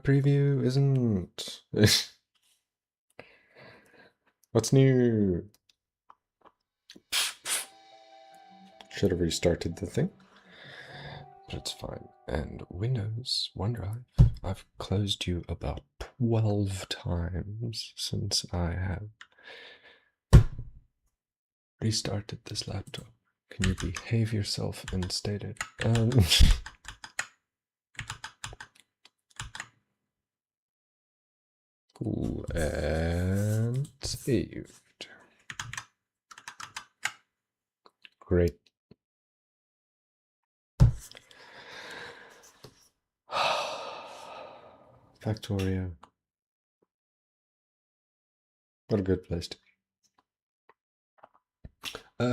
preview isn't. What's new? Should have restarted the thing, but it's fine. And Windows, OneDrive, I've closed you about 12 times since I have restarted this laptop. Can you behave yourself and state it? Cool, and saved. Great. Factorio. What a good place to be.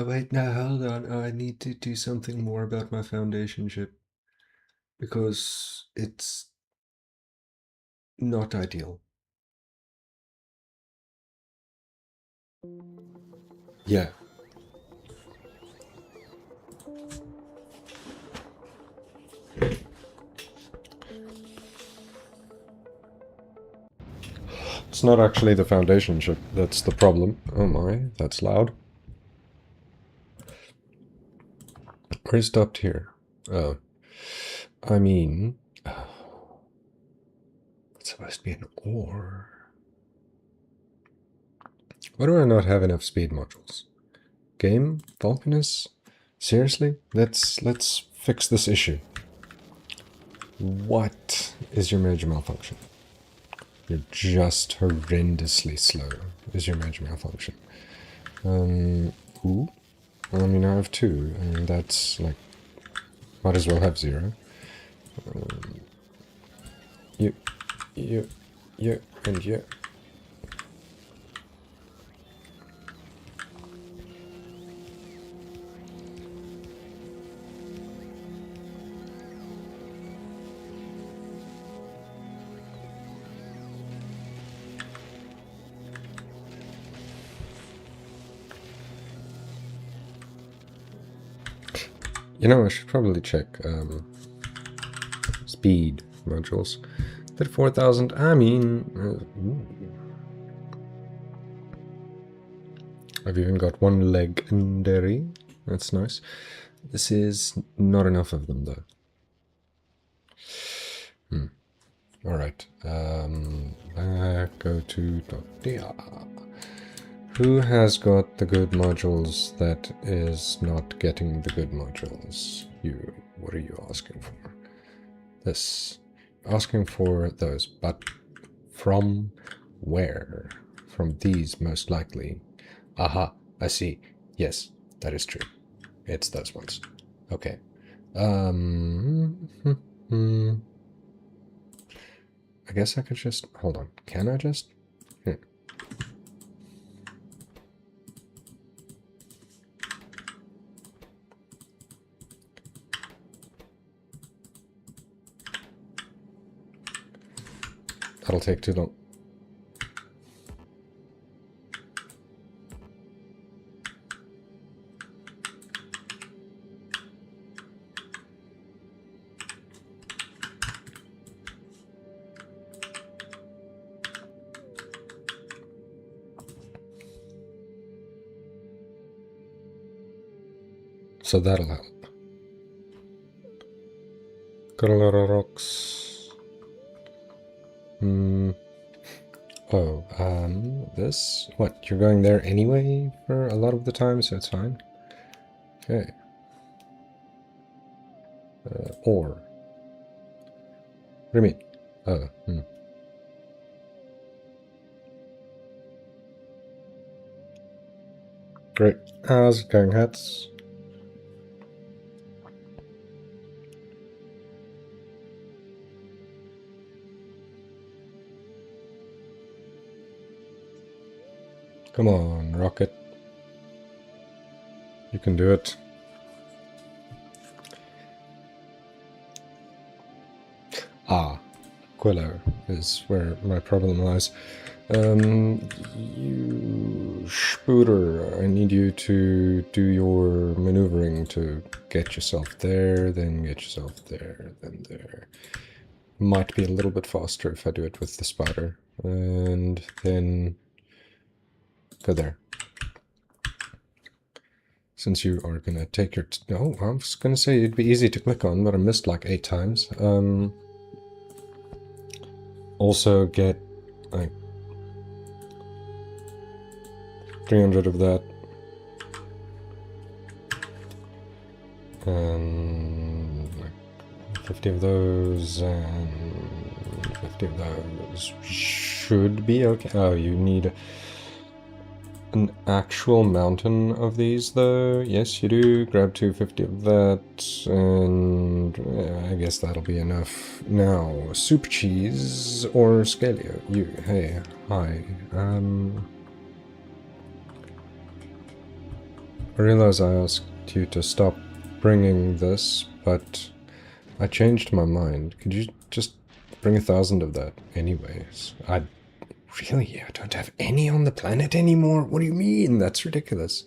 Wait, now hold on. I need to do something more about my foundation ship. Because it's not ideal. Yeah. It's not actually the foundation ship that's the problem. Oh my, that's loud. I stopped here. Oh. I mean... it's supposed to be an ore. Why do I not have enough speed modules? Game? Vulcanus? Seriously? Let's fix this issue. What is your major malfunction? You're just horrendously slow, is your major malfunction. Ooh. I mean, I have 2, and that's, like, might as well have 0. You, and you. You know, I should probably check speed modules. Did 4,000. I mean, I've even got 1 legendary. That's nice. This is not enough of them, though. Alright. Go to .dia. Who has got the good modules that is not getting the good modules? You. What are you asking for? This. Asking for those, but from where? From these, most likely. Aha, I see. Yes, that is true. It's those ones. Okay. I guess I could just... hold on. Can I just... That'll take too long. So that'll help. Got a lot of rocks. Oh, this? What, you're going there anyway for a lot of the time, so it's fine? Okay. Ore. What do you mean? Oh, Great. How's it going, Hats? Come on, Rocket. You can do it. Ah, Quillo is where my problem lies. You Spooter, I need you to do your maneuvering to get yourself there, then get yourself there, then there. might be a little bit faster if I do it with the spider. And then go there. Since you are going to take your... Oh, I was going to say it'd be easy to click on, but I missed like 8 times. Also get like 300 of that. And like 50 of those and 50 of those should be okay. Oh, you need an actual mountain of these though. Yes, you do. Grab 250 of that, and I guess that'll be enough. Now, super cheese or scalio. You, hey, hi. I realize I asked you to stop bringing this, but I changed my mind. Could you just bring 1,000 of that anyways? I don't have any on the planet anymore? What do you mean? That's ridiculous.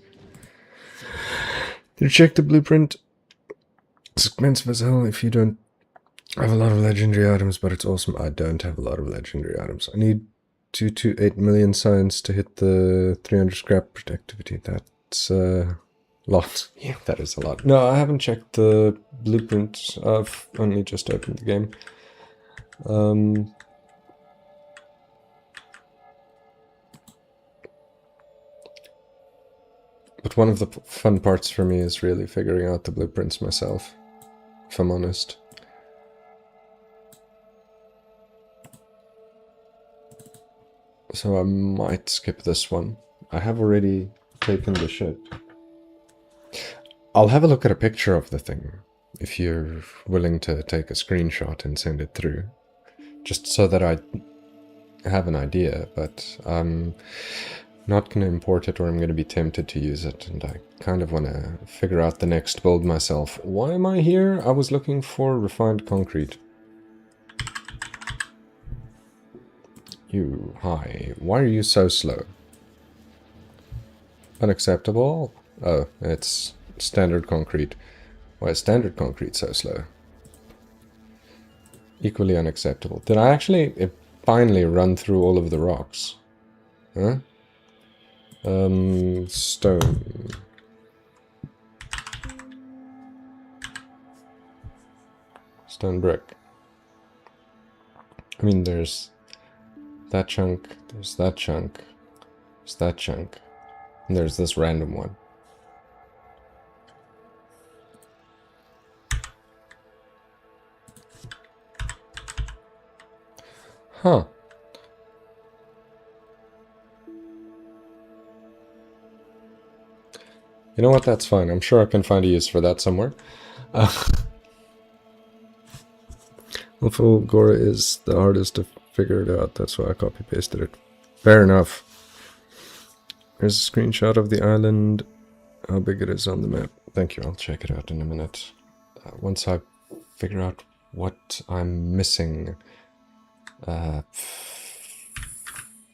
Did you check the blueprint? It's expensive as hell if you don't have a lot of legendary items, but it's awesome. I don't have a lot of legendary items. I need 228 million science to hit the 300 scrap productivity. That's a lot. Yeah, that is a lot. No, I haven't checked the blueprint. I've only just opened the game. But one of the fun parts for me is really figuring out the blueprints myself, if I'm honest. So I might skip this one. I have already taken the ship. I'll have a look at a picture of the thing, if you're willing to take a screenshot and send it through. Just so that I have an idea, but I'm not going to import it or I'm going to be tempted to use it, and I kind of want to figure out the next build myself. Why am I here? I was looking for refined concrete. You, hi. Why are you so slow? Unacceptable? Oh, it's standard concrete. Why is standard concrete so slow? Equally unacceptable. Did I actually finally run through all of the rocks? Huh? Stone. Stone brick. I mean, there's that chunk, there's that chunk, there's that chunk, and there's this random one. Huh. You know what, that's fine. I'm sure I can find a use for that somewhere. Gora is the hardest to figure it out. That's why I copy-pasted it. Fair enough. Here's a screenshot of the island. How big it is on the map. Thank you, I'll check it out in a minute. Once I figure out what I'm missing.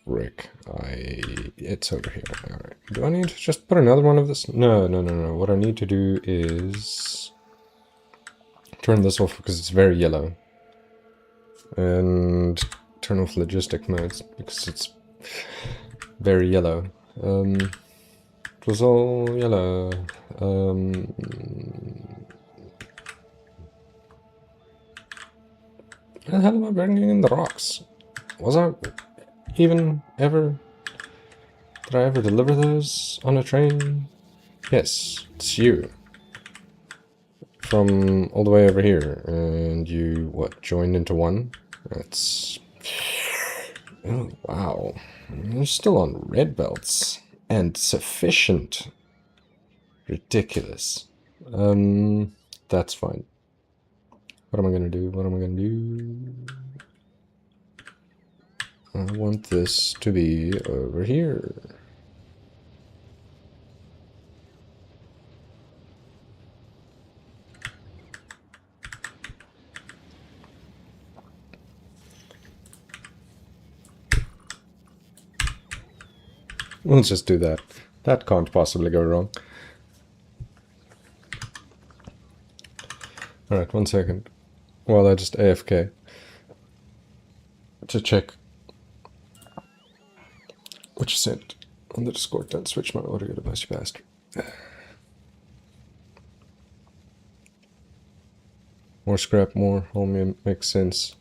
Rick, it's over here. Alright. Do I need to just put another one of this? No. What I need to do is turn this off because it's very yellow. And turn off logistic modes because it's very yellow. It was all yellow. Where the hell am I bringing in the rocks? Was I even ever... Did I ever deliver those on a train? Yes, it's you. From all the way over here. And you, what, joined into one? That's... Oh, wow. You're still on red belts. And sufficient. Ridiculous. That's fine. What am I gonna do? What am I gonna do? I want this to be over here. Let's just do that. That can't possibly go wrong. Alright, 1 second. Well, I just AFK. to check what you sent on the Discord. Don't switch my audio device, you bastard. More scrap, more homie makes sense.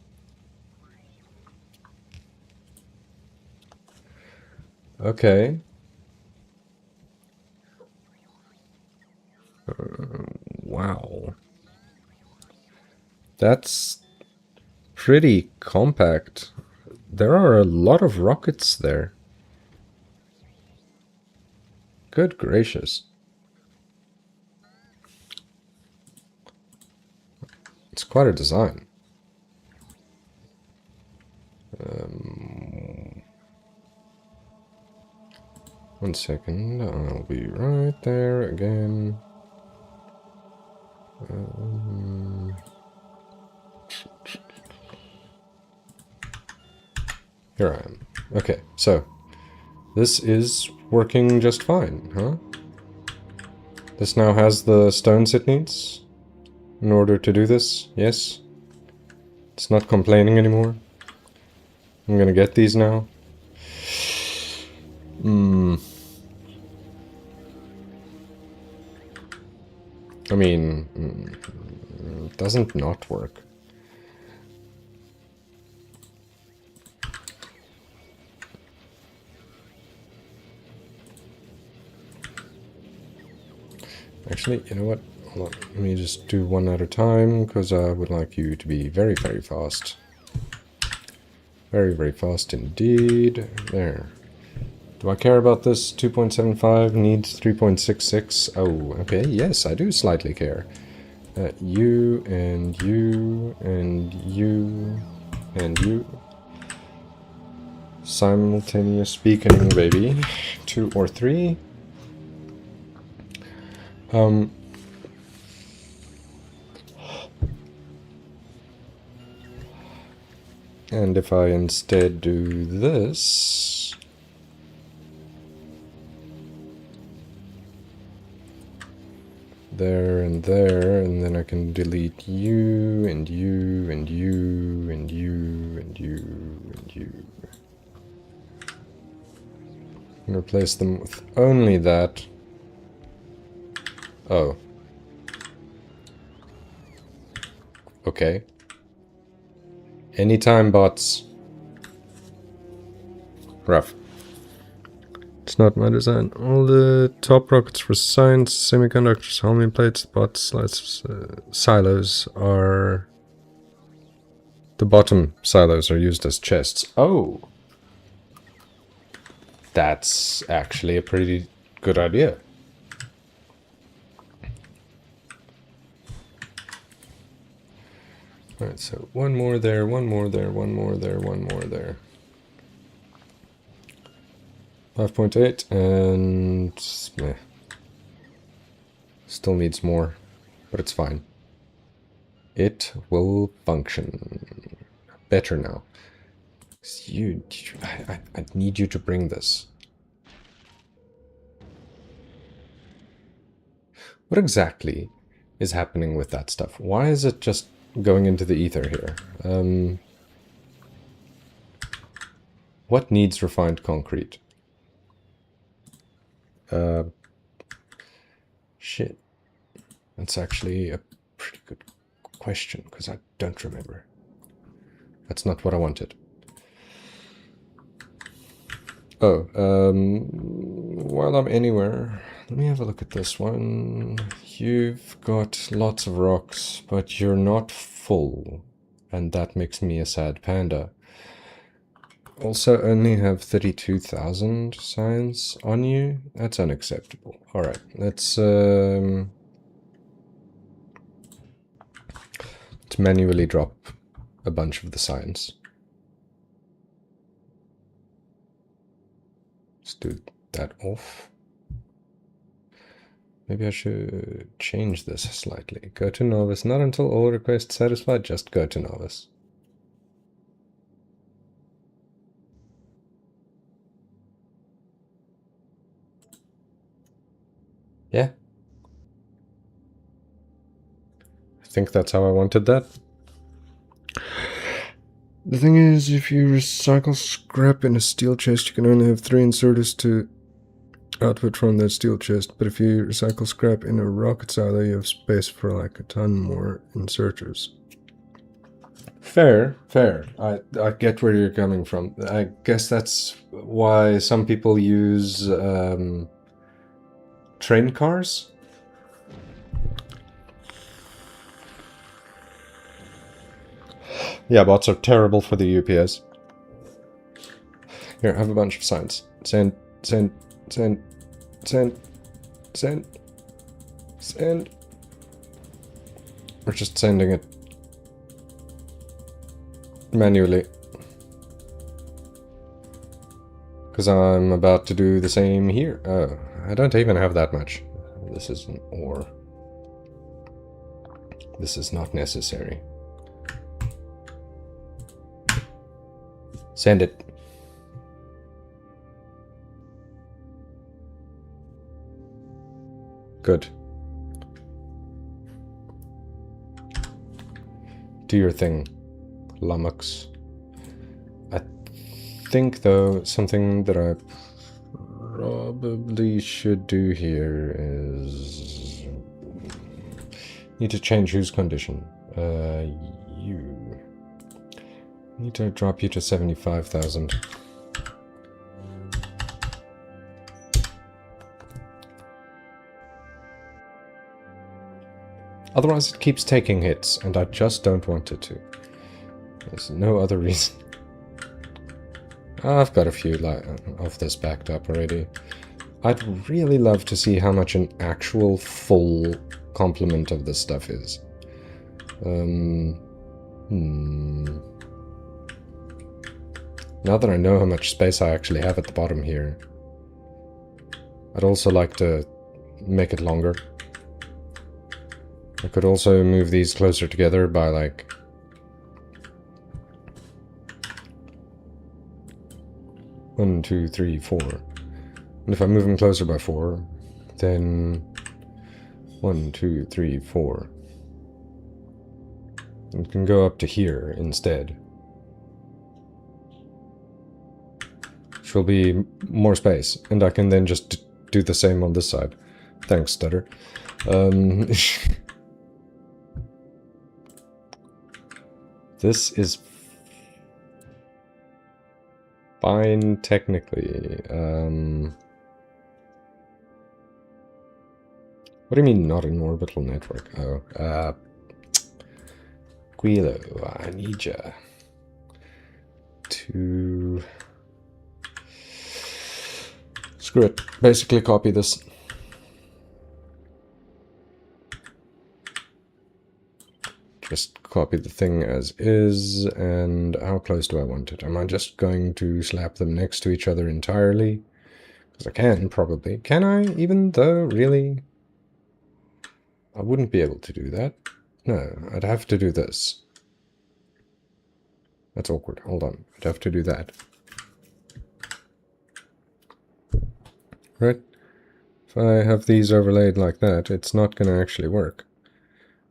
Okay. Wow. That's pretty compact. There are a lot of rockets there. Good gracious. It's quite a design. One second, I'll be right there again. Here I am. Okay, so this is working just fine, huh? This now has the stones it needs in order to do this, yes? It's not complaining anymore. I'm gonna get these now. I mean, it doesn't not work. Actually, you know what? Hold on. Let me just do one at a time, because I would like you to be very, very fast. Very, very fast indeed. There. Do I care about this? 2.75 needs 3.66. Oh, okay. Yes, I do slightly care. You and you and you and you. Simultaneous speaking, baby. 2 or 3. And if I instead do this, there, and then I can delete you, and you, and you, and you, and you, and you. And replace them with only that. Oh. Okay. Anytime bots. Rough. It's not my design. All the top rockets for science, semiconductors, homing plates, bots, silos are... The bottom silos are used as chests. Oh! That's actually a pretty good idea. Alright, so one more there, one more there, one more there, one more there. 5.8 and... meh. Still needs more, but it's fine. It will function. Better now. I need you to bring this. What exactly is happening with that stuff? Why is it just going into the ether here? What needs refined concrete? Shit. That's actually a pretty good question, because I don't remember. That's not what I wanted. Oh, while I'm anywhere, let me have a look at this one. You've got lots of rocks, but you're not full, and that makes me a sad panda. Also only have 32,000 science on you. That's unacceptable. Alright, let's manually drop a bunch of the science. Let's do that off. Maybe I should change this slightly. Go to novice. Not until all requests satisfied, just go to novice. Yeah. I think that's how I wanted that. The thing is, if you recycle scrap in a steel chest, you can only have 3 inserters to output from that steel chest. But if you recycle scrap in a rocket silo, you have space for like a ton more inserters. Fair, fair. I get where you're coming from. I guess that's why some people use train cars. Yeah, bots are terrible for the UPS. Here, I have a bunch of signs. Send, send, send, send, send, send. We're just sending it manually. Because I'm about to do the same here. Oh, I don't even have that much. This is an ore. This is not necessary. Send it. Good. Do your thing, Lummox. I think, though, something that I probably should do here is... need to change whose condition. You... need to drop you to 75,000. Otherwise it keeps taking hits, and I just don't want it to. There's no other reason. I've got a few of this backed up already. I'd really love to see how much an actual full complement of this stuff is. Now that I know how much space I actually have at the bottom here, I'd also like to make it longer. I could also move these closer together by like... 1, 2, 3, 4. And if I move them closer by 4, then 1, 2, 3, 4. It can go up to here instead. Which will be more space, and I can then just do the same on this side. Thanks, Stutter. This is fine technically. What do you mean not an orbital network? Oh, Guilo, I need ya to... Screw it. Basically copy this. Just copy the thing as is, and how close do I want it? Am I just going to slap them next to each other entirely? Because I can, probably. Can I, even though, really? I wouldn't be able to do that. No, I'd have to do this. That's awkward. Hold on. I'd have to do that. Right? If I have these overlaid like that, it's not going to actually work.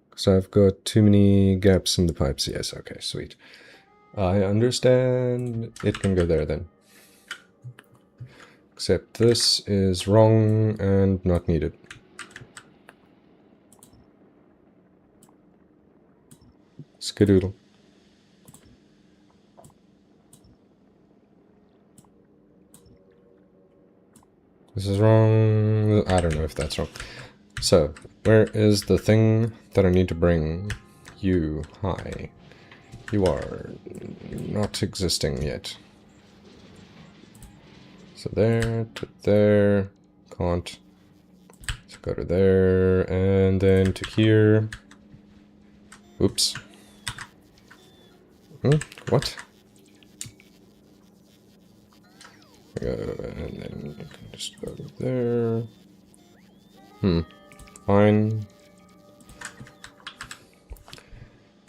Because I've got too many gaps in the pipes. Yes, okay, sweet. I understand. It can go there then. Except this is wrong and not needed. Skadoodle. This is wrong. I don't know if that's wrong. So, where is the thing that I need to bring? You. Hi. You are not existing yet. So there, to there, can't. So go to there, and then to here. Oops. What? And then you can just go to there. Fine.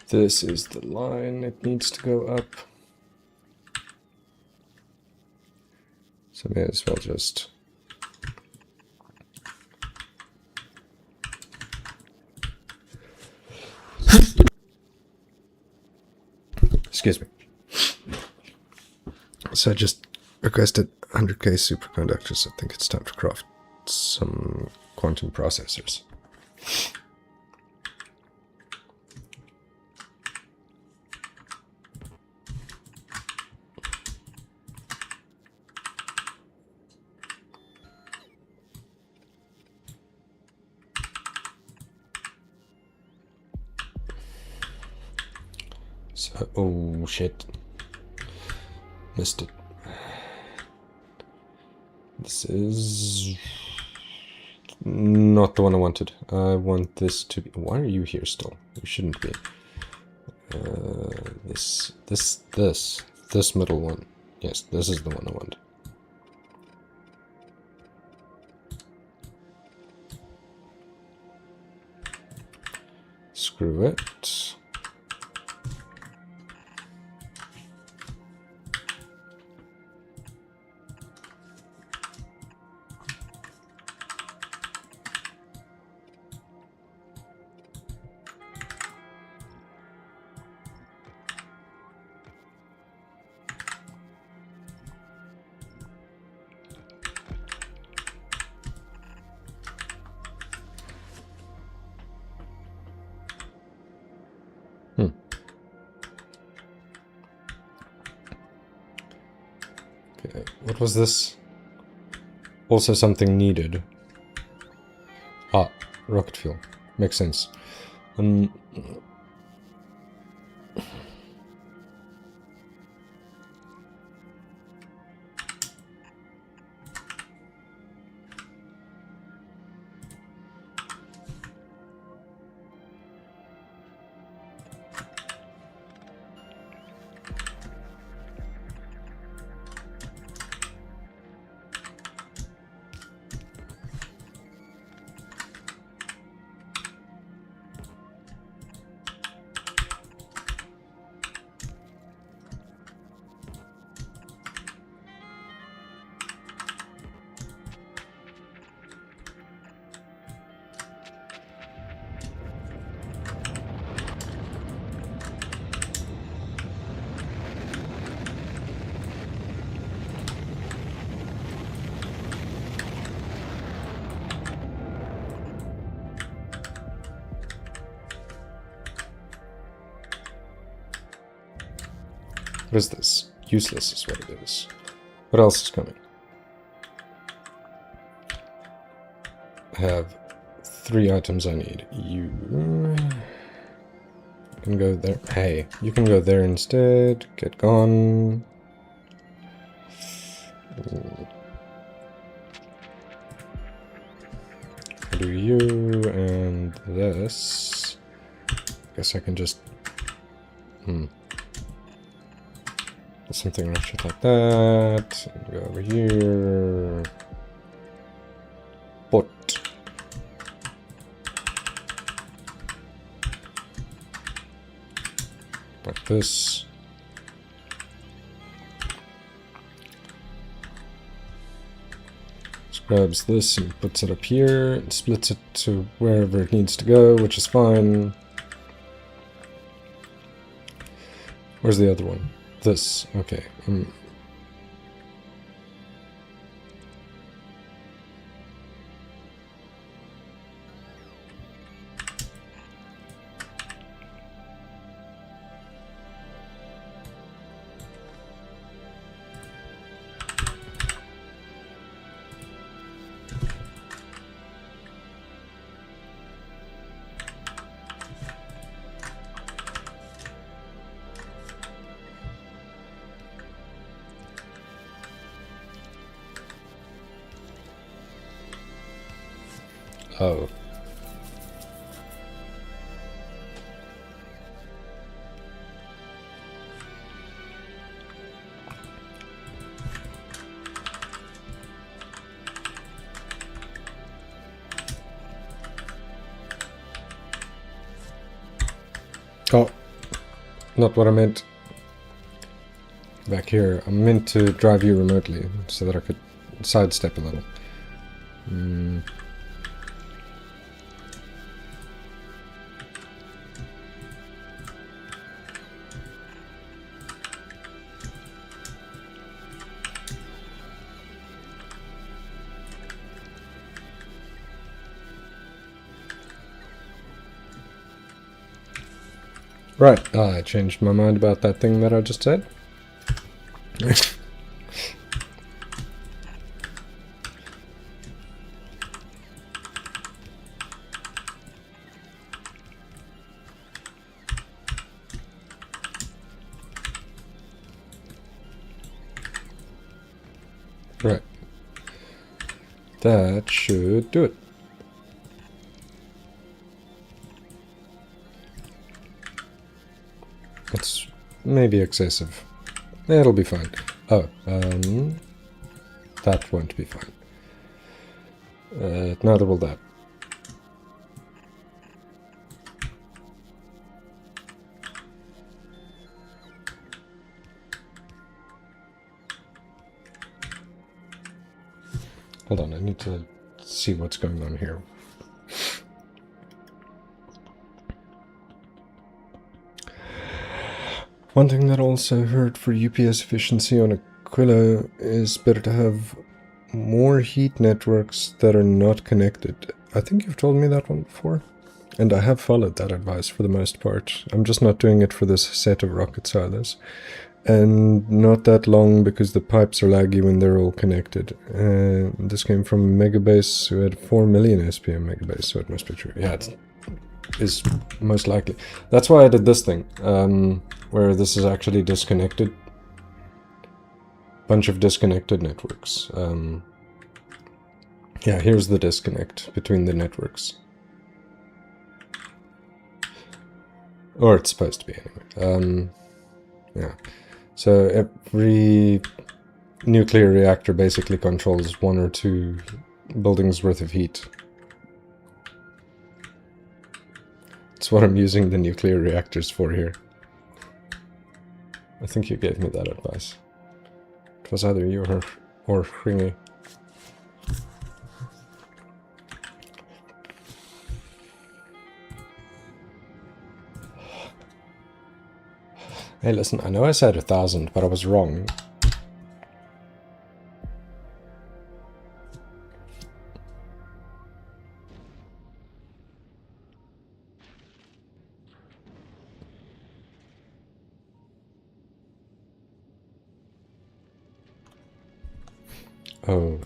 This is the line it needs to go up. So may as well just... Excuse me. So I just requested 100k superconductors. I think it's time to craft some quantum processors. So, oh shit. Missed it. This is not the one I wanted. I want this to be... Why are you here still? You shouldn't be. This middle one. Yes, this is the one I want. Screw it. Okay, what was this? Also something needed. Ah, rocket fuel. Makes sense. What is this? Useless is what it is. What else is coming? I have 3 items I need. You can go there. Hey, you can go there instead. Get gone. I'll do you and this. Guess I can just... something shit like that. And go over here. Put. Like this. Just grabs this and puts it up here. And splits it to wherever it needs to go, which is fine. Where's the other one? This. Okay. Oh. Oh. Not what I meant. Back here. I meant to drive you remotely so that I could sidestep a little. Right, I changed my mind about that thing that I just said. Right. That should do it. It's maybe excessive. It'll be fine. Oh, that won't be fine. Neither will that. Hold on, I need to see what's going on here. One thing that I also heard for UPS efficiency on Aquila is better to have more heat networks that are not connected. I think you've told me that one before, and I have followed that advice for the most part. I'm just not doing it for this set of rocket silos. And not that long because the pipes are laggy when they're all connected. This came from Megabase who had 4 million SPM Megabase, so it must be true. Yeah, it is most likely. That's why I did this thing, where this is actually disconnected. Bunch of disconnected networks. Yeah, here's the disconnect between the networks. Or it's supposed to be anyway. Yeah. So every nuclear reactor basically controls 1 or 2 buildings worth of heat. That's what I'm using the nuclear reactors for here. I think you gave me that advice. It was either you or Hringy. Hey, listen, I know I said 1,000, but I was wrong. Oh,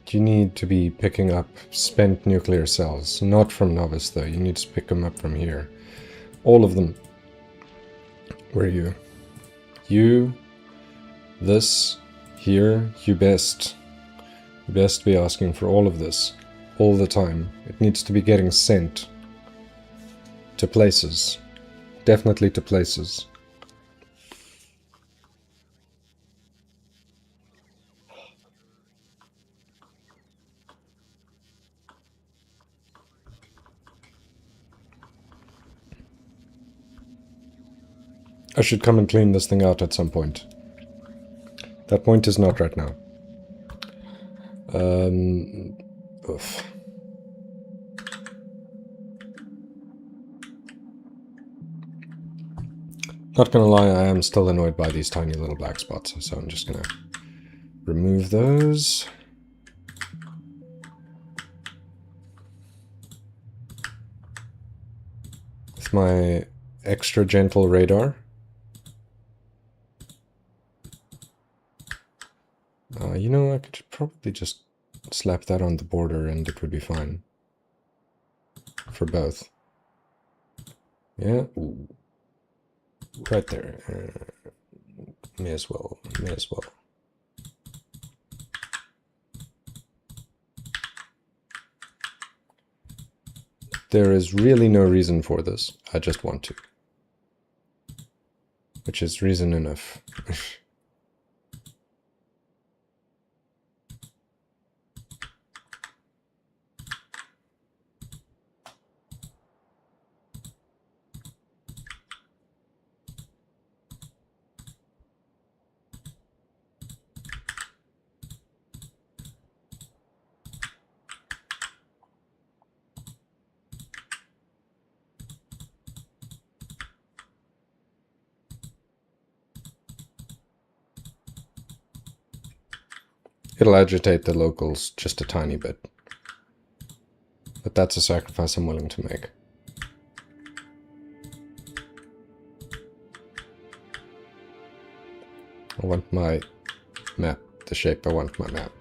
you need to be picking up spent nuclear cells. Not from Novice, though. You need to pick them up from here. All of them. Where are you? You, this, here, you best. You best be asking for all of this. All the time. It needs to be getting sent. To places. Definitely to places. I should come and clean this thing out at some point. That point is not right now. Oof. Not gonna lie, I am still annoyed by these tiny little black spots, so I'm just gonna remove those. With my extra gentle radar. You know, I could probably just slap that on the border and it would be fine. For both. Yeah, ooh. Right there. May as well, may as well. There is really no reason for this. I just want to. Which is reason enough. It'll agitate the locals just a tiny bit. But that's a sacrifice I'm willing to make. I want my map the shape I want my map.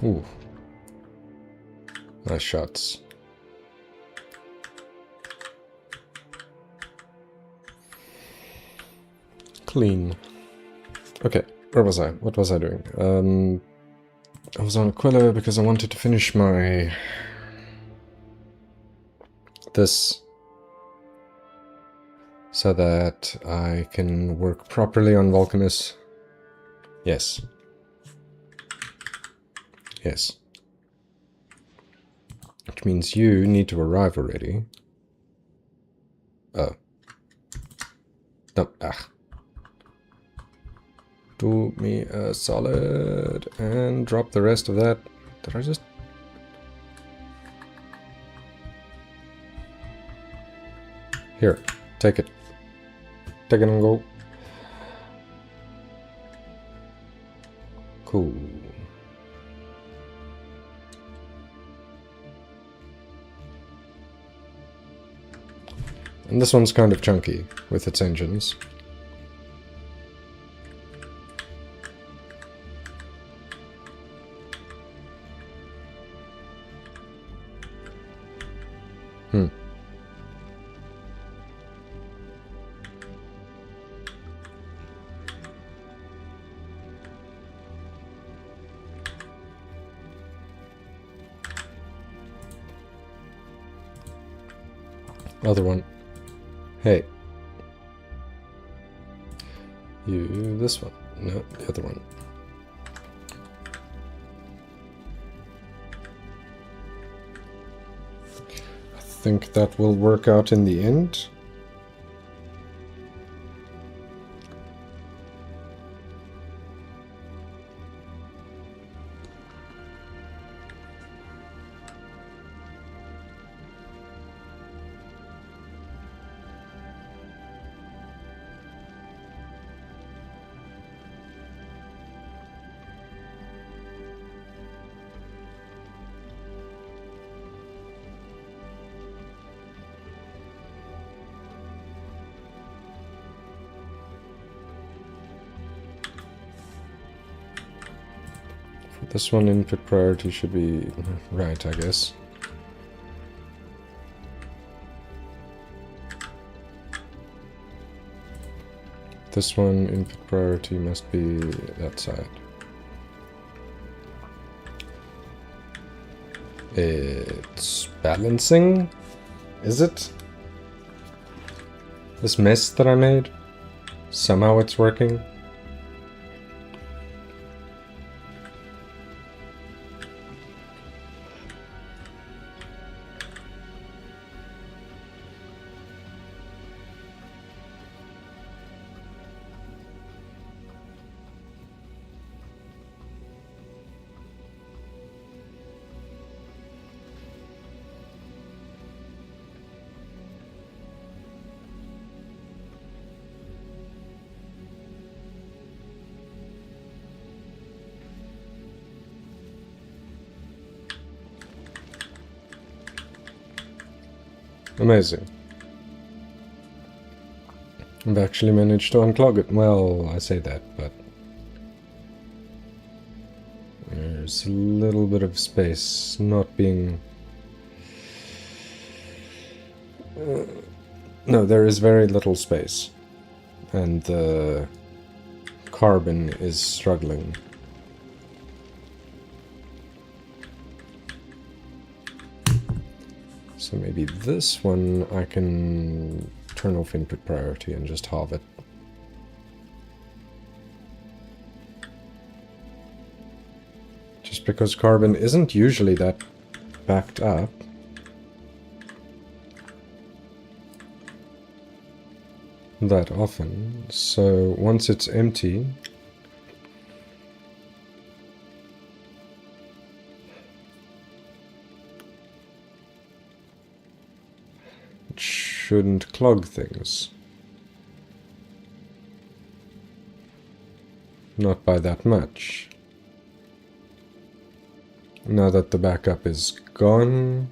Ooh. Nice shots. Clean. Okay, where was I? What was I doing? I was on Aquila because I wanted to finish my... this, so that I can work properly on Vulcanus. Yes. Yes. Which means you need to arrive already. Oh. No, do me a solid and drop the rest of that. Did I just... Here, take it. Take it and go. Cool. And this one's kind of chunky with its engines. Other one. Hey. You, this one. No, the other one. I think that will work out in the end. This one input priority should be right, I guess. This one input priority must be that side. It's balancing? Is it? This mess that I made? Somehow it's working? Amazing. I've actually managed to unclog it. Well, I say that, but there's a little bit of space not being... no, there is very little space. And the carbon is struggling. So maybe this one I can turn off input priority and just halve it. Just because carbon isn't usually that backed up. That often. So once it's empty, shouldn't clog things. Not by that much. now that the backup is gone.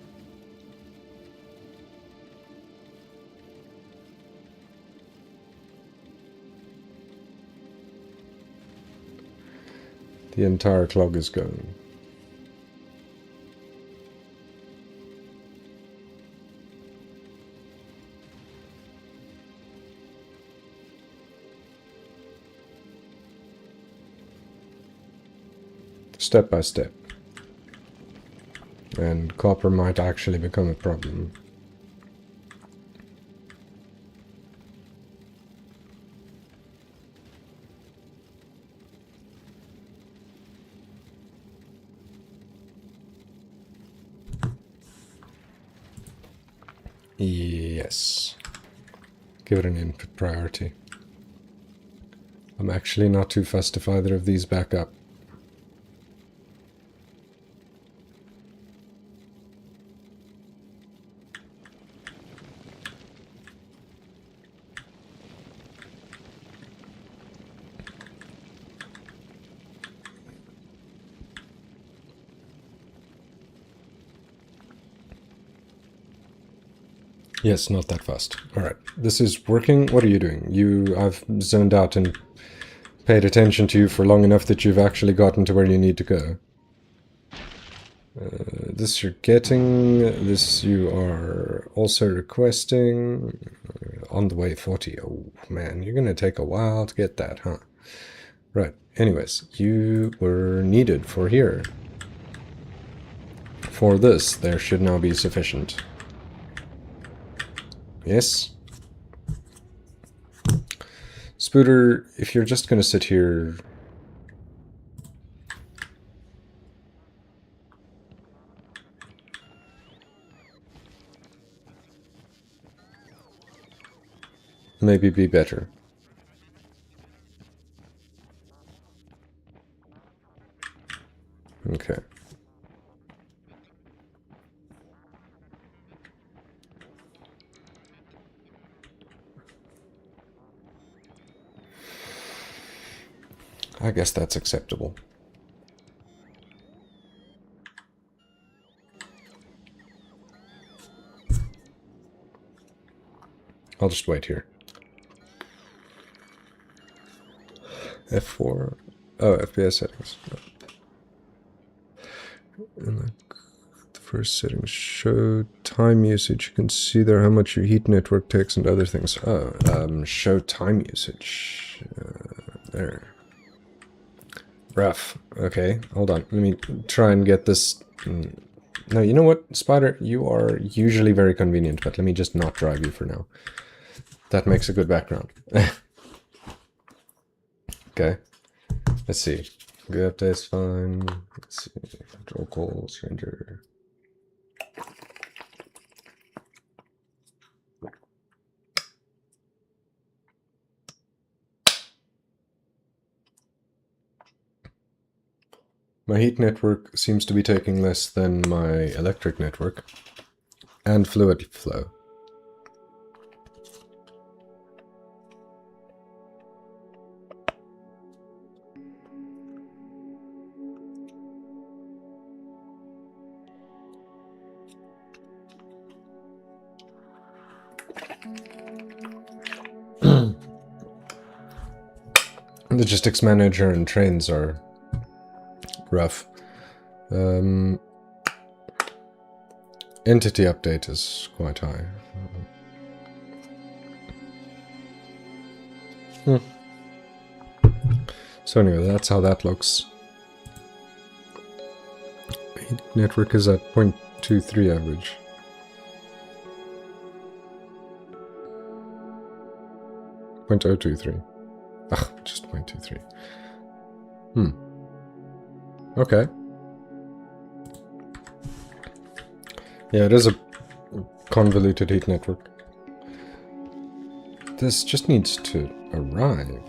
The entire clog is gone. Step by step. And copper might actually become a problem. Yes. Give it an input priority. I'm actually not too fussed if either of these back up. Yes, not that fast. Alright, this is working. What are you doing? I've zoned out and paid attention to you for long enough that you've actually gotten to where you need to go. This you're getting, this you are also requesting. On the way 40. Oh man, you're gonna take a while to get that, huh? Right, anyways, you were needed for here. For this, there should now be sufficient. Yes? Spooter, if you're just gonna sit here... maybe be better. Okay. I guess that's acceptable. I'll just wait here. F4. Oh, FPS settings. And the first settings show time usage. You can see there how much your heat network takes and other things. Oh, show time usage. There. Rough. Okay, hold on. Let me try and get this. No, you know what, Spider? You are usually very convenient, but let me just not drive you for now. That makes a good background. Okay. Let's see. Good update's fine. Let's see. Control calls, render. My heat network seems to be taking less than my electric network. And fluid flow. Logistics manager and trains are rough. Entity update is quite high. So anyway, that's how that looks. Network is at 0.23 average. .023. Ugh, just 0.23. Okay. Yeah, it is a convoluted heat network. This just needs to arrive.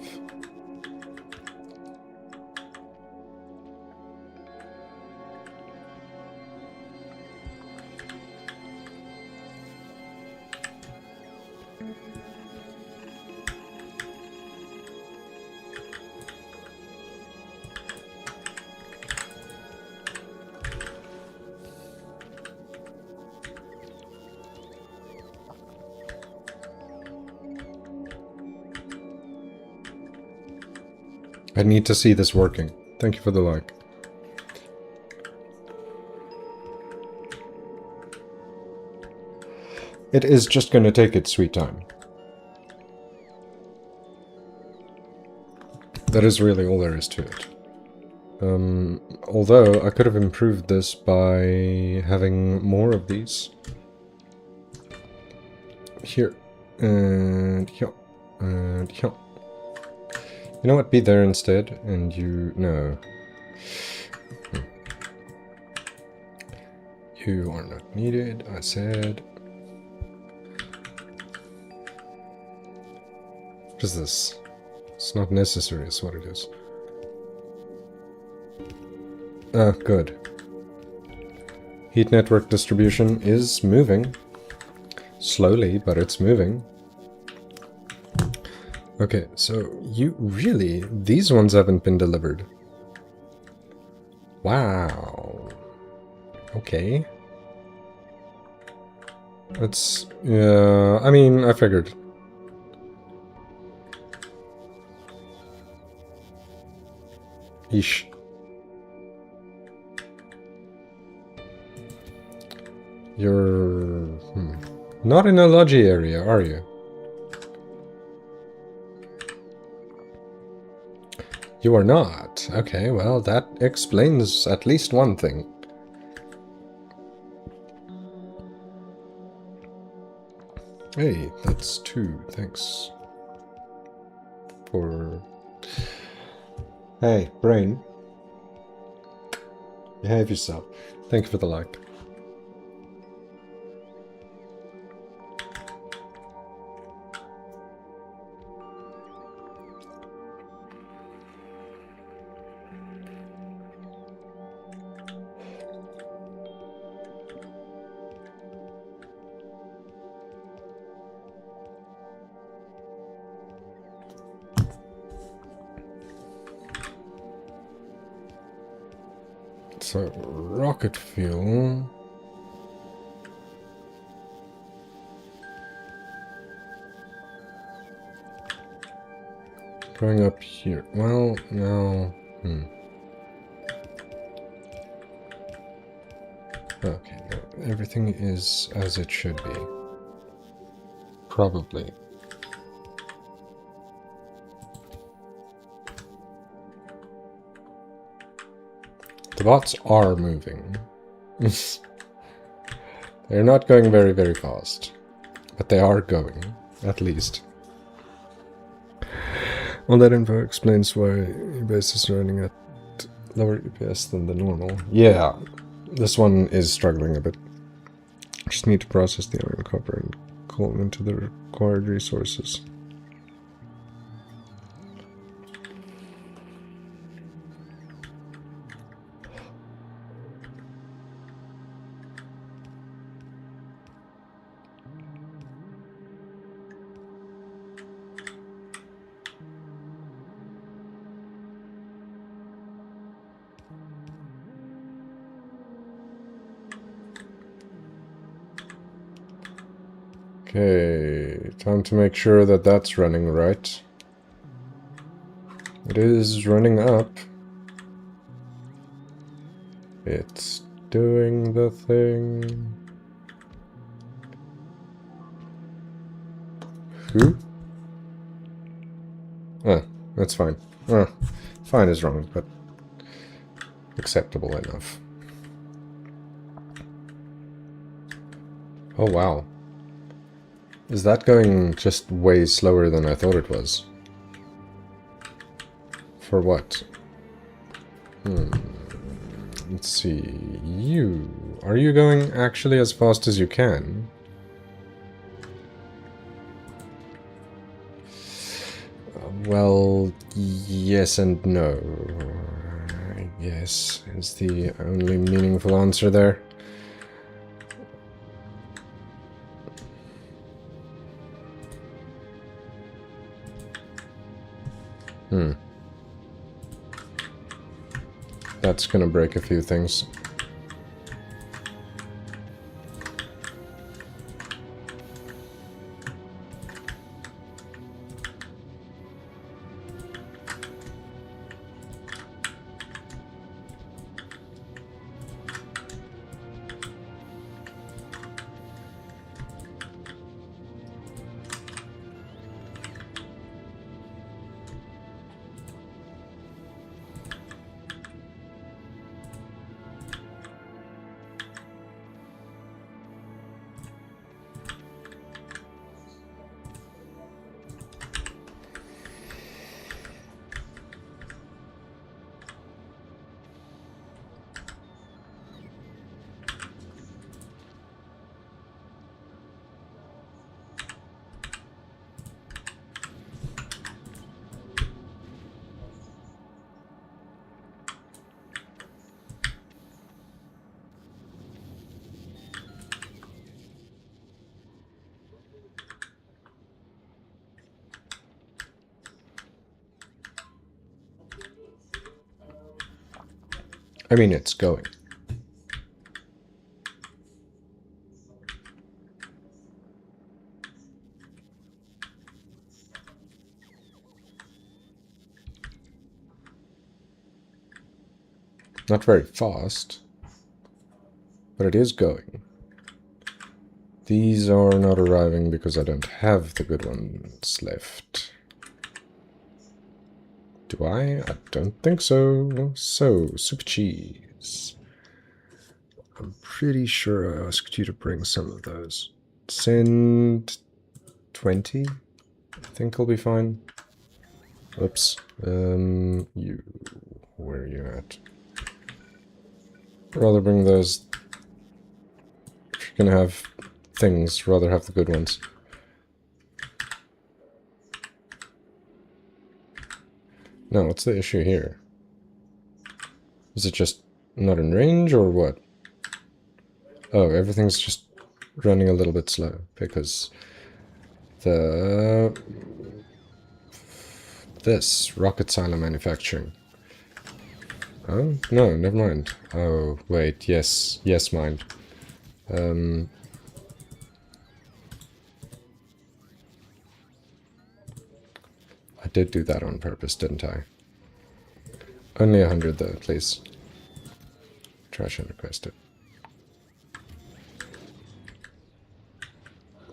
I need to see this working. Thank you for the like. It is just going to take its sweet time. That is really all there is to it. Although, I could have improved this by having more of these. Here. And here. And here. You know what? Be there instead. And you... No. You are not needed, I said. What is this? It's not necessary, is what it is. Ah, good. Heat network distribution is moving. Slowly, but it's moving. Okay, so you really... These ones haven't been delivered. Wow. Okay. That's... Yeah, I mean, I figured. Yeesh. You're... not in a lodgy area, are you? You are not. Okay, well, that explains at least one thing. Hey, that's 2. Thanks. For... Hey, brain. Behave yourself. Thank you for the like. So, rocket fuel... Going up here. Well, no... Okay, no, everything is as it should be. Probably. The bots are moving. They're not going very, very fast. But they are going, at least. Well, that info explains why base is running at lower EPS than the normal. Yeah, this one is struggling a bit. Just need to process the iron copper and call them into the required resources. Okay, time to make sure that that's running right. It is running up. It's doing the thing. Who? Ah, that's fine. Ah, fine is wrong, but acceptable enough. Oh, wow. Is that going just way slower than I thought it was? For what? Let's see. You... Are you going actually as fast as you can? Well, yes and no. I guess is the only meaningful answer there. That's gonna break a few things. I mean, it's going. Not very fast, but it is going. These are not arriving because I don't have the good ones left. Do I? I don't think so. So, super cheese. I'm pretty sure I asked you to bring some of those. Send 20? I think I'll be fine. Oops. You... Where are you at? Rather bring those... If you're gonna have things, rather have the good ones. No, what's the issue here? Is it just not in range, or what? Oh, everything's just running a little bit slow, because this rocket silo manufacturing. Oh, no, never mind. Oh, wait, yes, mind. I did do that on purpose, didn't I? Only 100 though, please. Trash unrequested.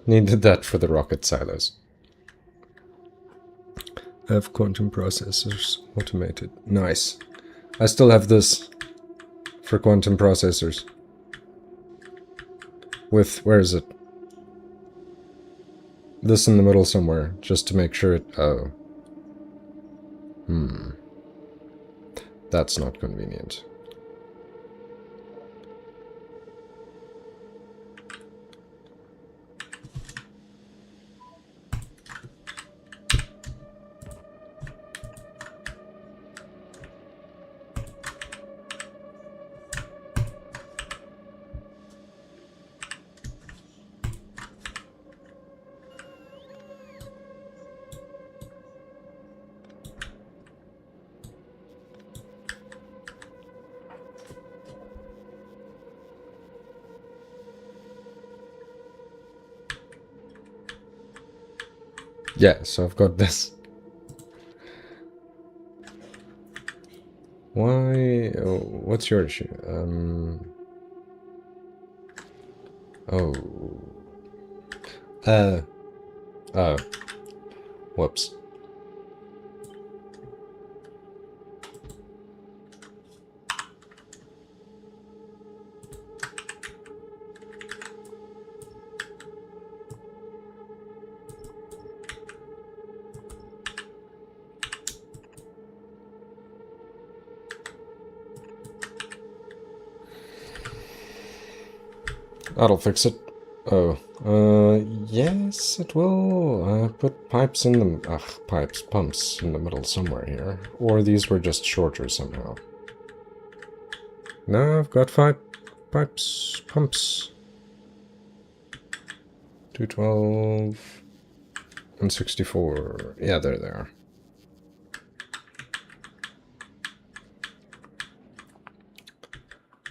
Needed that for the rocket silos. I have quantum processors automated. Nice. I still have this for quantum processors. With, where is it? This in the middle somewhere, just to make sure it... Oh. That's not convenient. Yeah, so I've got this. Why? Oh, what's your issue? Oh. Oh. Whoops. That'll fix it. Oh. Yes, it will. Put pipes in the... pumps in the middle somewhere here. Or these were just shorter somehow. No, I've got 5 pumps. 212... and 64. Yeah, there they are.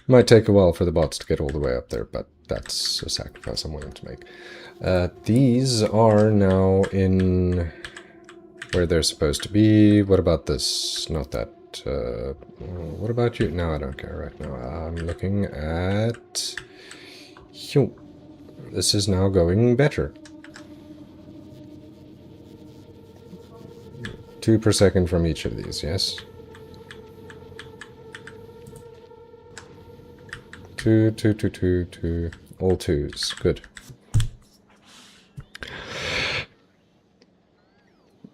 Might take a while for the bots to get all the way up there, but that's a sacrifice I'm willing to make. These are now in where they're supposed to be. What about this? Not that. What about you? No, I don't care right now. I'm looking at... Phew. This is now going better. 2 per second from each of these, yes? 2, 2, 2, 2, 2. All 2s. Good.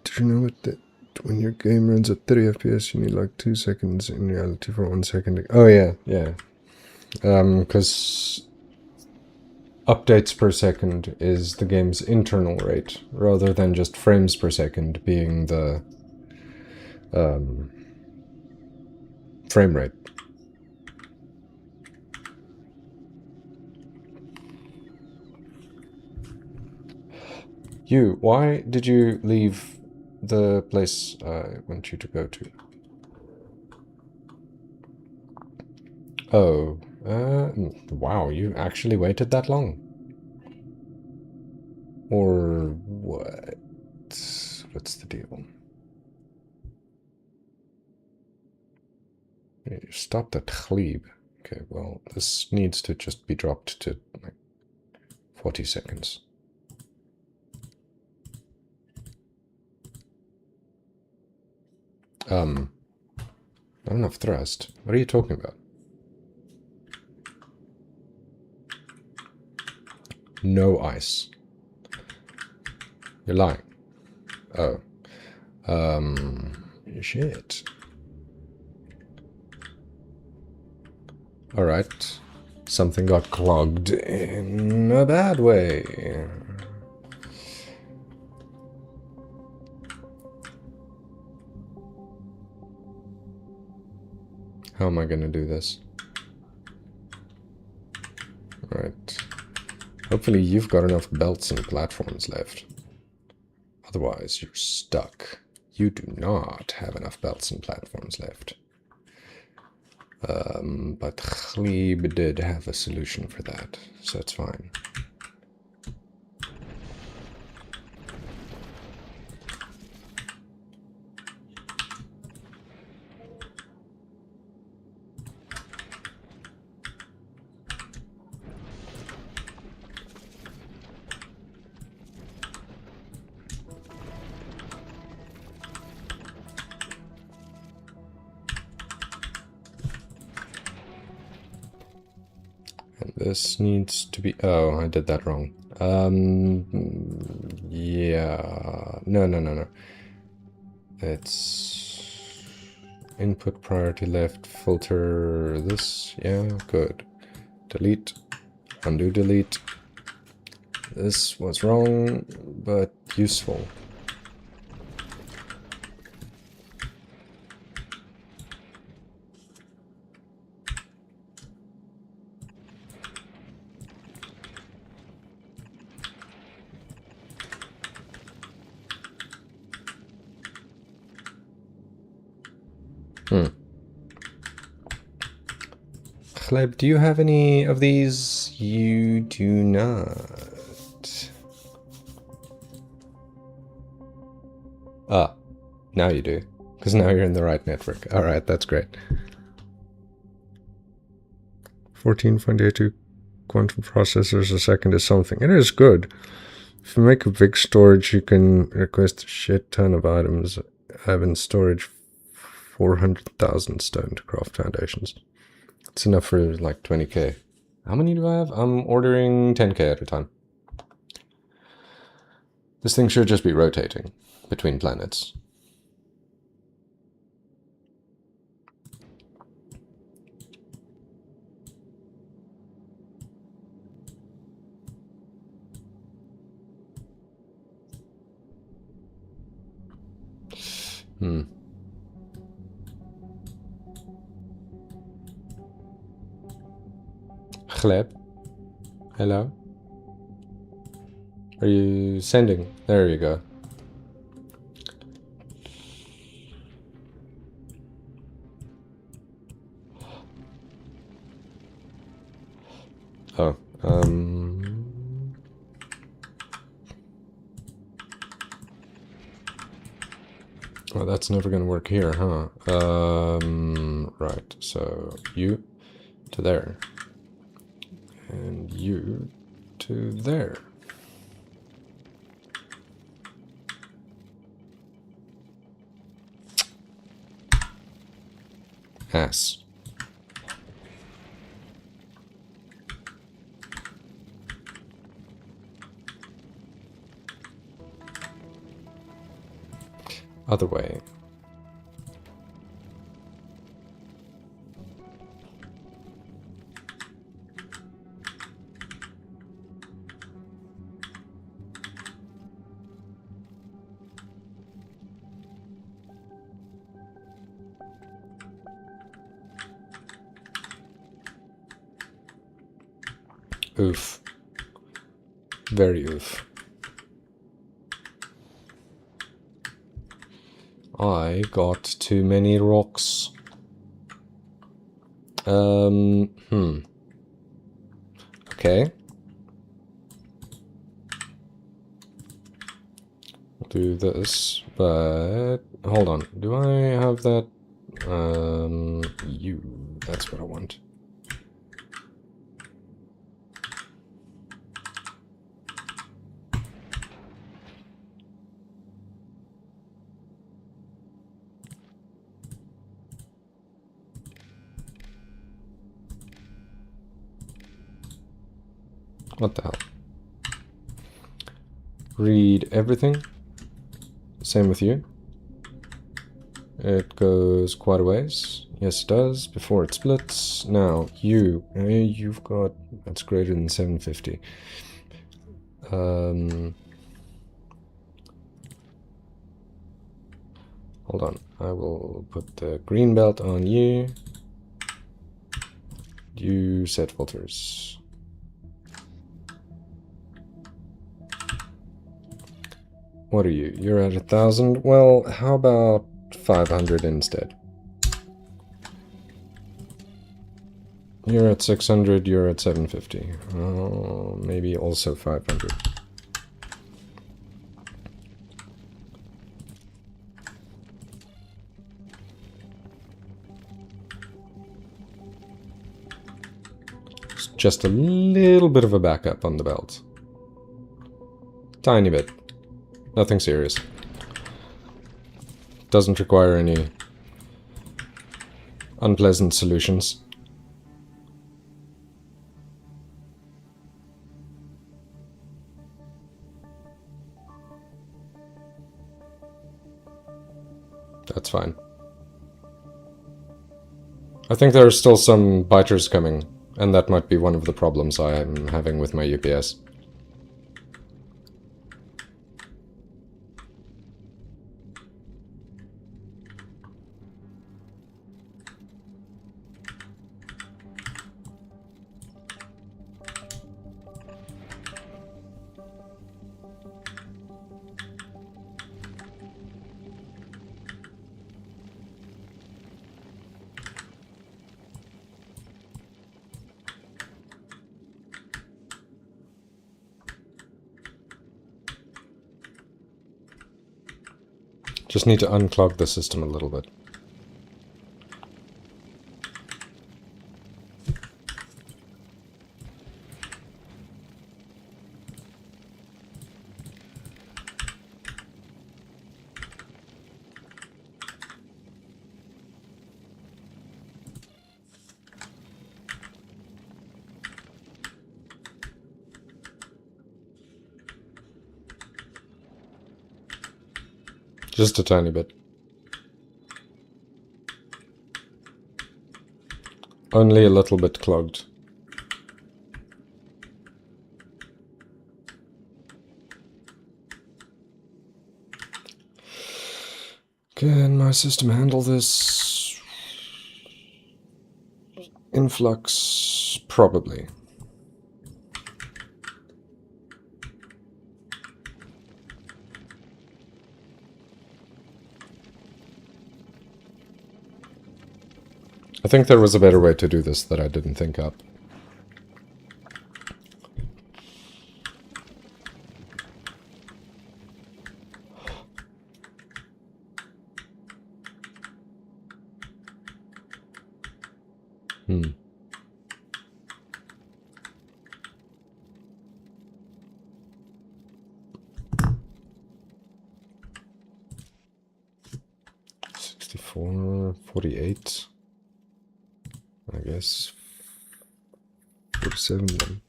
Did you know that when your game runs at 30 FPS, you need like 2 seconds in reality for 1 second? Oh, yeah, yeah. Because updates per second is the game's internal rate, rather than just frames per second being the frame rate. You, why did you leave the place I want you to go to? Oh, wow, you actually waited that long? Or what? What's the deal? You stopped at Glebe. Okay, well, this needs to just be dropped to like 40 seconds. Not enough thrust. What are you talking about? No ice. You're lying. Oh. Shit. Alright. Something got clogged in a bad way. How am I gonna do this? Alright. Hopefully you've got enough belts and platforms left. Otherwise, you're stuck. You do not have enough belts and platforms left. But Glebe did have a solution for that, so it's fine. And this needs to be... Oh, I did that wrong. Yeah... No. It's... Input priority left, filter this. Yeah, good. Delete. Undo delete. This was wrong, but useful. Gleb, do you have any of these? You do not. Ah, now you do. Because now you're in the right network. Alright, that's great. 14.82 quantum processors a second is something. It is good. If you make a big storage, you can request a shit ton of items. I have in storage 400,000 stone to craft foundations. It's enough for like 20k. How many do I have? I'm ordering 10k at a time. This thing should just be rotating between planets. Gleb? Hello? Are you sending? There you go. Oh, well, that's never gonna work here, huh? Right, so you to there. And you to there. Ass. Other way. Oof. Very oof. I got too many rocks. Okay. I'll do this, but hold on. Do I have that? That's what I want. What the hell? Read everything. Same with you. It goes quite a ways. Yes, it does. Before it splits. Now, you've got... That's greater than 750. Hold on. I will put the green belt on you. You set filters. What are you? You're at 1,000? Well, how about 500 instead? You're at 600, you're at 750. Maybe also 500. It's just a little bit of a backup on the belt. Tiny bit. Nothing serious. Doesn't require any unpleasant solutions. That's fine. I think there are still some biters coming, and that might be one of the problems I'm having with my UPS. Just need to unclog the system a little bit. Just a tiny bit. Only a little bit clogged. Can my system handle this? Influx? Probably. I think there was a better way to do this that I didn't think up. Hmm. $64.48. I guess 47 then.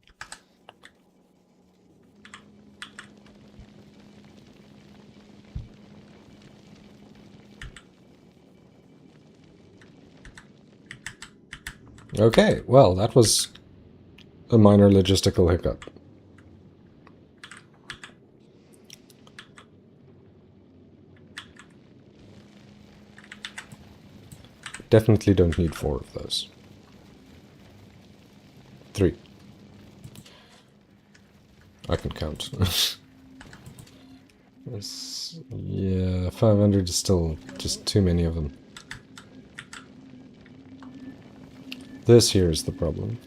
Okay, well, that was a minor logistical hiccup. Definitely don't need 4 of those. 3. I can count. Yeah, 500 is still just too many of them. This here is the problem.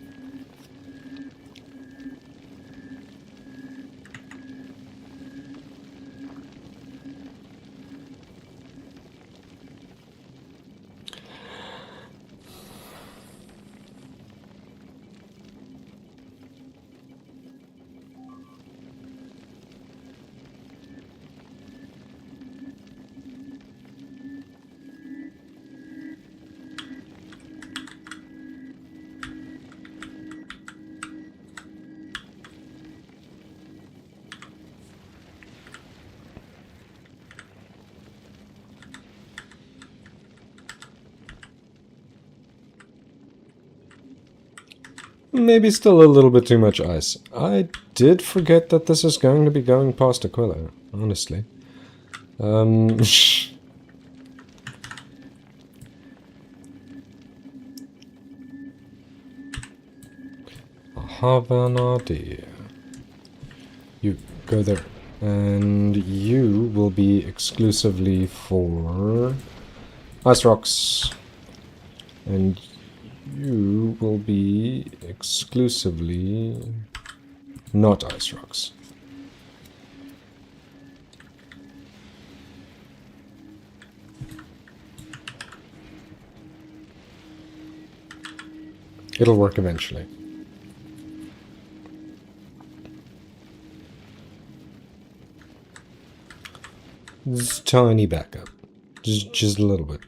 Maybe still a little bit too much ice. I did forget that this is going to be going past Aquila, honestly. I have an idea. You go there. And you will be exclusively for ice rocks. And you will be exclusively not ice rocks. It'll work eventually. Just tiny backup. Just a little bit.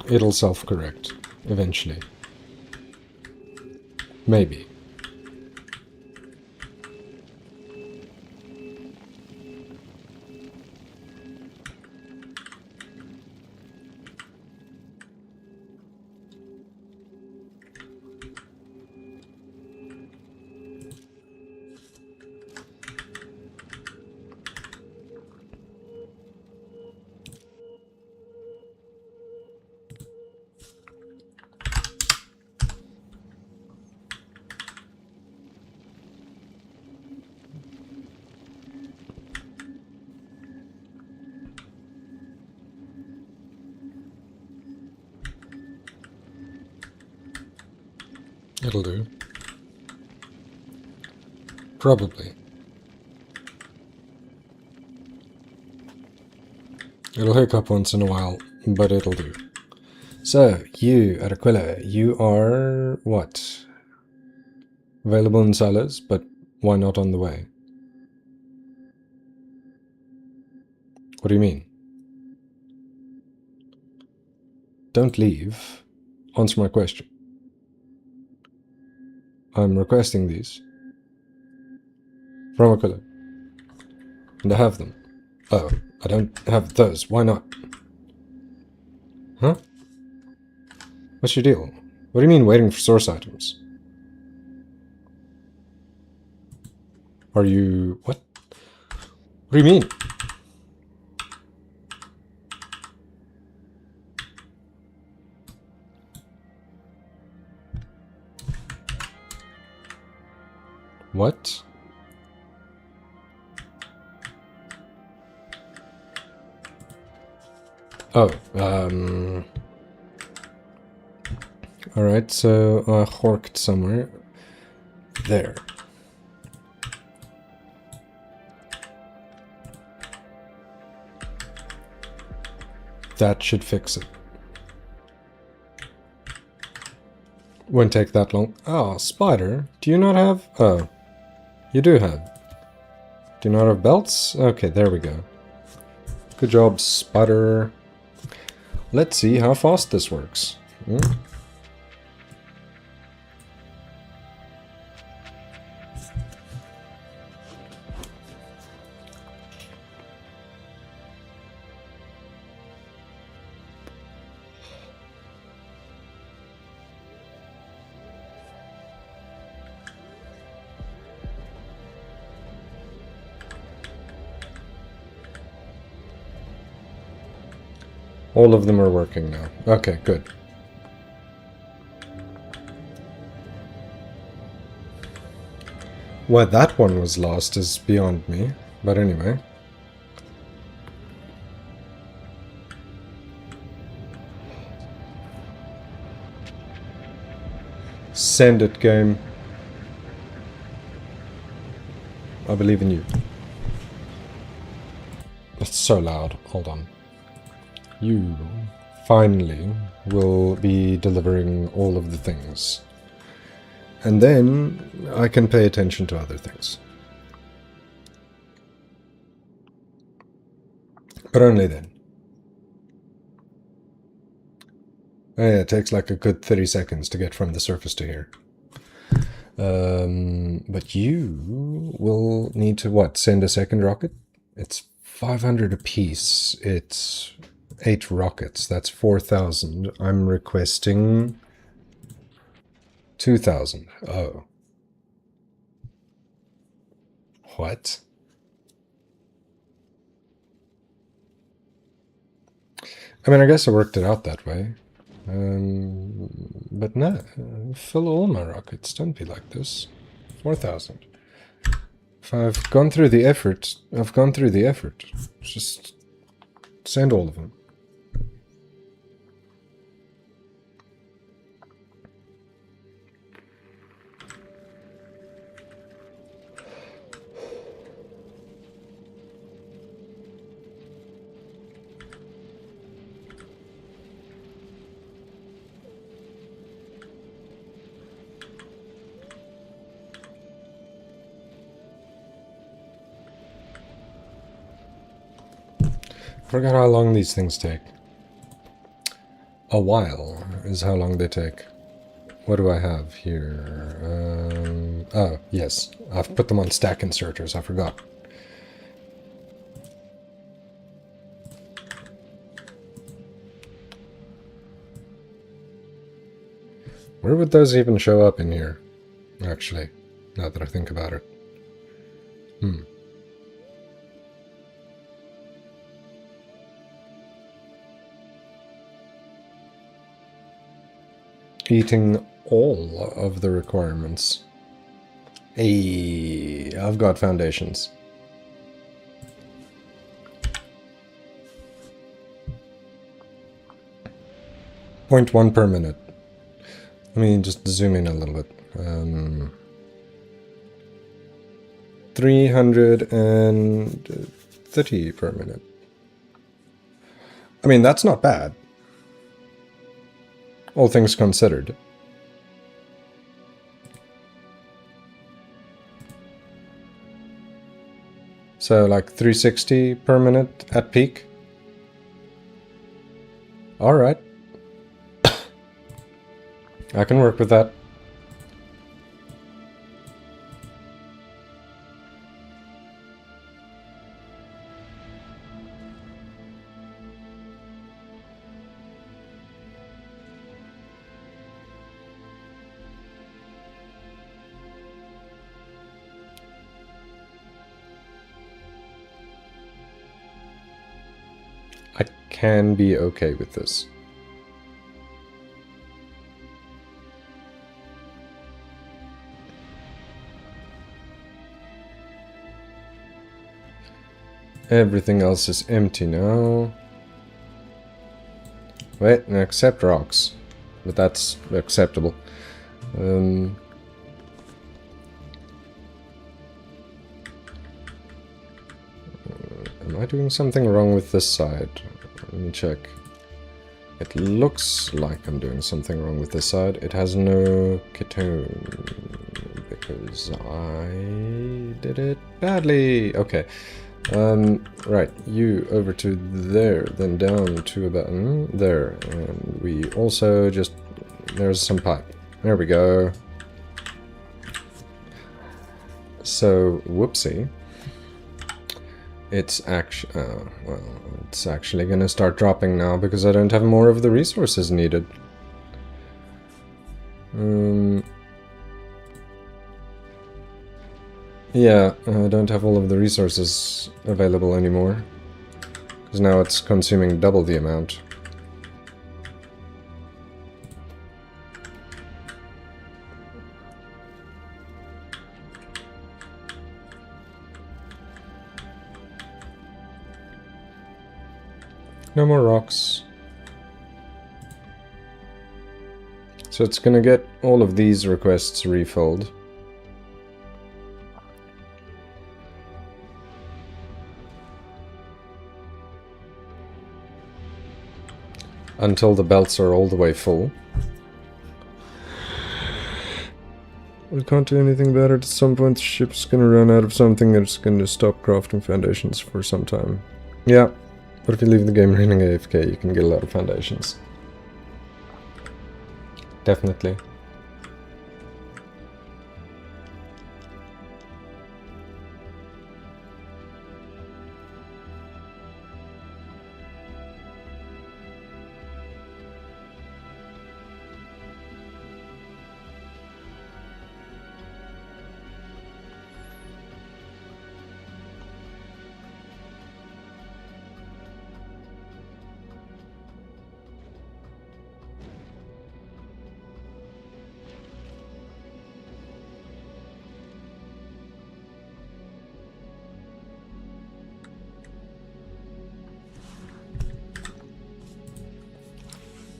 It'll self-correct eventually. Maybe. It'll do. Probably. It'll hiccup once in a while, but it'll do. So, you, at Aquila, you are what? Available in silos, but why not on the way? What do you mean? Don't leave. Answer my question. I'm requesting these from Aquila. And I have them. Oh, I don't have those. Why not? Huh? What's your deal? What do you mean waiting for source items? Are you... what? What do you mean? What? Oh, alright, so I horked somewhere. There. That should fix it. Won't take that long. Oh, spider. Do you not have... oh. You do have. Do you not have belts? Okay, there we go. Good job, spider. Let's see how fast this works. All of them are working now. Okay, good. Why that one was lost is beyond me, but anyway. Send it, game. I believe in you. It's so loud. Hold on. You finally will be delivering all of the things. And then I can pay attention to other things. But only then. Oh yeah, it takes like a good 30 seconds to get from the surface to here. But you will need to, what, send a second rocket? It's 500 apiece. It's 8 rockets. That's 4,000. I'm requesting 2,000. Oh. What? I mean, I guess I worked it out that way. But no, fill all my rockets. Don't be like this. 4,000. If I've gone through the effort, I've gone through the effort. Just send all of them. Forgot how long these things take. A while is how long they take. What do I have here? Oh, yes. I've put them on stack inserters. I forgot. Where would those even show up in here? Actually, now that I think about it. Eating all of the requirements. Hey, I've got foundations. .1 per minute. Let me just zoom in a little bit. 330 per minute. I mean, that's not bad. All things considered. So like 360 per minute at peak. Alright. I can work with that. I can be okay with this. Everything else is empty now. Wait, and accept rocks. But that's acceptable. Am I doing something wrong with this side? Let me check. It looks like I'm doing something wrong with this side. It has no ketone because I did it badly. Okay. Right, you over to there, then down to about there. And we also just, there's some pipe. There we go. So, whoopsie. It's actually, well, it's actually gonna start dropping now because I don't have more of the resources needed. Yeah, I don't have all of the resources available anymore. Because now it's consuming double the amount. No more rocks. So it's gonna get all of these requests refilled. Until the belts are all the way full. We can't do anything about it. At some point the ship's gonna run out of something and it's gonna stop crafting foundations for some time. Yeah, but if you leave the game running AFK, you can get a lot of foundations. Definitely.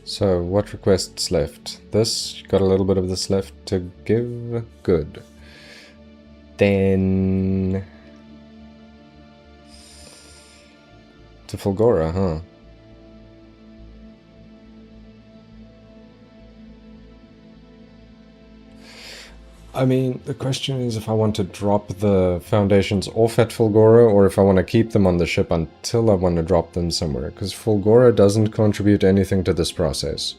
So, what requests left? This, got a little bit of this left to give. Good. Then... to Fulgora, huh? I mean, the question is if I want to drop the foundations off at Fulgora or if I want to keep them on the ship until I want to drop them somewhere, because Fulgora doesn't contribute anything to this process.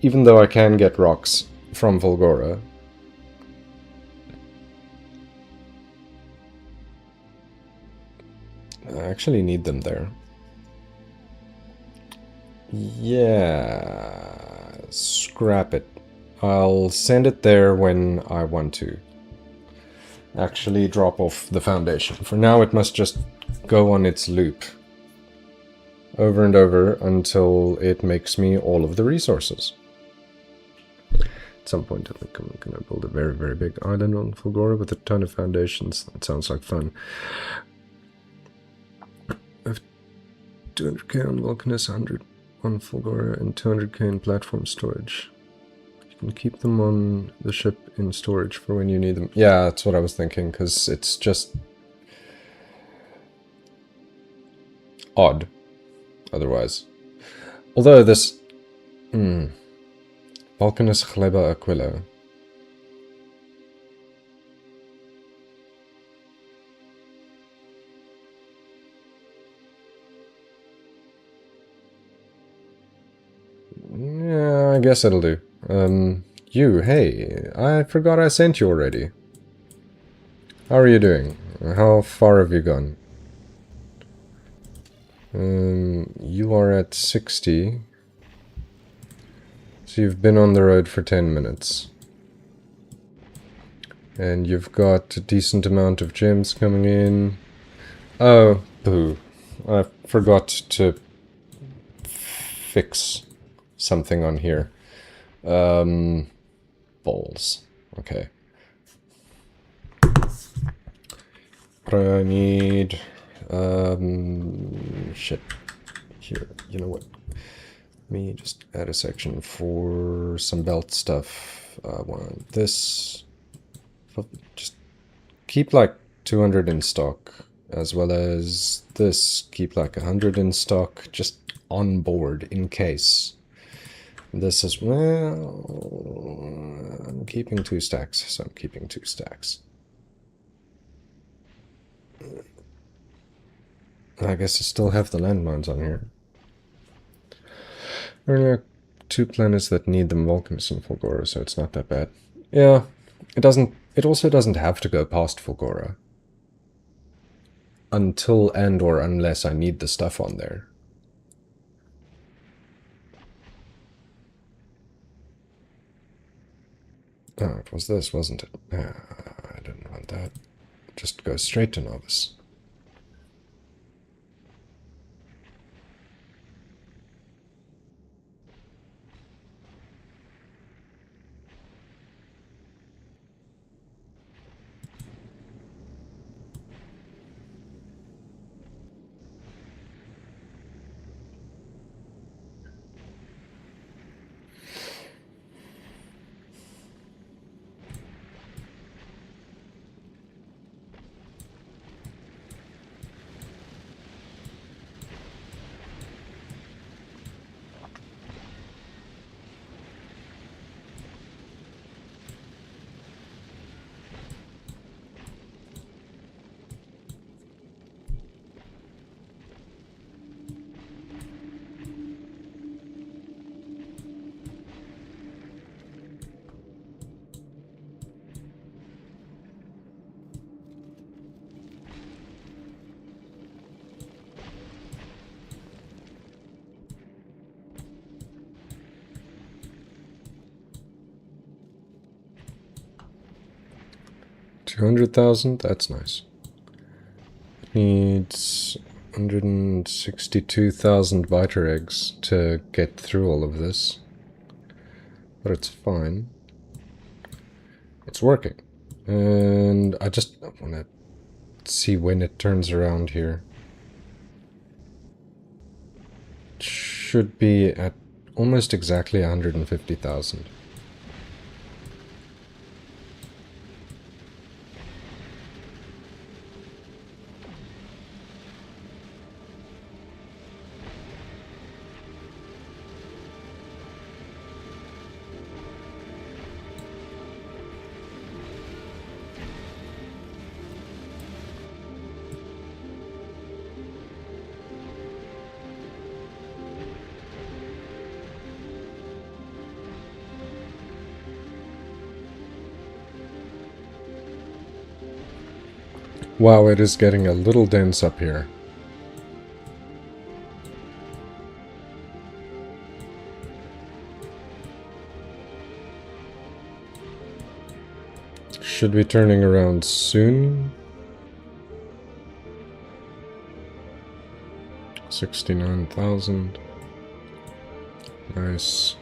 Even though I can get rocks from Fulgora. I actually need them there. Yeah, scrap it. I'll send it there when I want to actually drop off the foundation. For now, it must just go on its loop over and over until it makes me all of the resources. At some point, I think I'm gonna build a very, very big island on Fulgora with a ton of foundations. That sounds like fun. I have 200k on Vulcanus, 100 on Fulgora, and 200k in platform storage. You can keep them on the ship in storage for when you need them. Yeah, that's what I was thinking, because it's just odd otherwise. Although this... Vulcanus Chleba Aquila. Yeah, I guess it'll do. Hey, I forgot I sent you already. How are you doing? How far have you gone? You are at 60. So you've been on the road for 10 minutes. And you've got a decent amount of gems coming in. Oh, boo. I forgot to fix something on here. Balls. Okay. I need... shit. Here, you know what? Let me just add a section for some belt stuff. I want this. Just keep like 200 in stock, as well as this. Keep like 100 in stock, just on board in case. This is, well, I'm keeping 2 stacks, so I'm keeping 2 stacks. I guess I still have the landmines on here. There are 2 planets that need them, Vulcanus and Fulgora, so it's not that bad. Yeah, it also doesn't have to go past Fulgora. Until and or unless I need the stuff on there. Oh, it was this, wasn't it? I didn't want that. Just go straight to Novice. 200,000? That's nice. It needs 162,000 biter eggs to get through all of this. But it's fine. It's working. And I just want to see when it turns around here. It should be at almost exactly 150,000. Wow, it is getting a little dense up here. Should be turning around soon. 69,000. Nice.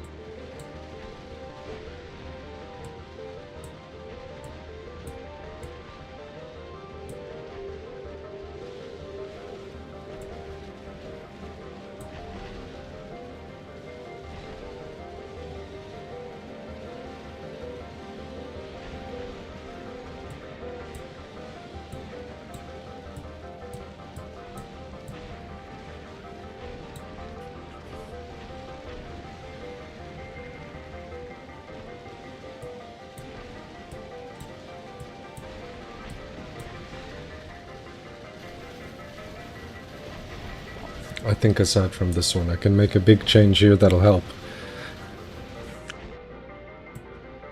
I think aside from this one, I can make a big change here that'll help.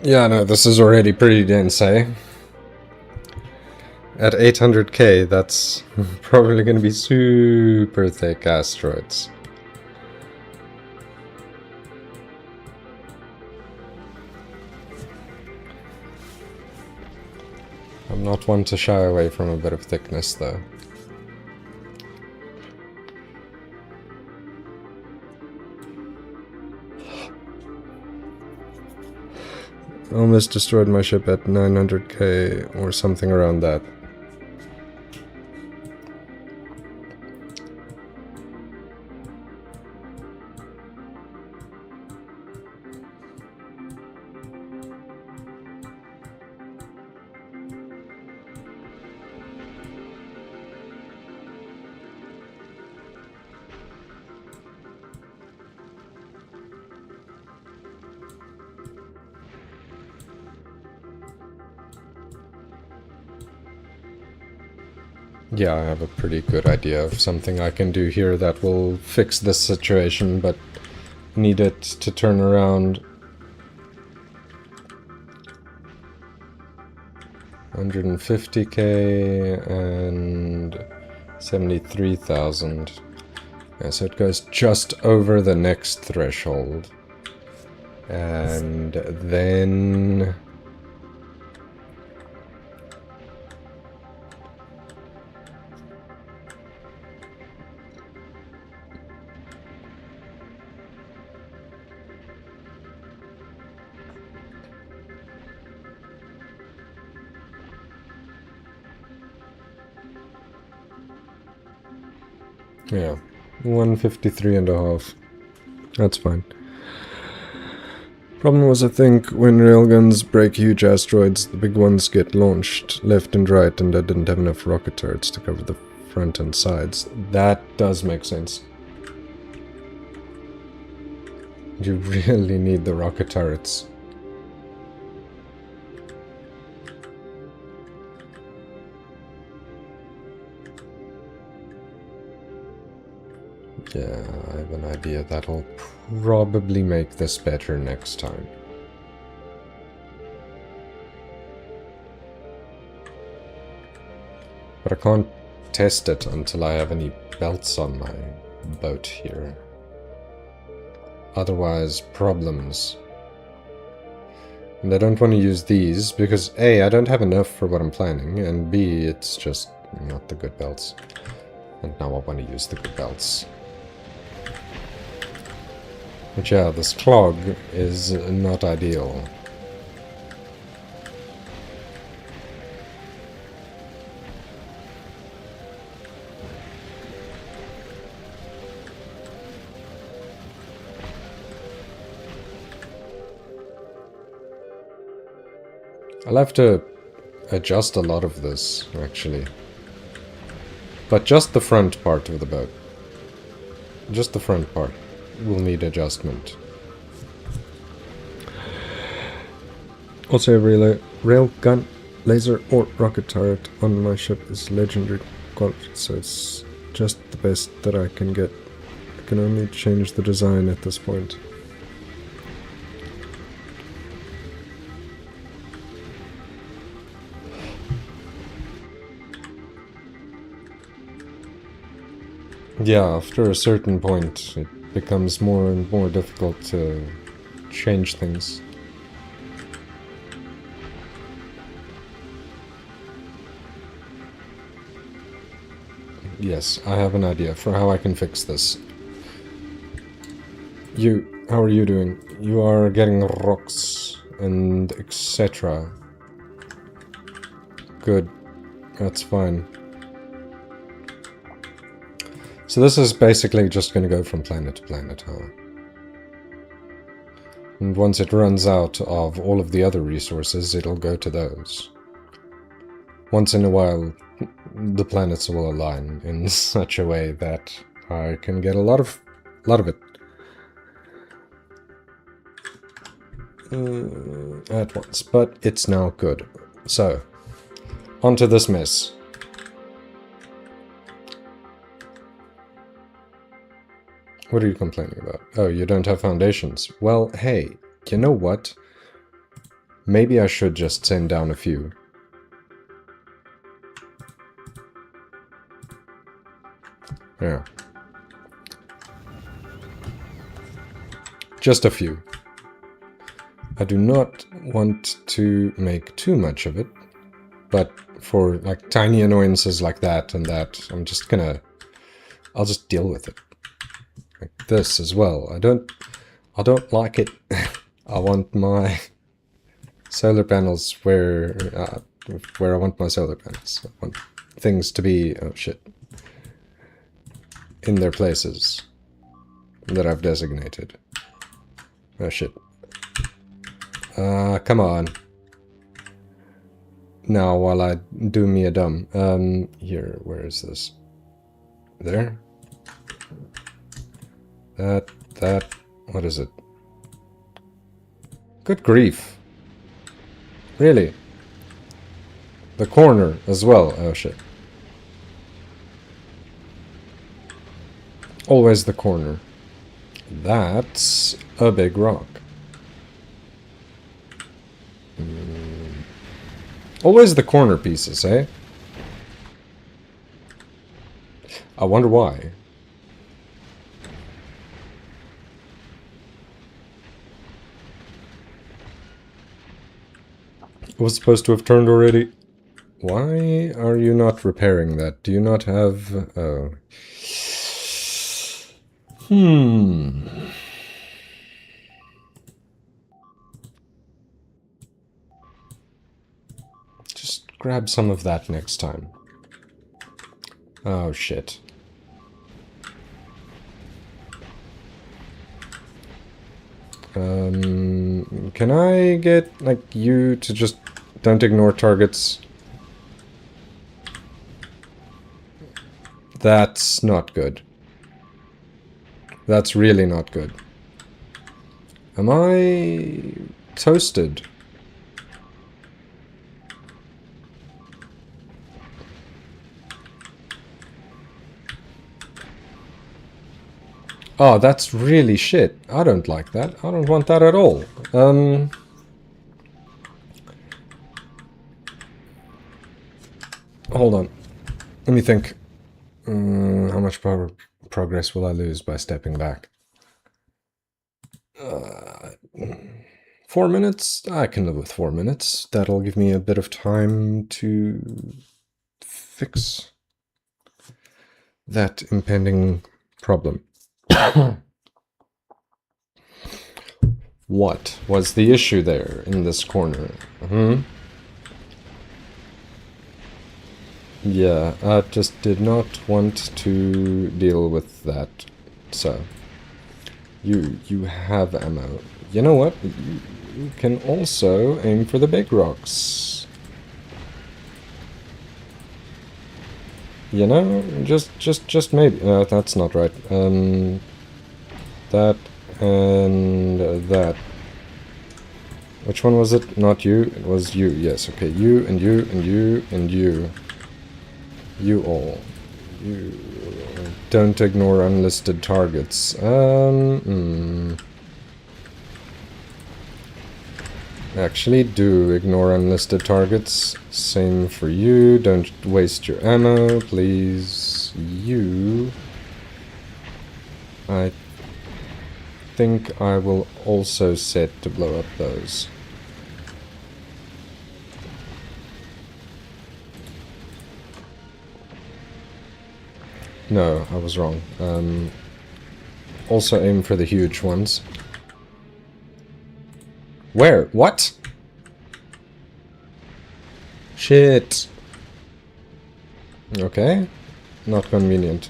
Yeah, no, this is already pretty dense, eh? At 800k, that's probably going to be super thick asteroids. I'm not one to shy away from a bit of thickness, though. Almost destroyed my ship at 900k or something around that. Yeah, I have a pretty good idea of something I can do here that will fix this situation, but need it to turn around 150k and 73,000. Yeah, so it goes just over the next threshold. And then... yeah, 153.5. That's fine. Problem was, I think, when railguns break huge asteroids, the big ones get launched left and right, and I didn't have enough rocket turrets to cover the front and sides. That does make sense. You really need the rocket turrets. Yeah, I have an idea that'll probably make this better next time. But I can't test it until I have any belts on my boat here. Otherwise, problems. And I don't want to use these because A, I don't have enough for what I'm planning, and B, it's just not the good belts. And now I want to use the good belts. But yeah, this clog is not ideal. I'll have to adjust a lot of this, actually. But just the front part of the boat. Just the front part will need adjustment. Also, every railgun, laser, or rocket turret on my ship is legendary quality, so it's just the best that I can get. I can only change the design at this point. Yeah, after a certain point, it becomes more and more difficult to change things. Yes, I have an idea for how I can fix this. How are you doing? You are getting rocks and etc. Good, that's fine. So this is basically just going to go from planet to planet, huh? And once it runs out of all of the other resources, it'll go to those. Once in a while, the planets will align in such a way that I can get a lot of it. At once, but it's now good. So, onto this mess. What are you complaining about? Oh, you don't have foundations. Well, hey, you know what? Maybe I should just send down a few. Yeah. Just a few. I do not want to make too much of it, but for like tiny annoyances like that and that, I'll just deal with it. Like this as well. I don't like it. I want my solar panels where I want my solar panels. I want things to be, oh shit, in their places that I've designated. Oh shit. Come on. Now, while I do me a dumb. Here, where is this? There? That, what is it? Good grief. Really? The corner as well. Oh shit. Always the corner. That's a big rock. Always the corner pieces, eh? I wonder why. It was supposed to have turned already. Why are you not repairing that? Do you not have... oh. Just grab some of that next time. Oh, shit. Can I get, like, you to just don't ignore targets? That's not good. That's really not good. Am I toasted? Oh, that's really shit. I don't like that. I don't want that at all. Hold on. Let me think. How much progress will I lose by stepping back? 4 minutes? I can live with 4 minutes. That'll give me a bit of time to fix that impending problem. What was the issue there in this corner? Yeah, I just did not want to deal with that. So, you have ammo. You know what? You can also aim for the big rocks. You know, just maybe. That's not right. That and that. Which one was it? Not you. It was you. Yes. Okay. You and you and you and you. You all. You don't ignore unlisted targets. Actually, do ignore unlisted targets. Same for you. Don't waste your ammo, please. You. I think I will also set to blow up those. No, I was wrong. Also aim for the huge ones. Where? What? Shit. Okay. Not convenient.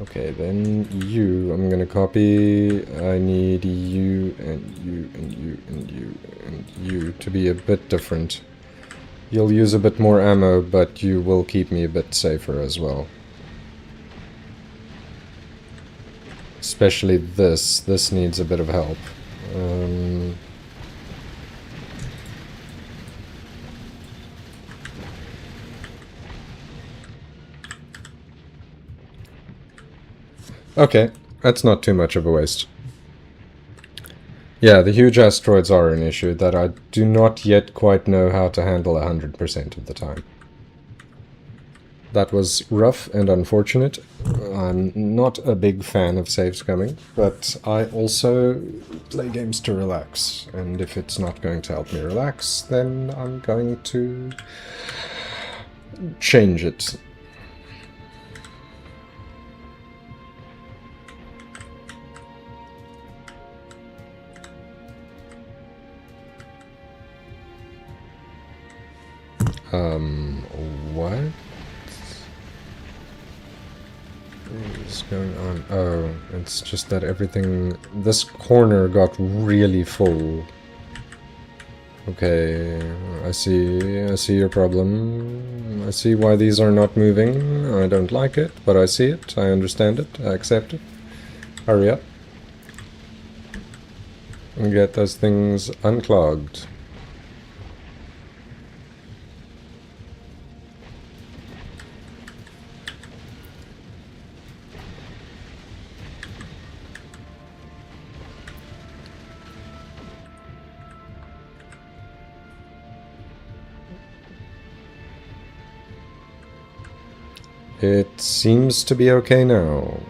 Okay, then you. I'm gonna copy. I need you and you and you and you and you to be a bit different. You'll use a bit more ammo, but you will keep me a bit safer as well. Especially this. This needs a bit of help. Okay, that's not too much of a waste. Yeah, the huge asteroids are an issue that I do not yet quite know how to handle 100% of the time. That was rough and unfortunate. I'm not a big fan of save scumming, but I also play games to relax, and if it's not going to help me relax, then I'm going to change it. What is going on? Oh, it's just that everything... This corner got really full. Okay, I see your problem. I see why these are not moving. I don't like it, but I see it, I understand it, I accept it. Hurry up. And get those things unclogged. It seems to be okay now.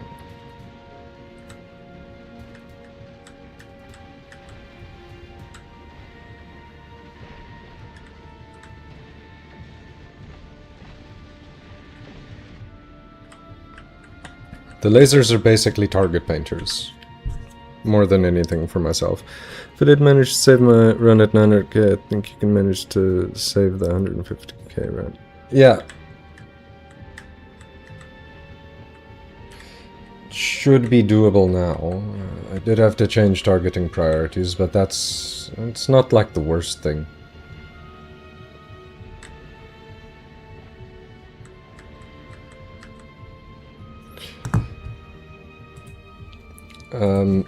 The lasers are basically target painters. More than anything for myself. If I did manage to save my run at 900k, I think you can manage to save the 150k run. Yeah. Should be doable now. I did have to change targeting priorities, but it's not like the worst thing.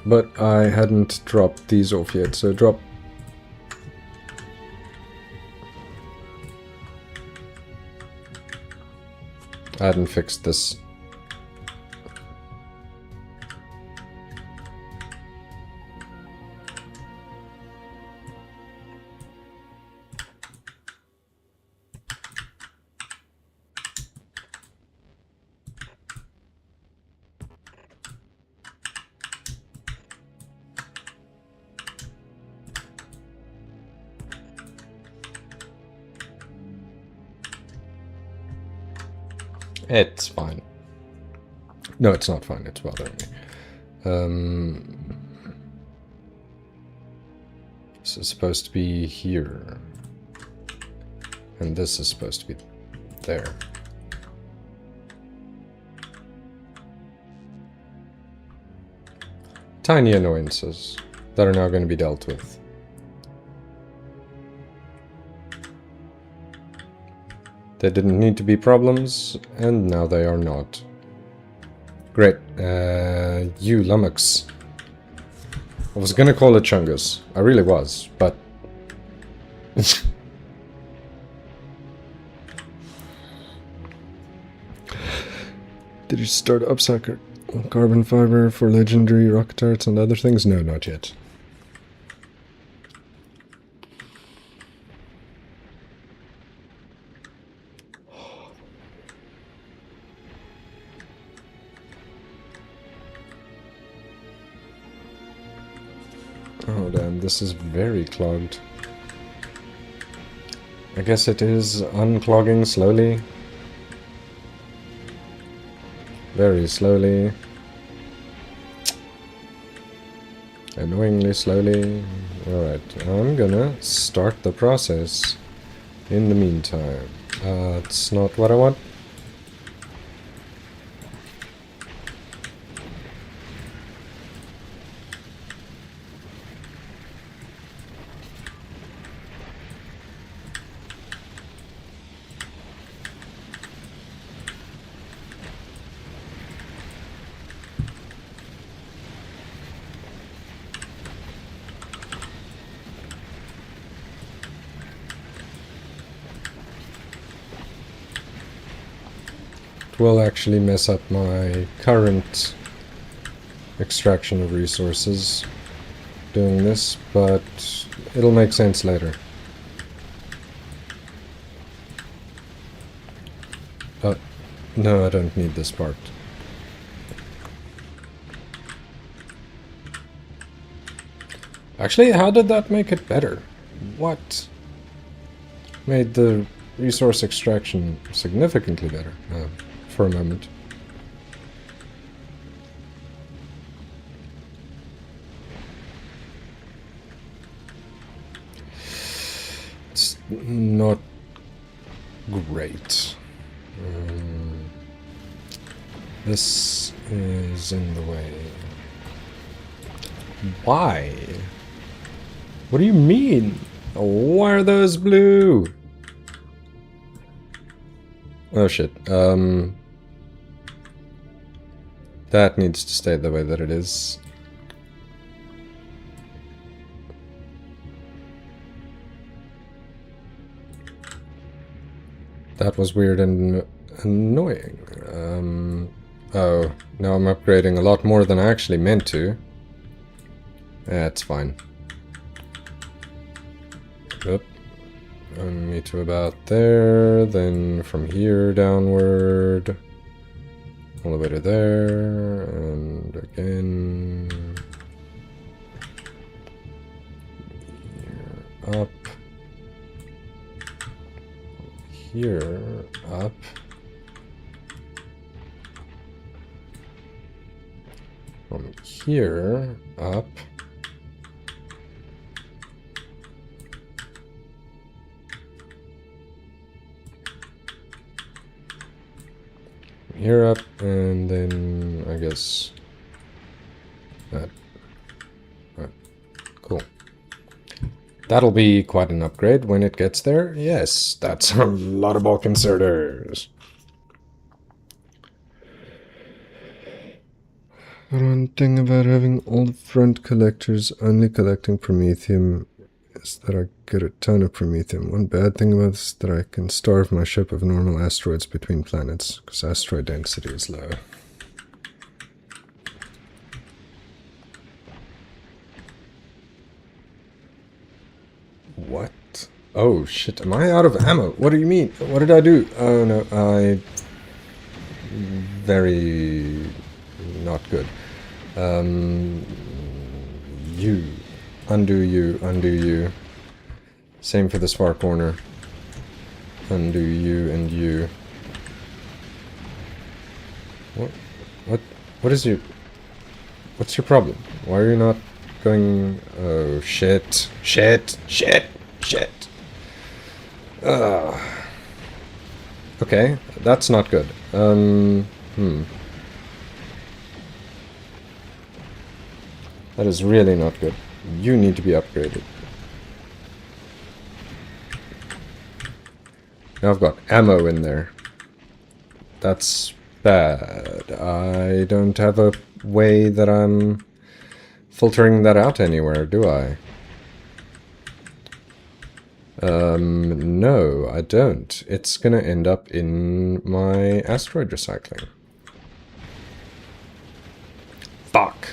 But I hadn't dropped these off yet, so drop... I hadn't fixed this. It's fine. No, it's not fine. It's bothering me. This is supposed to be here. And this is supposed to be there. Tiny annoyances that are now going to be dealt with. They didn't need to be problems, and now they are not. Great. You lummox. I was gonna call it Chungus. I really was, but... Did you start upcycle carbon fiber for legendary rocket turrets and other things? No, not yet. Oh damn, this is very clogged. I guess it is unclogging slowly. Very slowly. Annoyingly slowly. Alright, I'm gonna start the process in the meantime. It's not what I want. Will actually mess up my current extraction of resources doing this, but it'll make sense later. No, I don't need this part. Actually, how did that make it better? What made the resource extraction significantly better? For a moment. It's not great. This is in the way. Why? What do you mean? Why are those blue? Oh shit. That needs to stay the way that it is. That was weird and annoying. Oh, now I'm upgrading a lot more than I actually meant to. That's fine. Yep. Me to about there, then from here downward. All the way to there, and again... Here, up. Here, up. From here, up. Here up, and then I guess that. Right. Cool. That'll be quite an upgrade when it gets there. Yes, that's a lot of bulk inserters. One thing about having old front collectors only collecting promethium is that I get a ton of promethium. One bad thing about this is that I can starve my ship of normal asteroids between planets, because asteroid density is low. What? Oh shit, am I out of ammo? What do you mean? What did I do? Oh no, very not good. You. Undo you, undo you. Same for this far corner. Undo you and you. What? What is your... What's your problem? Why are you not going... Oh, shit. Shit. Shit. Shit. Okay, that's not good. That is really not good. You need to be upgraded. Now I've got ammo in there. That's bad. I don't have a way that I'm filtering that out anywhere, do I? No, I don't. It's gonna end up in my asteroid recycling. Fuck!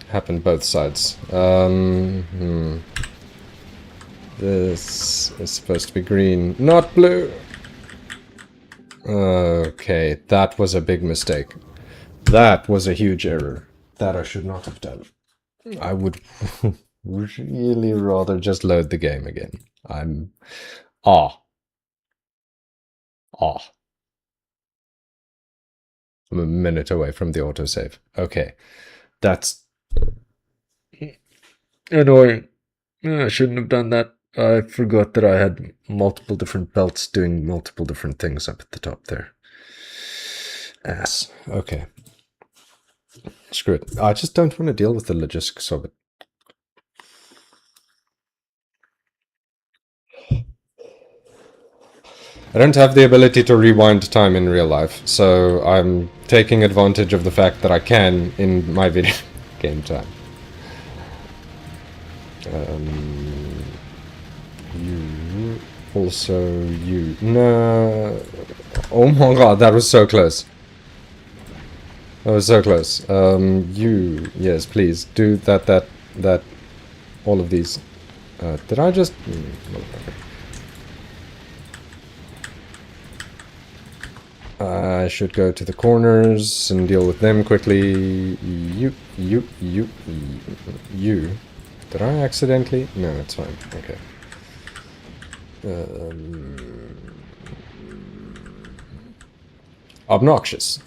Happened both sides. This is supposed to be green, not blue! Okay, that was a big mistake. That was a huge error. That I should not have done. I would really rather just load the game again. I'm... I'm a minute away from the autosave. Okay. That's... annoying. I shouldn't have done that. I forgot that I had multiple different belts doing multiple different things up at the top there. Ass. Okay. Screw it. I just don't want to deal with the logistics of it. I don't have the ability to rewind time in real life, so I'm taking advantage of the fact that I can in my video game time. You... Also you... No... Oh my god, that was so close. That was so close. You... Yes, please, do that... All of these. Did I just... I should go to the corners and deal with them quickly. You. Did I accidentally? No, it's fine. Okay. Obnoxious.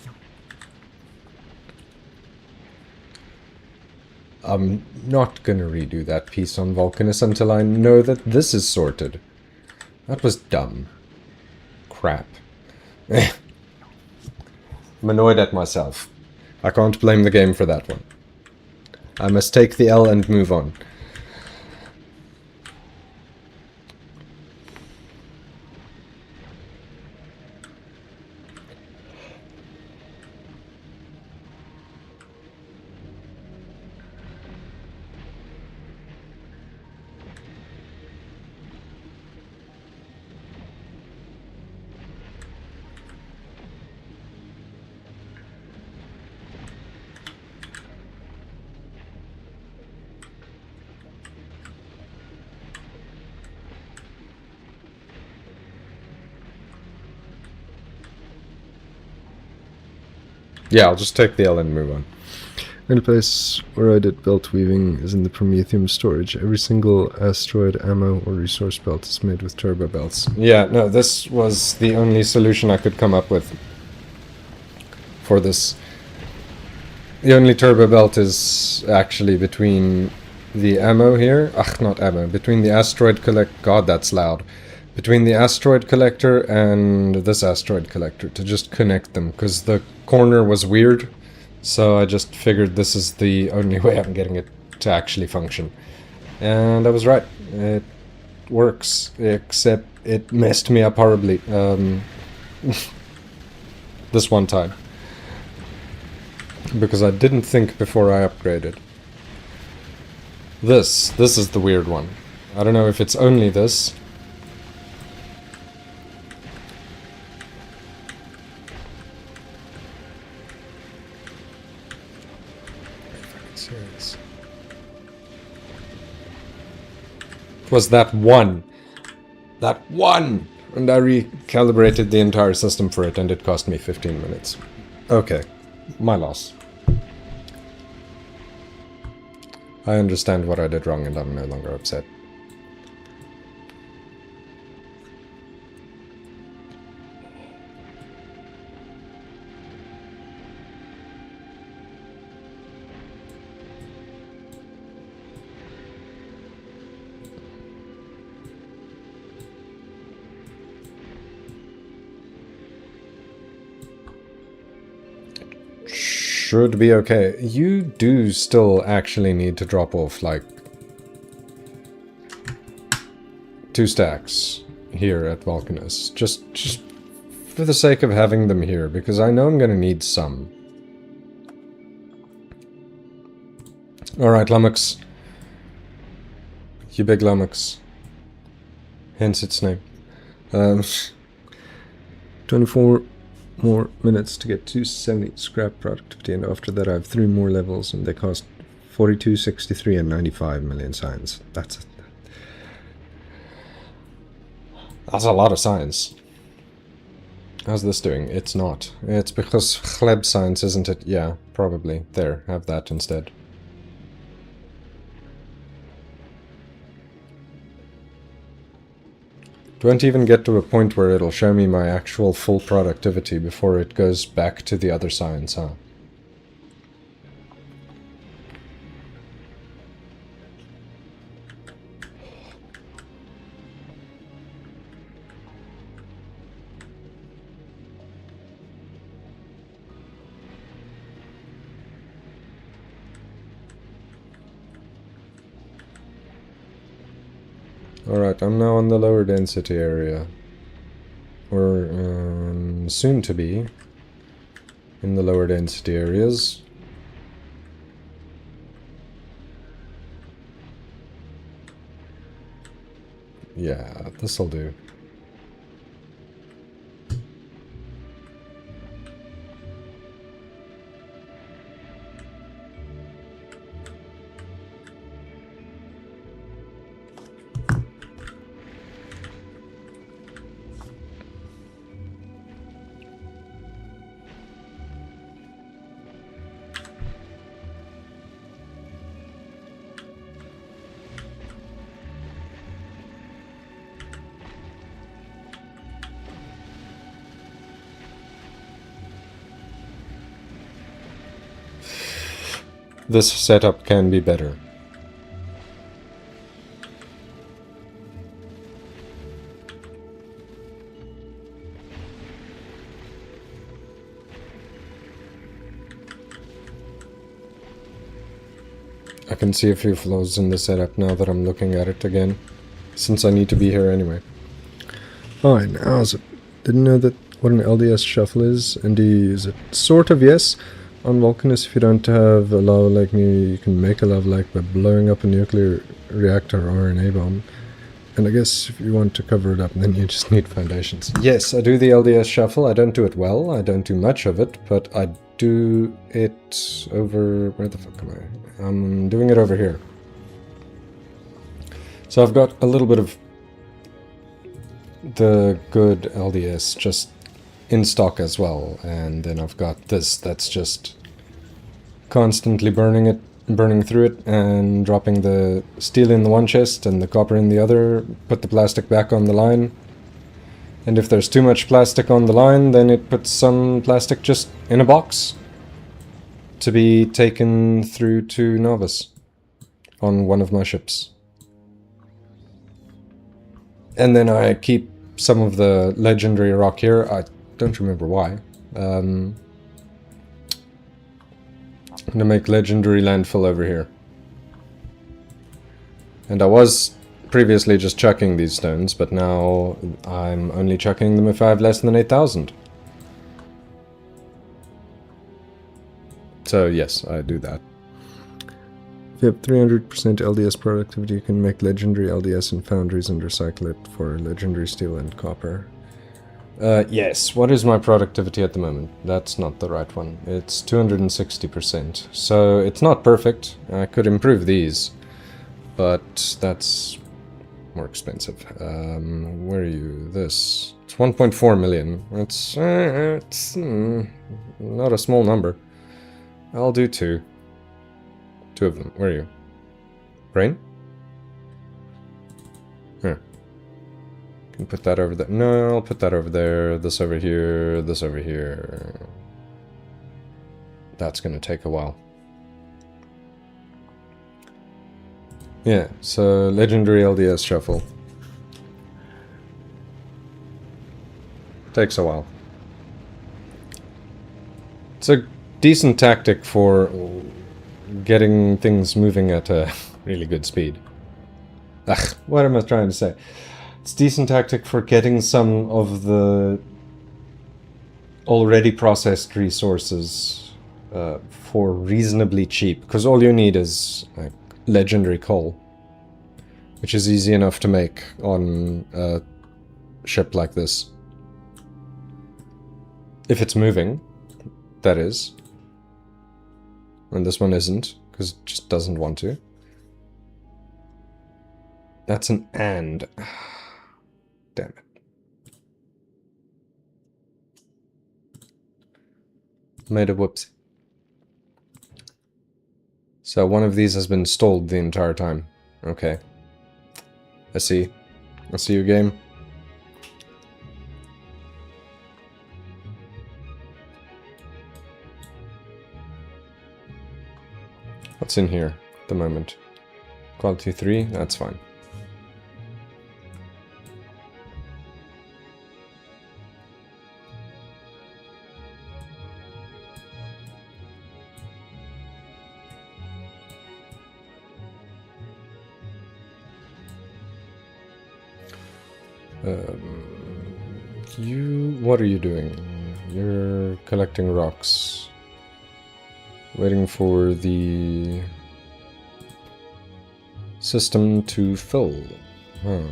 I'm not gonna redo that piece on Vulcanus until I know that this is sorted. That was dumb. Crap. I'm annoyed at myself. I can't blame the game for that one. I must take the L and move on. Yeah, I'll just take the L and move on. The only place where I did belt weaving is in the Prometheum storage. Every single asteroid ammo or resource belt is made with turbo belts. Yeah, no, this was the only solution I could come up with for this. The only turbo belt is actually between the ammo here. Ugh, not ammo. Between the asteroid collect... God, that's loud. Between the asteroid collector and this asteroid collector to just connect them, because the corner was weird, so I just figured this is the only way I'm getting it to actually function. And I was right. It works, except it messed me up horribly. This one time. Because I didn't think before I upgraded. This is the weird one. I don't know if it's only this. It was that one. That one! And I recalibrated the entire system for it, and it cost me 15 minutes. Okay. My loss. I understand what I did wrong, and I'm no longer upset. should be okay. You do still actually need to drop off, like, 2 stacks here at Vulcanus. Just for the sake of having them here, because I know I'm gonna need some. Alright, Lummox. You big Lummox. Hence its name. 24 more minutes to get 270 scrap productivity, and after that I have 3 more levels, and they cost 42, 63, and 95 million science. That's a lot of science. How's this doing? It's not. It's because Chleb science, isn't it? Yeah, probably. There, have that instead. Don't even get to a point where it'll show me my actual full productivity before it goes back to the other science, huh? Alright, I'm now in the lower density area. Or, soon to be in the lower density areas. Yeah, this'll do. This setup can be better. I can see a few flaws in the setup now that I'm looking at it again, since I need to be here anyway. Fine, how's it? Didn't know that what an LDS shuffle is, and do you use it? Sort of, yes. On Vulcanus, if you don't have a lava lake near you, you can make a lava lake by blowing up a nuclear reactor or an A-bomb. And I guess if you want to cover it up, then you just need foundations. Yes, I do the LDS shuffle. I don't do it well. I don't do much of it, but I do it over... Where the fuck am I? I'm doing it over here. So I've got a little bit of the good LDS just in stock as well, and then I've got this that's just constantly burning through it and dropping the steel in the one chest and the copper in the other, put the plastic back on the line, and if there's too much plastic on the line, then it puts some plastic just in a box to be taken through to Novus on one of my ships. And then I keep some of the legendary rock here. I don't remember why. I'm gonna make legendary landfill over here. And I was previously just chucking these stones, but now I'm only chucking them if I have less than 8,000. So yes, I do that. If you have 300% LDS productivity, you can make legendary LDS in foundries and recycle it for legendary steel and copper. Yes, what is my productivity at the moment? That's not the right one. It's 260%. So it's not perfect. I could improve these, but that's more expensive. Where are you? This. It's 1.4 million. It's not a small number. I'll do 2. 2 of them. Where are you? Brain? Here. Can put that over there. No, I'll put that over there. This over here. This over here. That's gonna take a while. Yeah, so legendary LDS shuffle. Takes a while. It's a decent tactic for getting things moving at a really good speed. Ugh, what am I trying to say? It's decent tactic for getting some of the already processed resources for reasonably cheap, because all you need is like legendary coal, which is easy enough to make on a ship like this. If it's moving, that is. And this one isn't, because it just doesn't want to. That's an and. Damn it. Made a whoopsie. So one of these has been stalled the entire time. Okay. I see. I see your game. What's in here at the moment? Quality 3? That's fine. What are you doing? You're collecting rocks. Waiting for the system to fill. Huh.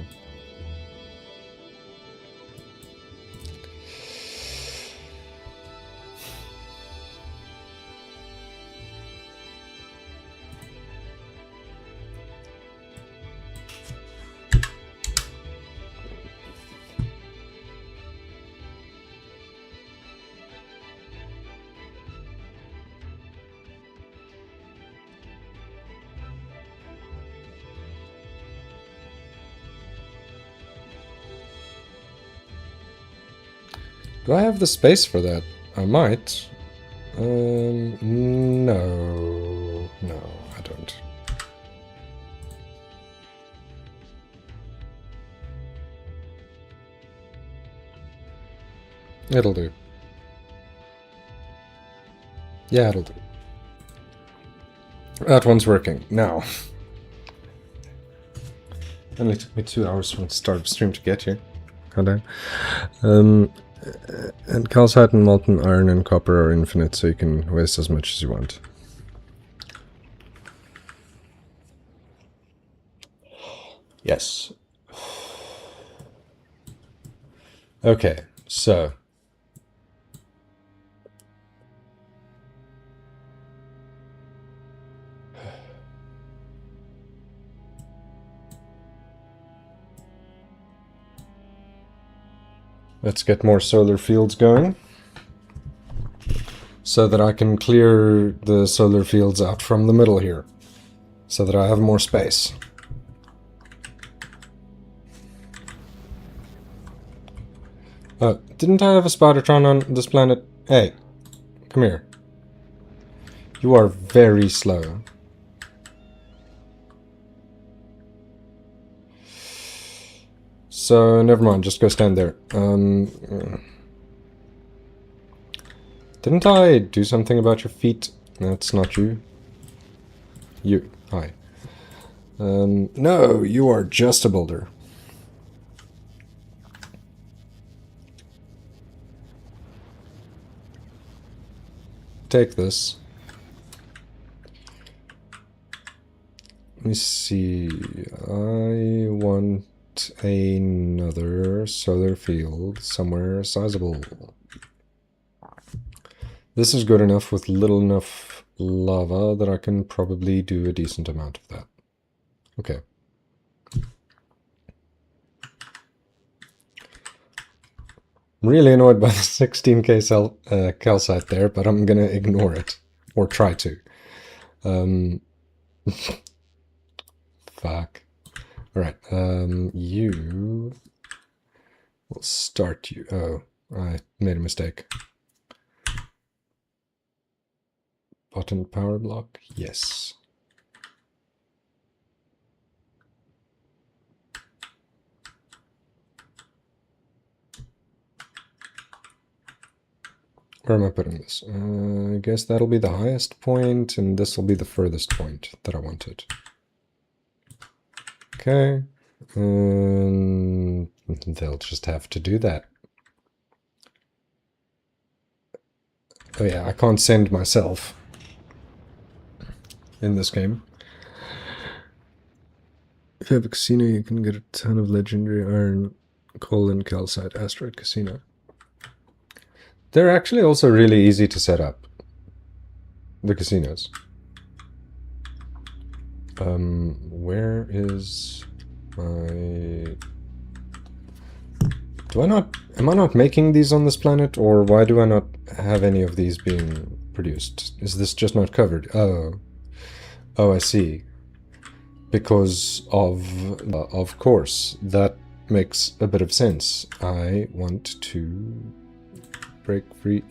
Do I have the space for that? I might. No. No, I don't. It'll do. Yeah, it'll do. That one's working. Now. Only took me 2 hours from the start of stream to get here. God damn. And calcite and molten iron and copper are infinite, so you can waste as much as you want. Yes. Okay, so... let's get more solar fields going, so that I can clear the solar fields out from the middle here, so that I have more space. Didn't I have a Spidertron on this planet? Hey, come here. You are very slow. So, never mind, just go stand there. Didn't I do something about your feet? That's not you. You. Hi. No, you are just a boulder. Take this. Let me see. I want another solar field somewhere sizable. This is good enough with little enough lava that I can probably do a decent amount of that. Okay. I'm really annoyed by the 16k calcite there, but I'm gonna ignore it. Or try to. Fuck. Alright, you... We'll start you... Oh, I made a mistake. Button power block? Yes. Where am I putting this? I guess that'll be the highest point, and this will be the furthest point that I wanted. Okay. And they'll just have to do that. Oh yeah, I can't send myself in this game. If you have a casino, you can get a ton of legendary iron, coal, and calcite asteroid casino. They're actually also really easy to set up, the casinos. Where is my... am I not making these on this planet, or why do I not have any of these being produced? Is this just not covered? Oh, I see. Because of course, that makes a bit of sense. I want to break free.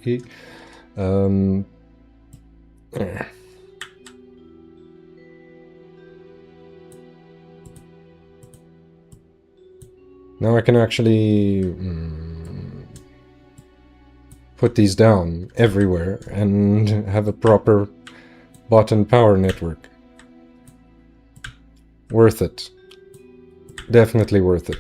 Now I can actually put these down everywhere and have a proper bot and power network. Worth it. Definitely worth it.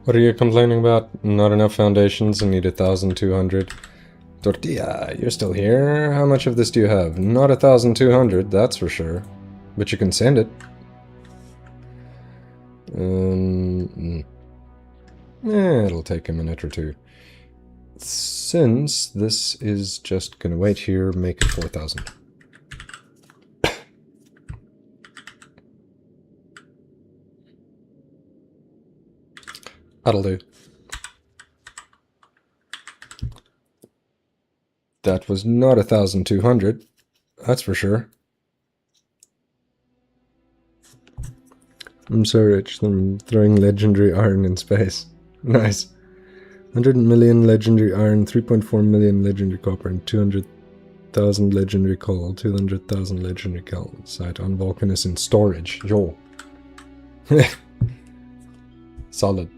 What are you complaining about? Not enough foundations and need 1,200. Tortilla, you're still here? How much of this do you have? Not 1,200, that's for sure. But you can send it. It'll take a minute or two. Since this is just gonna wait here, make it 4,000. That'll do. That was not 1,200. That's for sure. I'm so rich, I'm throwing legendary iron in space. Nice. 100 million legendary iron, 3.4 million legendary copper, and 200,000 legendary coal, 200,000 legendary calcite on Vulcanus in storage. Yo. Solid.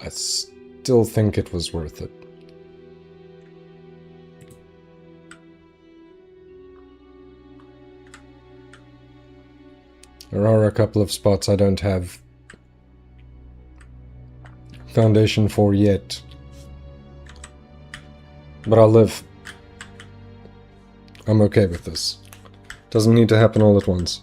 I still think it was worth it. There are a couple of spots I don't have foundation for yet. But I'll live. I'm okay with this. Doesn't need to happen all at once.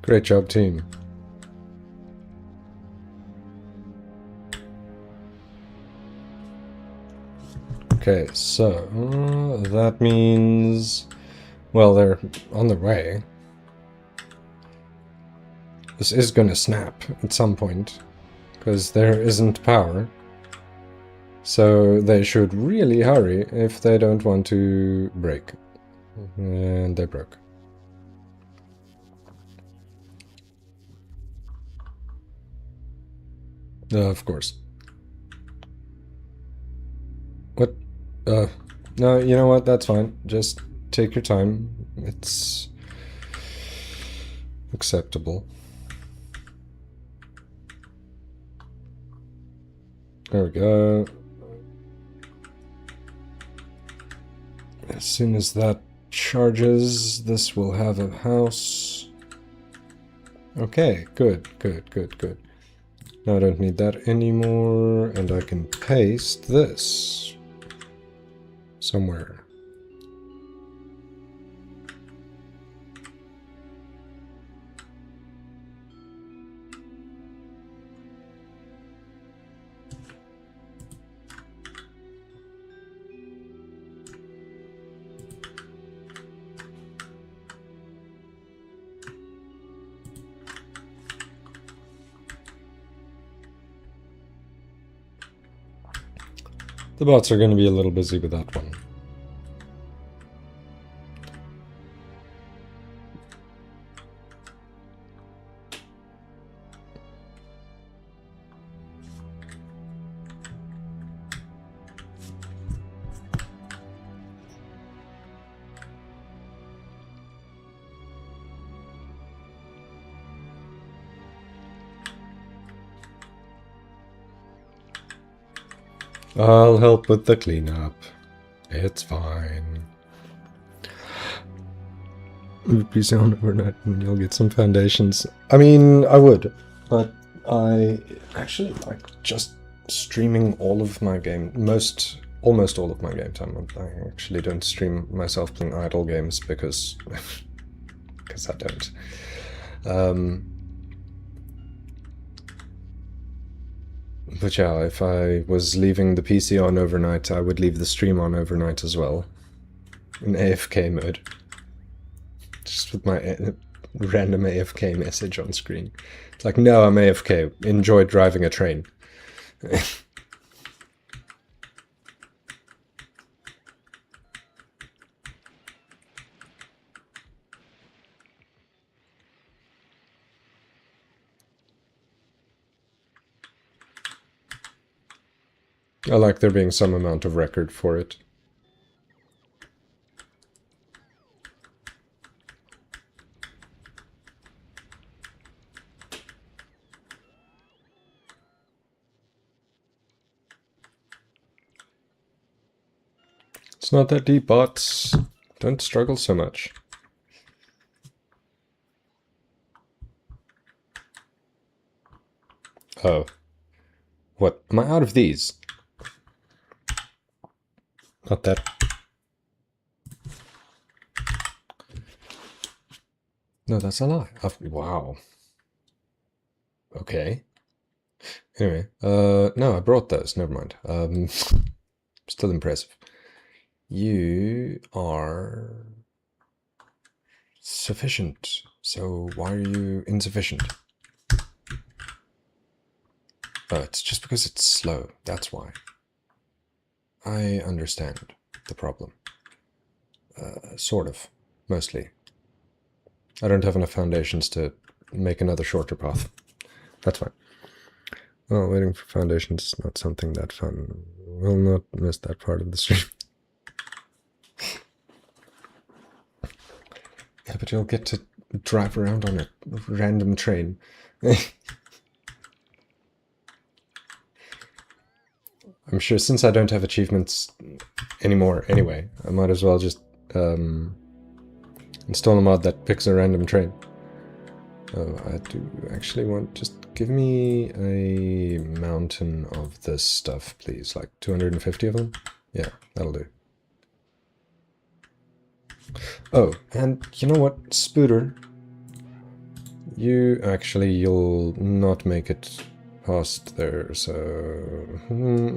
Great job, team. Okay, so that means, well, they're on their way. This is gonna snap at some point, because there isn't power. So they should really hurry if they don't want to break. And they broke. Of course. What? No, you know what? That's fine. Just take your time. It's acceptable. There we go. As soon as that charges, this will have a house. Okay, good. Now I don't need that anymore, and I can paste this somewhere. The bots are going to be a little busy with that one. I'll help with the cleanup. It's fine. PC on overnight and you'll get some foundations. I mean, I would, but I actually like just streaming all of my game, almost all of my game time. I actually don't stream myself playing idle games because I don't. But yeah, if I was leaving the PC on overnight, I would leave the stream on overnight as well, in AFK mode. Just with my random AFK message on screen. It's like, no, I'm AFK. Enjoy driving a train. I like there being some amount of record for it. It's not that deep, bots. Don't struggle so much. Oh. What? Am I out of these? Not that. No, that's a lie. Wow. Okay. Anyway, no, I brought those. Never mind. Still impressive. You are sufficient. So why are you insufficient? Oh, it's just because it's slow. That's why. I understand the problem. Sort of. Mostly. I don't have enough foundations to make another shorter path. That's fine. Well, waiting for foundations is not something that fun. We'll not miss that part of the stream. Yeah, but you'll get to drive around on a random train. I'm sure since I don't have achievements anymore anyway, I might as well just install a mod that picks a random train. Oh, I do actually want... Just give me a mountain of this stuff, please. Like 250 of them? Yeah, that'll do. Oh, and you know what, Spooter? You'll not make it past there, so...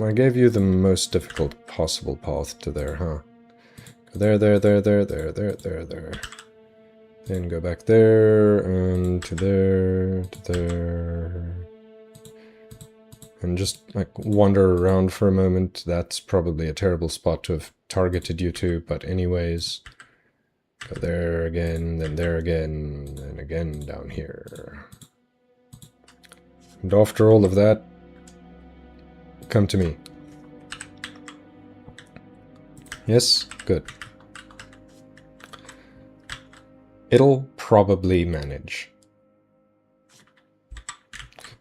I gave you the most difficult possible path to there, huh? There. Then go back there, and to there. And just, like, wander around for a moment. That's probably a terrible spot to have targeted you to, but anyways... Go there again, then there again, and again down here. And after all of that, come to me. Yes? Good. It'll probably manage.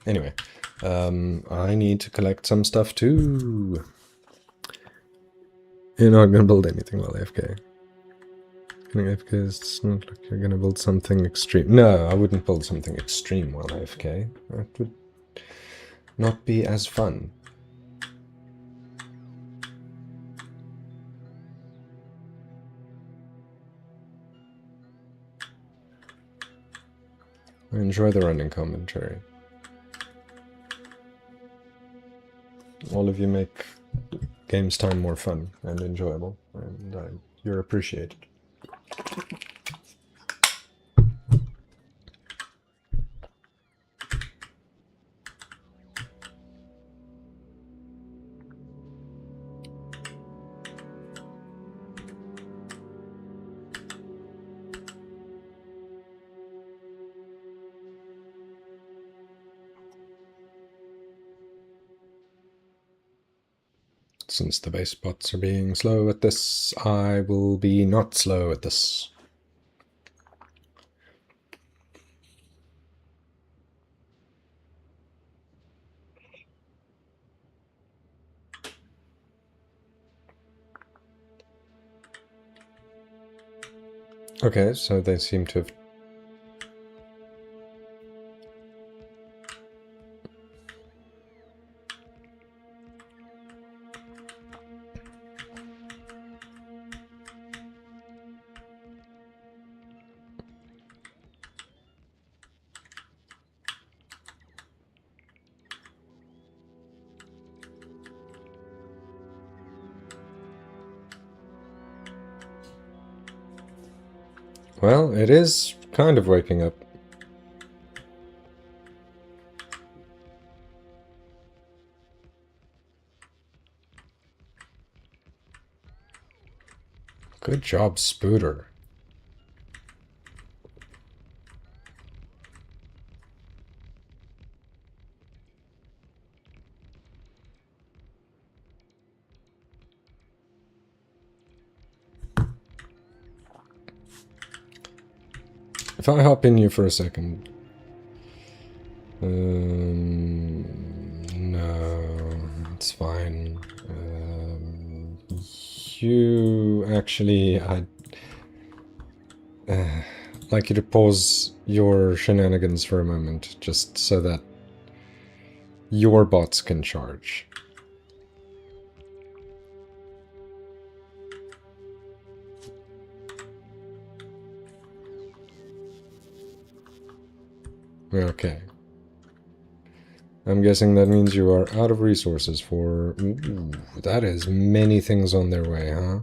Anyway, I need to collect some stuff too. You're not gonna build anything while AFK. AFK, it's not like you're gonna build something extreme. No, I wouldn't build something extreme while AFK. That would not be as fun. I enjoy the running commentary. All of you make games time more fun and enjoyable, and you're appreciated. Since the base bots are being slow at this, I will be not slow at this. Okay, so they seem to have... Well, it is kind of waking up. Good job, Spooter. If I hop in you for a second... no, it's fine. You actually... I'd like you to pause your shenanigans for a moment, just so that your bots can charge. Okay. I'm guessing that means you are out of resources for... Ooh, that is many things on their way, huh?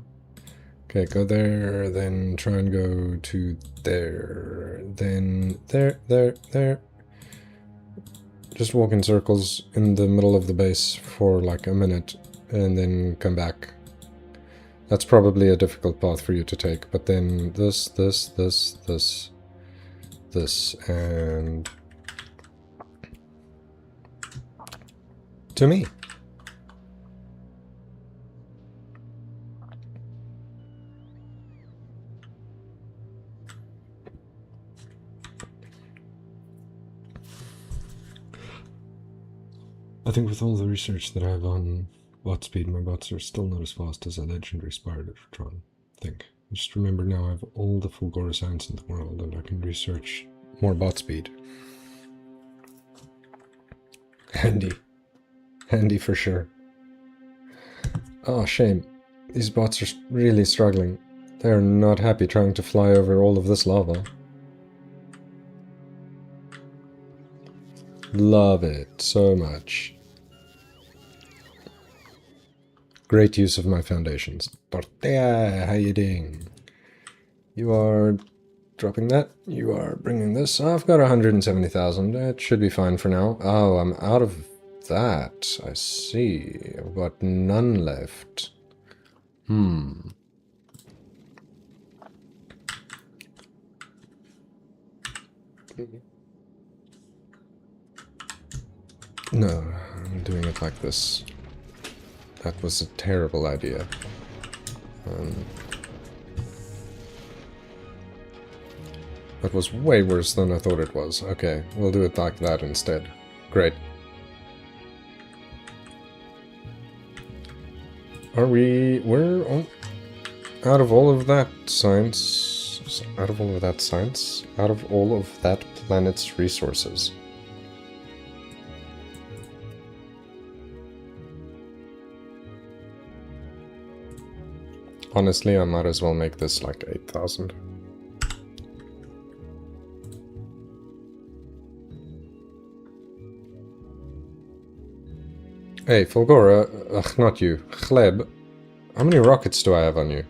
Okay, go there, then try and go to there, then there. Just walk in circles in the middle of the base for like a minute, and then come back. That's probably a difficult path for you to take, but then this, and... to me. I think with all the research that I have on bot speed, my bots are still not as fast as a legendary Spidertron. Think. Just remember now I have all the Fulgora science in the world and I can research more bot speed. Handy. Handy for sure. Oh, shame. These bots are really struggling. They're not happy trying to fly over all of this lava. Love it so much. Great use of my foundations. Tortilla, how you doing? You are dropping that. You are bringing this. Oh, I've got 170,000. That should be fine for now. Oh, I'm out of that. I see. I've got none left. No, I'm doing it like this. That was a terrible idea. That was way worse than I thought it was. Okay, we'll do it like that instead. Great. We're out of all of that science, out of all of that planet's resources. Honestly, I might as well make this like 8,000. Hey, Fulgora, ugh, not you, Chleb, how many rockets do I have on you?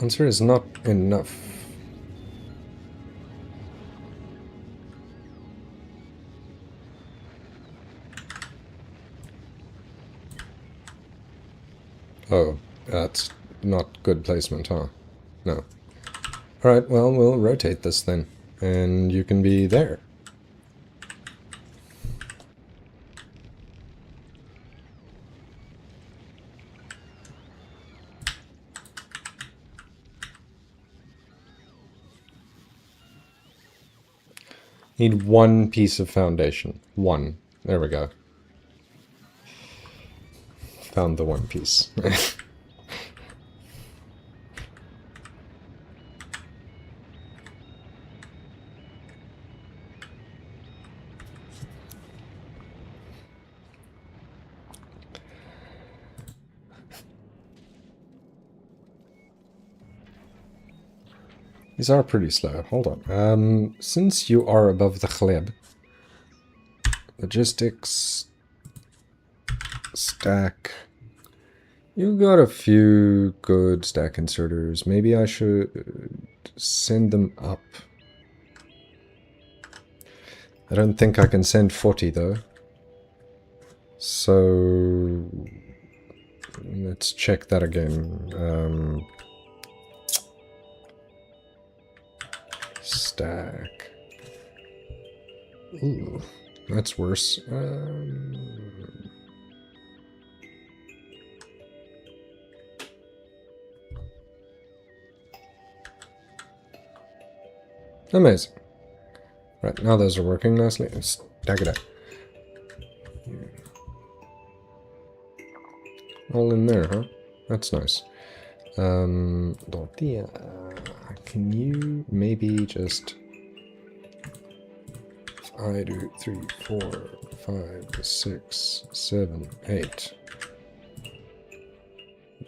Answer is not enough. Oh, that's not good placement, huh? No. Alright, well, we'll rotate this then, and you can be there. Need one piece of foundation. One. There we go. Found the one piece. These are pretty slow. Hold on. Since you are above the Chleb, logistics, stack. You got a few good stack inserters. Maybe I should send them up. I don't think I can send 40 though. So let's check that again. Stack. Ooh, that's worse. Amazing. Right, now those are working nicely. Stack it up. All in there, huh? That's nice. Tortilla, can you maybe just... I do 3, 4, 5, 6, 7, 8.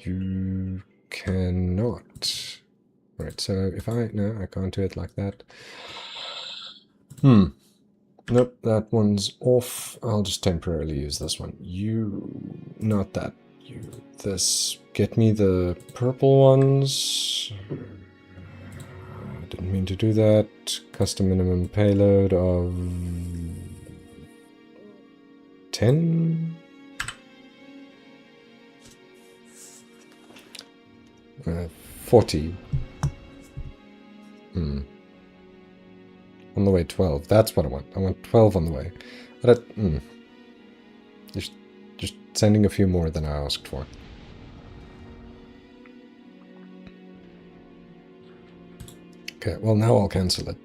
You cannot. Right, so if I... No, I can't do it like that. Nope, that one's off. I'll just temporarily use this one. You... Not that. You... This... Get me the purple ones. I didn't mean to do that. Custom minimum payload of... 10? 40. On the way 12. That's what I want. I want 12 on the way. But just sending a few more than I asked for. Okay, well now I'll cancel it.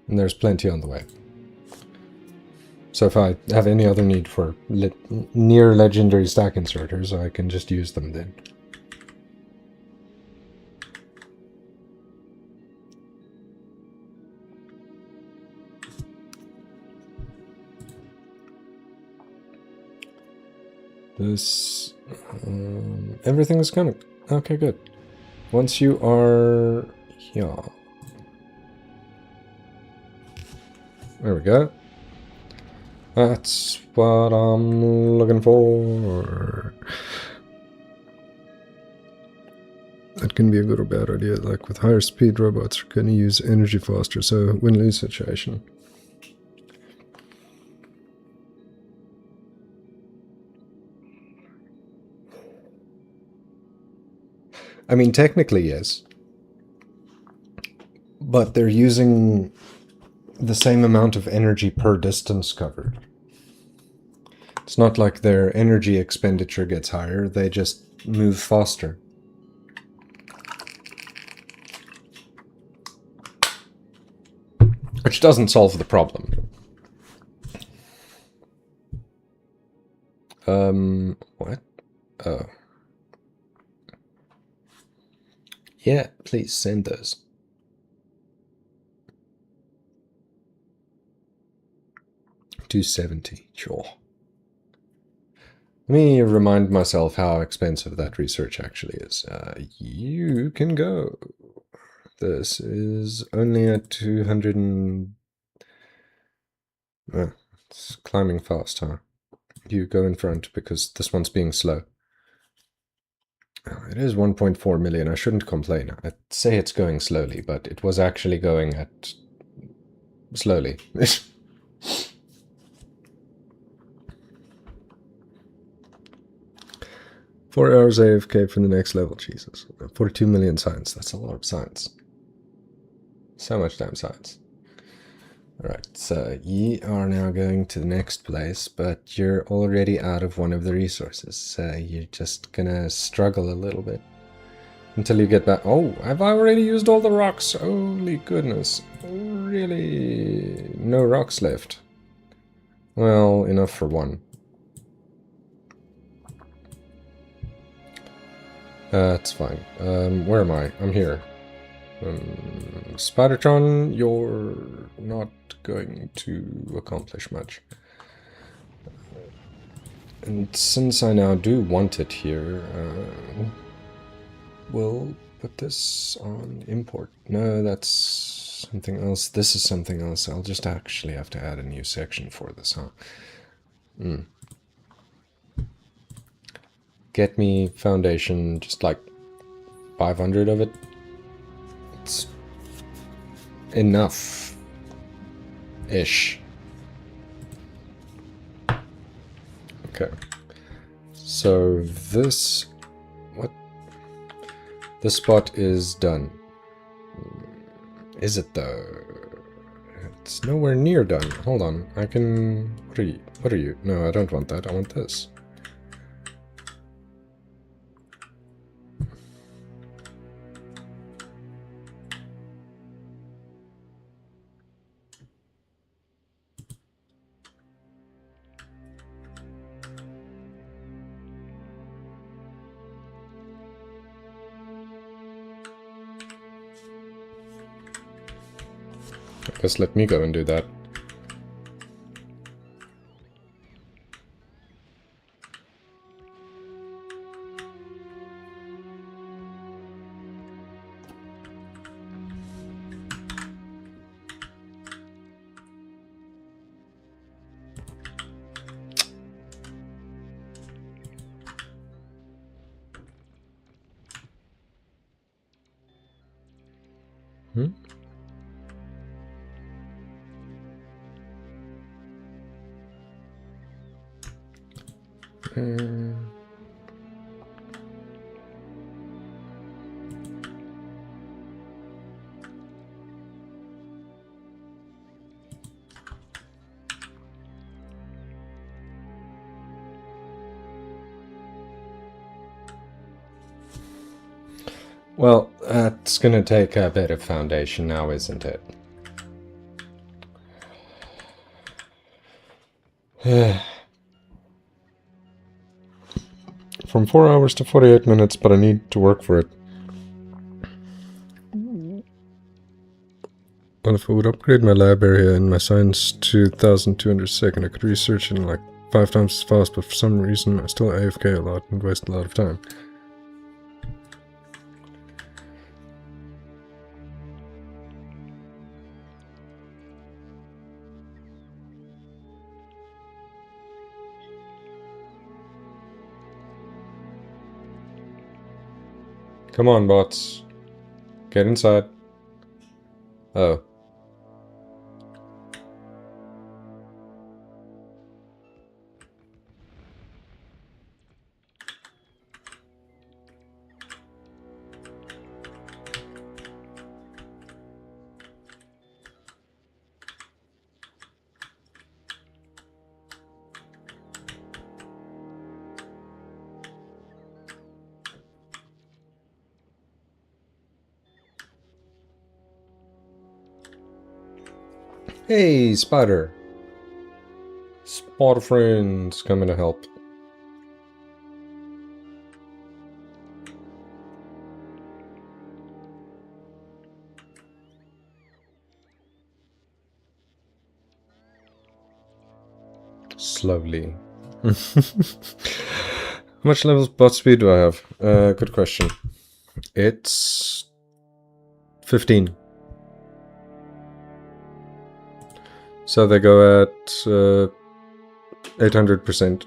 And there's plenty on the way. So if I have any other need for near legendary stack inserters, I can just use them then. This... everything is coming. Okay, good. Once you are here. There we go. That's what I'm looking for. That can be a good or bad idea. Like with higher speed, robots are going to use energy faster, so win-lose situation. I mean, technically, yes. But they're using the same amount of energy per distance covered. It's not like their energy expenditure gets higher, they just move faster. Which doesn't solve the problem. What? Oh. Yeah, please send those. $270, sure. Let me remind myself how expensive that research actually is. You can go. This is only at 200 and... it's climbing fast, huh? You go in front because this one's being slow. Oh, it is 1.4 million. I shouldn't complain. I'd say it's going slowly, but it was actually going at... slowly. 4 hours AFK for the next level, Jesus. 42 million science, that's a lot of science. So much damn science. Alright, so ye are now going to the next place, but you're already out of one of the resources, so you're just gonna struggle a little bit. Until you get back. Oh, have I already used all the rocks? Holy goodness. Really? No rocks left. Well, enough for one. That's fine. Where am I? I'm here. Spidertron, you're not going to accomplish much. And since I now do want it here, we'll put this on import. No, that's something else. This is something else. I'll just actually have to add a new section for this, huh? Get me foundation, just like 500 of it. It's enough-ish. Okay. So this... what? This spot is done. Is it though? It's nowhere near done. Hold on. I can... What are you? What are you? No, I don't want that. I want this. I guess let me go and do that. Hmm? Well, that's gonna take a bit of foundation now, isn't it? From 4 hours to 48 minutes, but I need to work for it. Well, if I would upgrade my lab area and my science to 1200 a second, I could research in like 5 times as fast, but for some reason I still AFK a lot and waste a lot of time. Come on, bots. Get inside. Oh. Hey, spider! Spider friends coming to help. Slowly. How much level bot speed do I have? Good question. It's 15. So they go at 800%.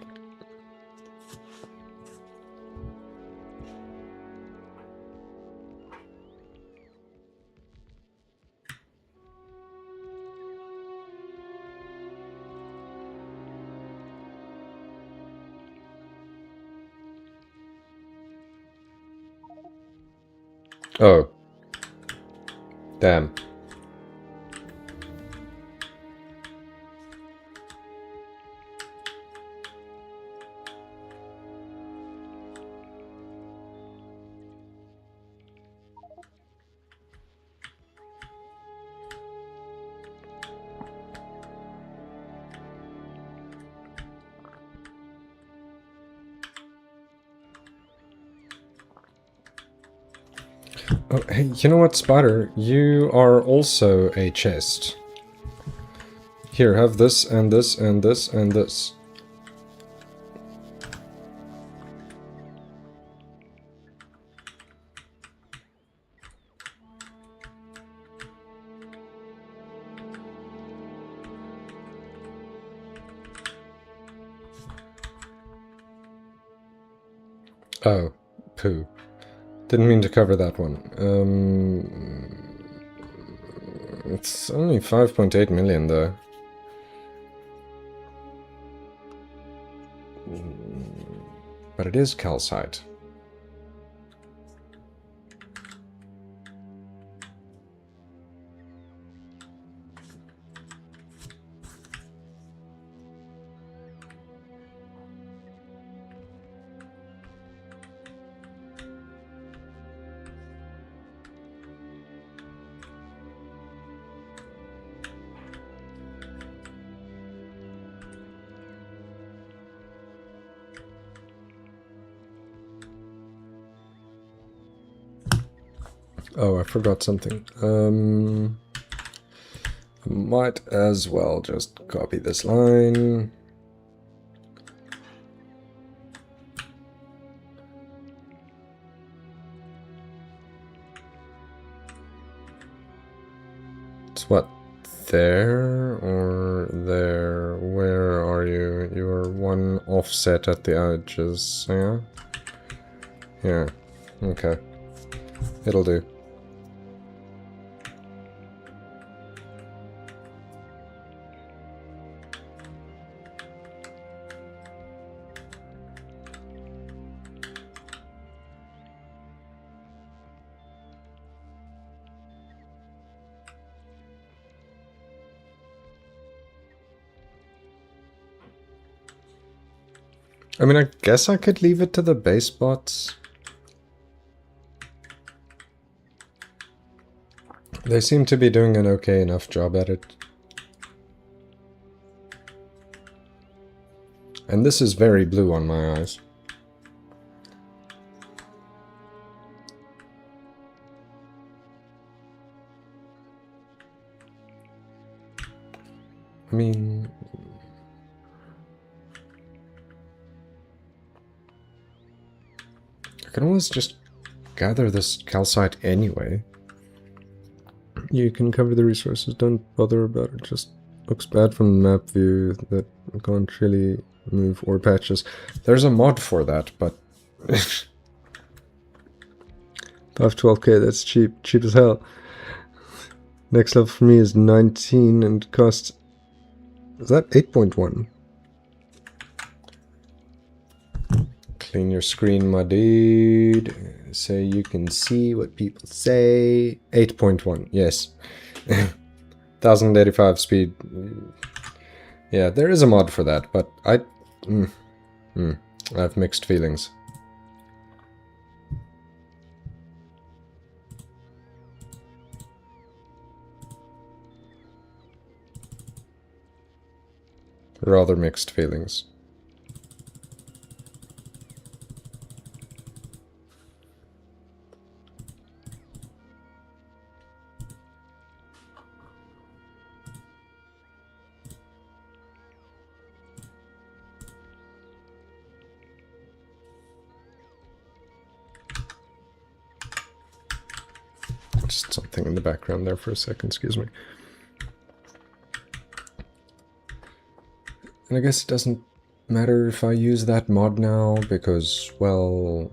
Oh. Damn. Oh, hey, you know what, Spider? You are also a chest. Here, have this, and this, and this, and this. Oh, poo. Didn't mean to cover that one. It's only 5.8 million, though. But it is calcite. Oh, I forgot something. Might as well just copy this line. It's what? There or there? Where are you? You're one offset at the edges, yeah? Yeah, okay. It'll do. I mean, I guess I could leave it to the base bots. They seem to be doing an okay enough job at it. And this is very blue on my eyes. I mean... I can always just gather this calcite anyway. You can cover the resources, don't bother about it, just looks bad from the map view that I can't really move ore patches. There's a mod for that, but... 512k, that's cheap. Cheap as hell. Next level for me is 19 and costs... Is that 8.1? Clean your screen, my dude, so you can see what people say. 8.1, yes. 1085 speed. Yeah, there is a mod for that, but I have mixed feelings. rather mixed feelings. Just something in the background there for a second, excuse me. And I guess it doesn't matter if I use that mod now, because, well,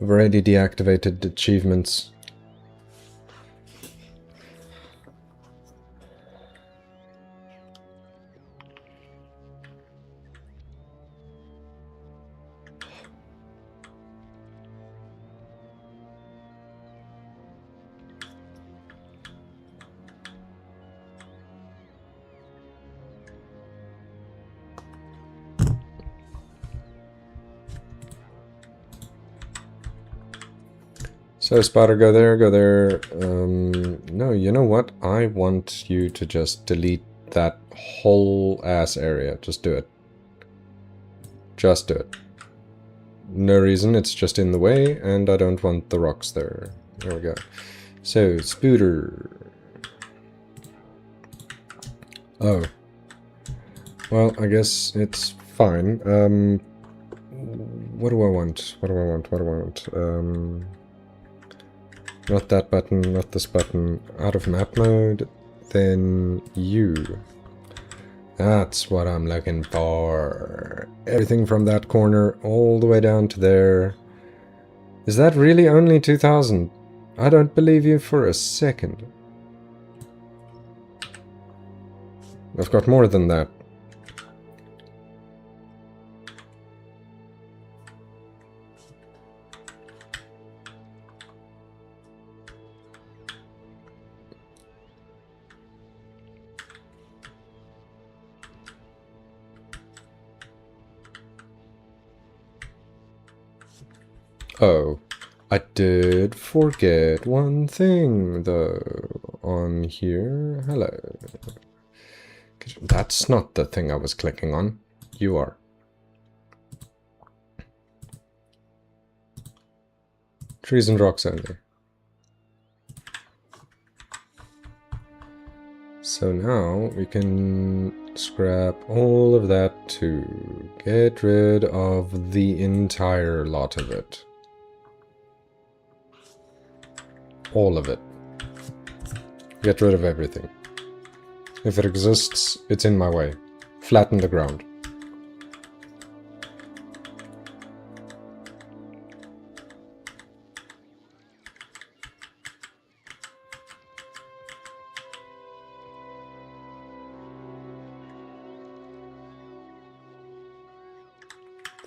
I've already deactivated achievements. So, spotter, go there, go there. No, you know what? I want you to just delete that whole ass area. Just do it. Just do it. No reason, it's just in the way, and I don't want the rocks there. There we go. So, Spooter. Oh. Well, I guess it's fine. What do I want? What do I want? What do I want? Not that button, not this button. Out of map mode, then you. That's what I'm looking for. Everything from that corner all the way down to there. Is that really only 2000? I don't believe you for a second. I've got more than that. Oh, I did forget one thing, though, on here. Hello. That's not the thing I was clicking on. You are. Trees and rocks only. So now we can scrap all of that to get rid of the entire lot of it. All of it. Get rid of everything. If it exists, it's in my way. Flatten the ground.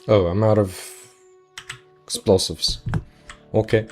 Oh, I'm out of explosives. Okay.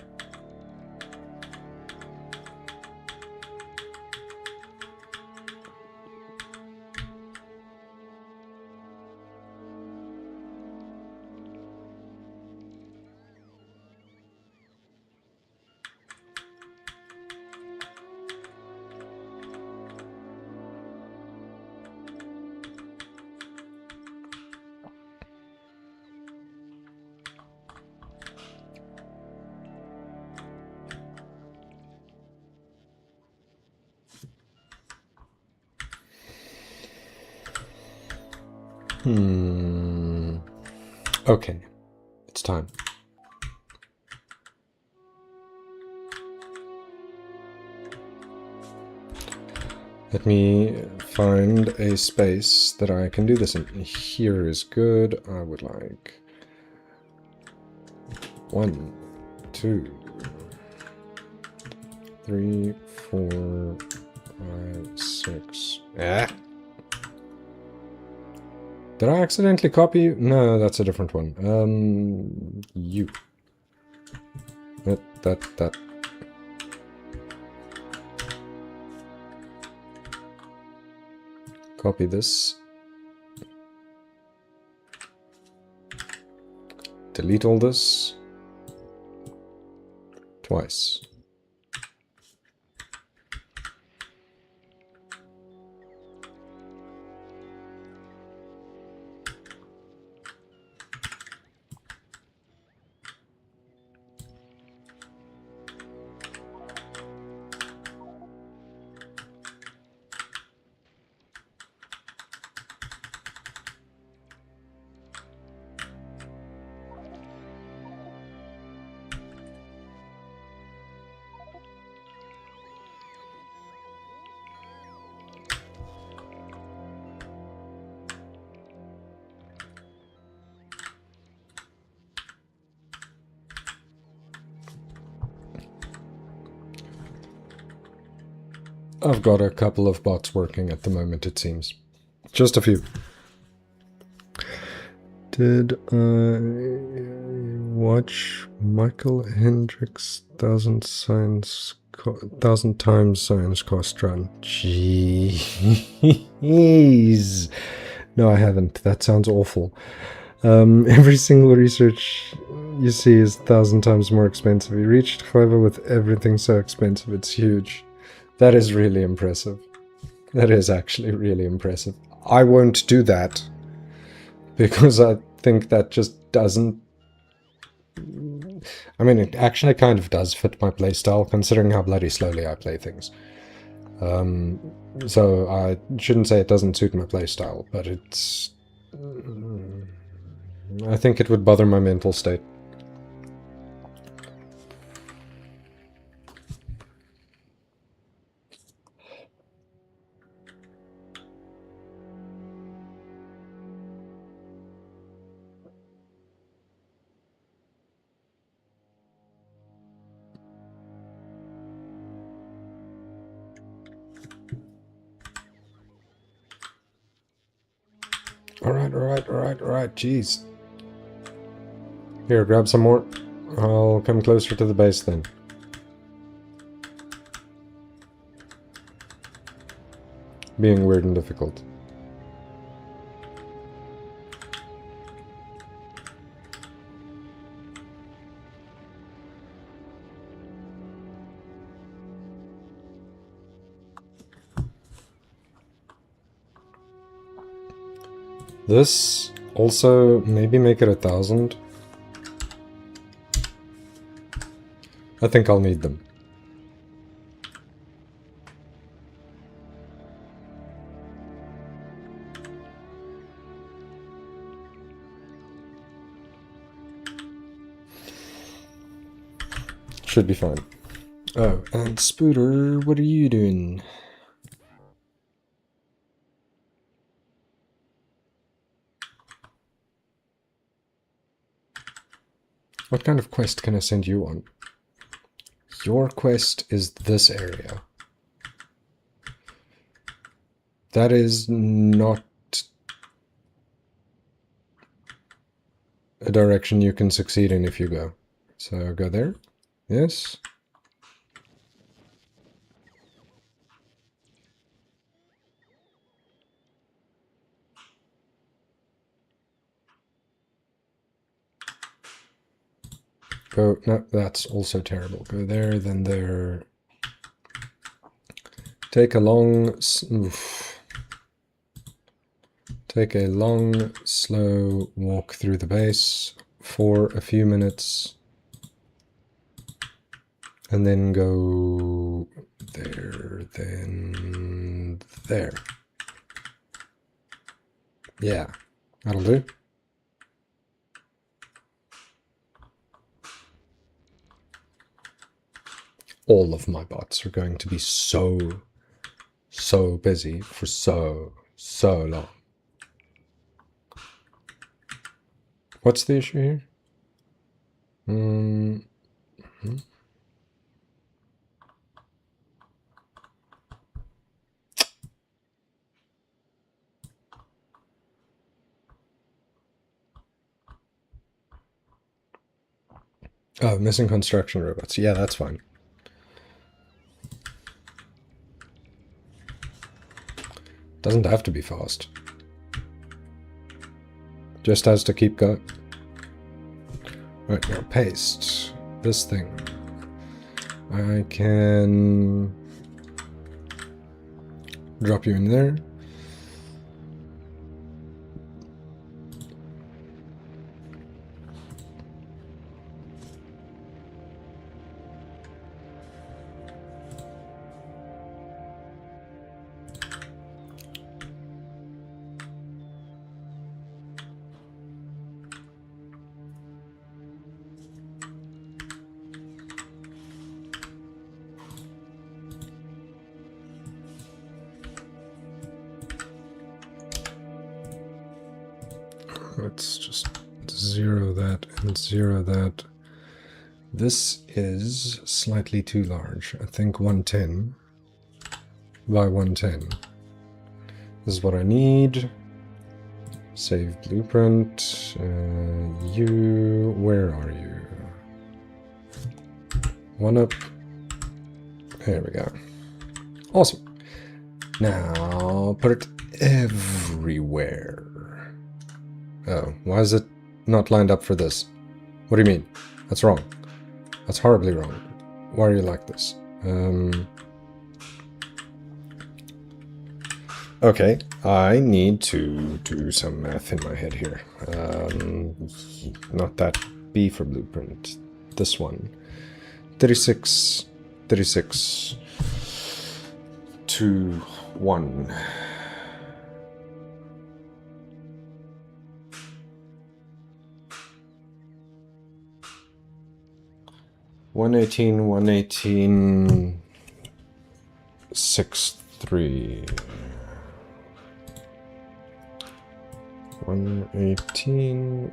Okay, it's time. Let me find a space that I can do this in. Here is good. I would like 1, 2, 3, 4, 5, 6. Ah! Did I accidentally copy you? No, that's a different one. You. That. Copy this. Delete all this. Twice. I've got a couple of bots working at the moment, it seems. Just a few. Did I watch Michael Hendricks' 1,000 times science cost run? Jeez. No, I haven't. That sounds awful. Every single research you see is 1,000 times more expensive. He reached however with everything so expensive, it's huge. That is really impressive. That is actually really impressive. I won't do that because I think that just doesn't... I mean, it actually kind of does fit my playstyle, considering how bloody slowly I play things. So I shouldn't say it doesn't suit my playstyle, but it's... I think it would bother my mental state. Alright, jeez. Here, grab some more. I'll come closer to the base then. Being weird and difficult. This also, maybe make it 1,000. I think I'll need them. Should be fine. Oh, and Spooter, what are you doing? What kind of quest can I send you on? Your quest is this area. That is not a direction you can succeed in if you go. So go there. Yes. Go, no, that's also terrible. Go there, then there. Take a long, take a long, slow walk through the base for a few minutes. And then go there, then there. Yeah, that'll do. All of my bots are going to be so busy for so long. What's the issue here? Oh, missing construction robots. Yeah, that's fine. Doesn't have to be fast. Just has to keep going. Right, now paste this thing. I can drop you in there. Let's just zero that and zero that. This is slightly too large. I think 110. by 110. This is what I need. Save blueprint. You, where are you? One up. There we go. Awesome. Now put it everywhere. Oh, why is it not lined up for this? What do you mean? That's wrong. That's horribly wrong. Why are you like this? Okay, I need to do some math in my head here. Not that B for blueprint. This one. 36 to 1. One 118, 6, 3. 118,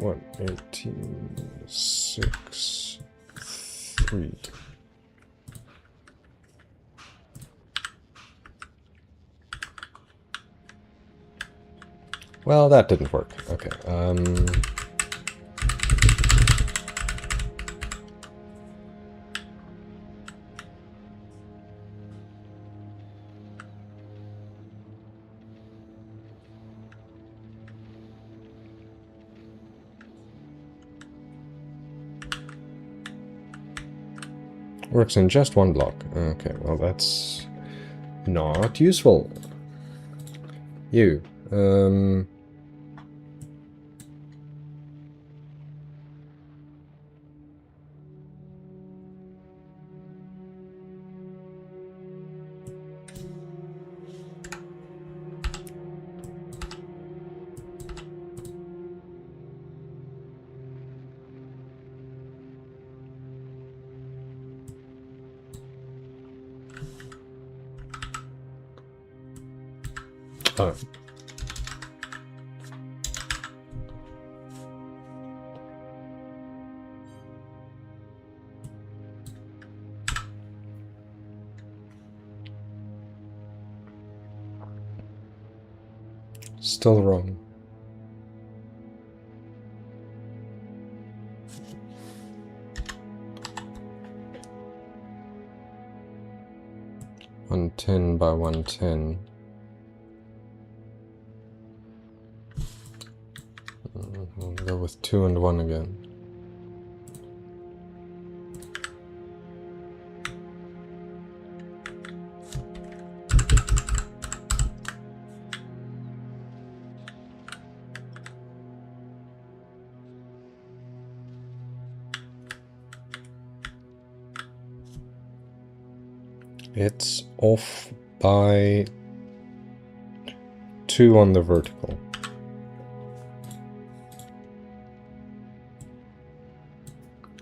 6, 3. Well, that didn't work. Okay. Works in just one block. Okay, well that's not useful. You. Oh. Still wrong. One 10 by 110. We'll go with 2 and 1 again. It's off by 2 on the vertical.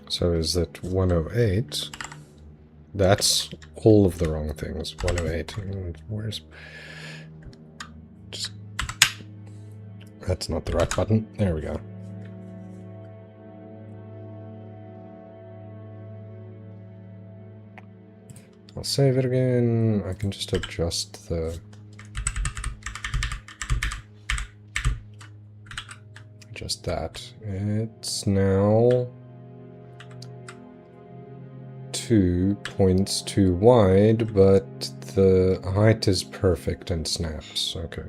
So is it 108? That's all of the wrong things. 108. And where's... Just... That's not the right button. There we go. I'll save it again. I can just adjust the... Just that. It's now 2 points too wide, but the height is perfect and snaps. Okay.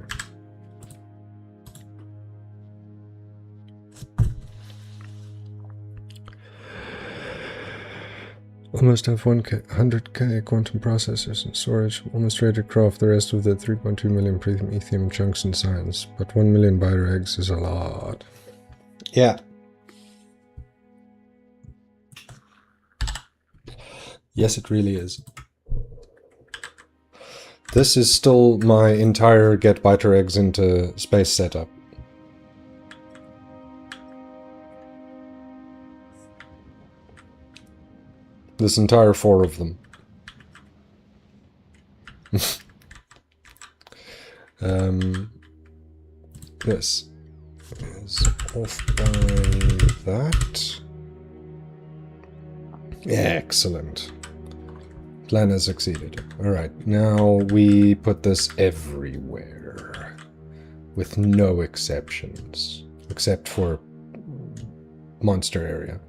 Almost have 100k quantum processors in storage. Almost ready to craft the rest of the 3.2 million pre-ethium chunks in science. But 1 million biter eggs is a lot. Yeah. Yes, it really is. This is still my entire get biter eggs into space setup. This entire 4 of them. This is off by that. Excellent. Plan has succeeded. Alright, now we put this everywhere. With no exceptions. Except for monster area.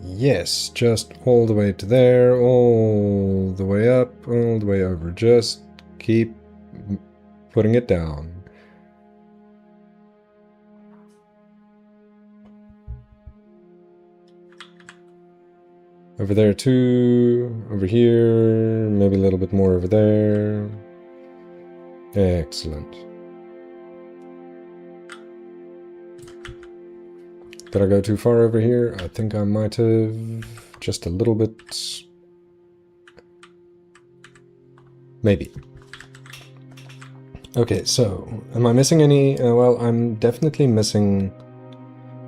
Yes, just all the way to there, all the way up, all the way over. Just keep putting it down. Over there too, over here, maybe a little bit more over there. Excellent. Did I go too far over here? I think I might have. Just a little bit. Maybe. Okay, so, am I missing any? Well, I'm definitely missing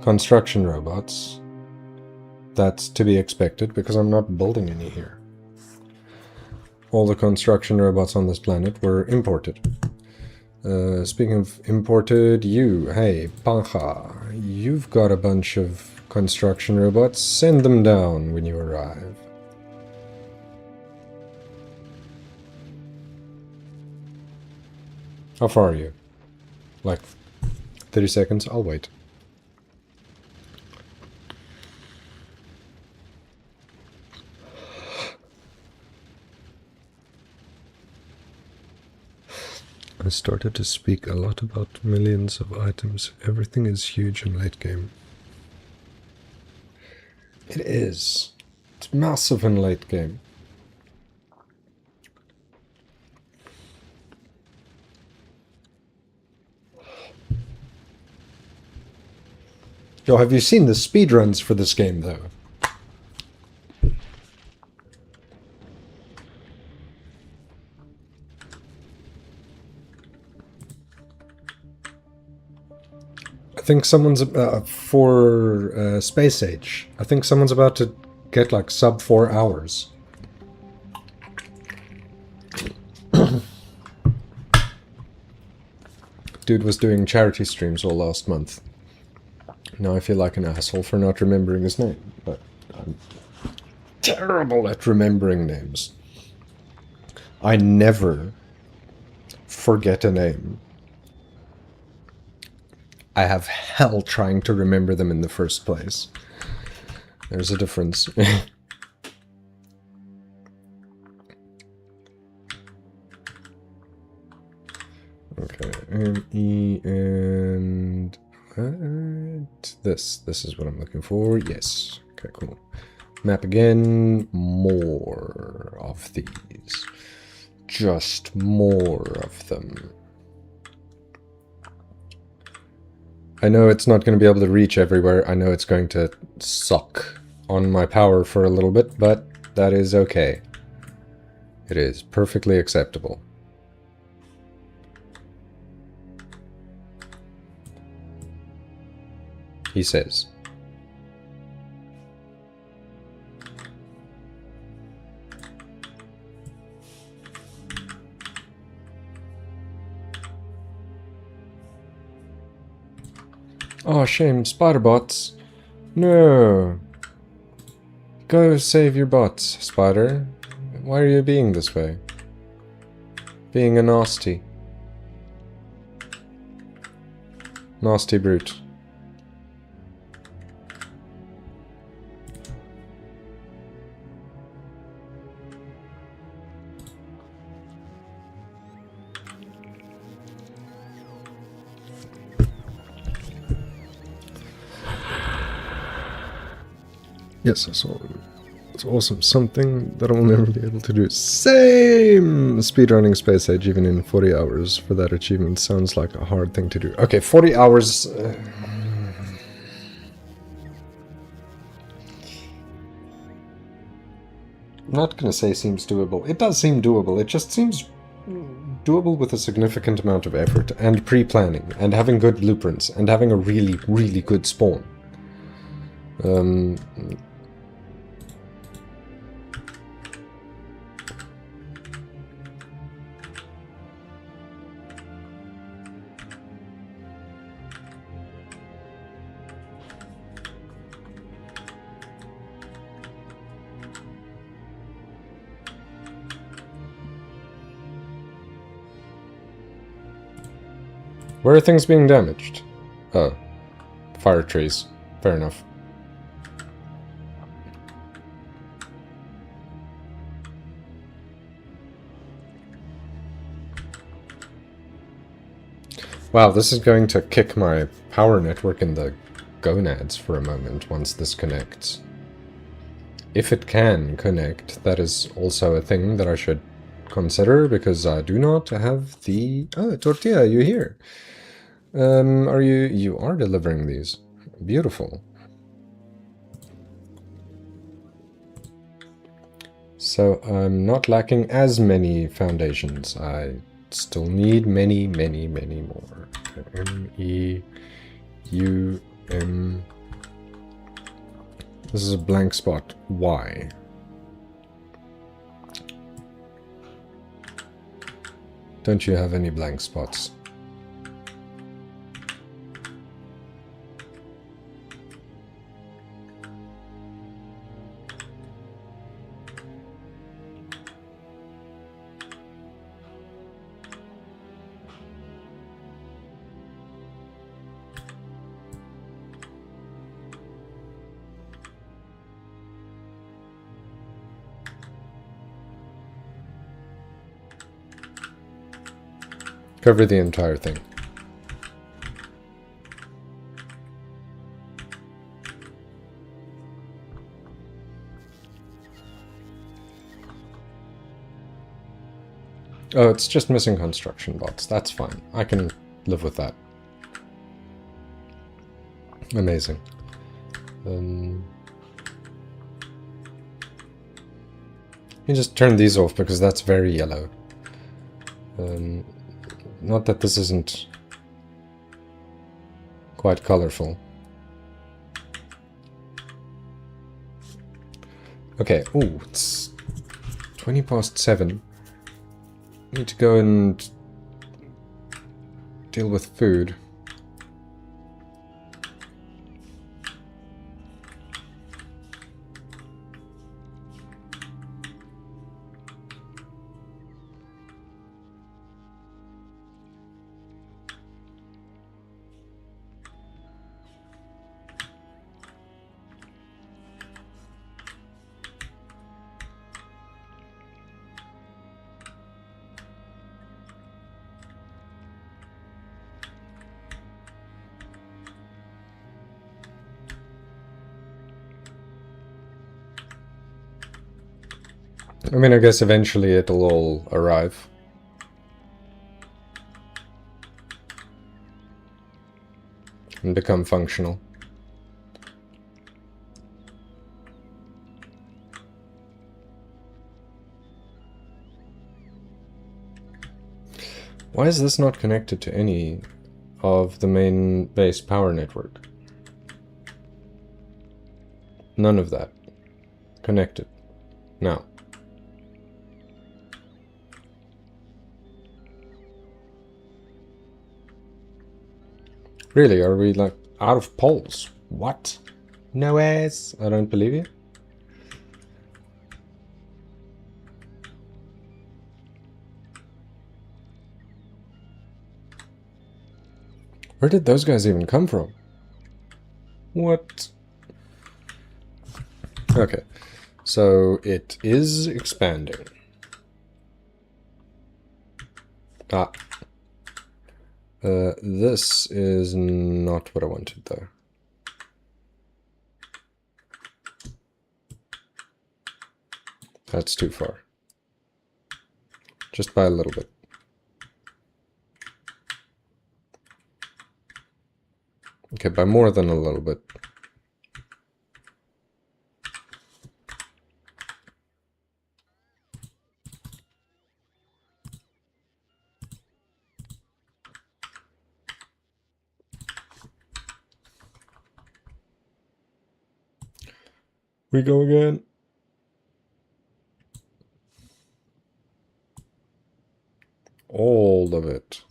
construction robots. That's to be expected, because I'm not building any here. All the construction robots on this planet were imported. Speaking of imported, hey, Panja, you've got a bunch of construction robots. Send them down when you arrive. How far are you? Like 30 seconds? I'll wait. I started to speak a lot about millions of items. Everything is huge in late game. It is. It's massive in late game. Yo, have you seen the speedruns for this game, though? I think someone's for Space Age. I think someone's about to get like sub 4 hours. Dude was doing charity streams all last month. Now I feel like an asshole for not remembering his name, but I'm terrible at remembering names. I never forget a name. I have hell trying to remember them in the first place. There's a difference. Okay, M-E and... This is what I'm looking for. Yes. Okay, cool. Map again. More of these. Just more of them. I know it's not going to be able to reach everywhere. I know it's going to suck on my power for a little bit, but that is okay. It is perfectly acceptable. He says. Oh, shame, spider bots. No. Go save your bots, spider. Why are you being this way? Being a nasty. Nasty brute. Yes, I saw it. It's awesome. Something that I'll never be able to do. Same! Speedrunning Space Age even in 40 hours for that achievement sounds like a hard thing to do. Okay, 40 hours... I'm not gonna say seems doable. It does seem doable. It just seems doable with a significant amount of effort and pre-planning and having good blueprints and having a really, really good spawn. Where are things being damaged? Oh, fire trees. Fair enough. Wow, this is going to kick my power network in the gonads for a moment once this connects. If it can connect, that is also a thing that I should consider, because I do not have the... Oh, Tortilla, you here? Are you... You are delivering these. Beautiful. So I'm not lacking as many foundations. I still need many, many, many more. M-E-U-M... This is a blank spot. Why? Don't you have any blank spots? Cover the entire thing. Oh, it's just missing construction bots. That's fine. I can live with that. Amazing. You just turn these off because that's very yellow. Not that this isn't quite colorful. Okay, ooh, it's 20 past 7. Need to go and deal with food. I mean, I guess eventually it'll all arrive. And become functional. Why is this not connected to any of the main base power network? None of that. Connected. Now. Really, are we like out of poles? What? No ass. I don't believe you. Where did those guys even come from? What? Okay, so it is expanding. Ah. This is not what I wanted, though. That's too far. Just by a little bit. Okay, by more than a little bit. We go again. All of it.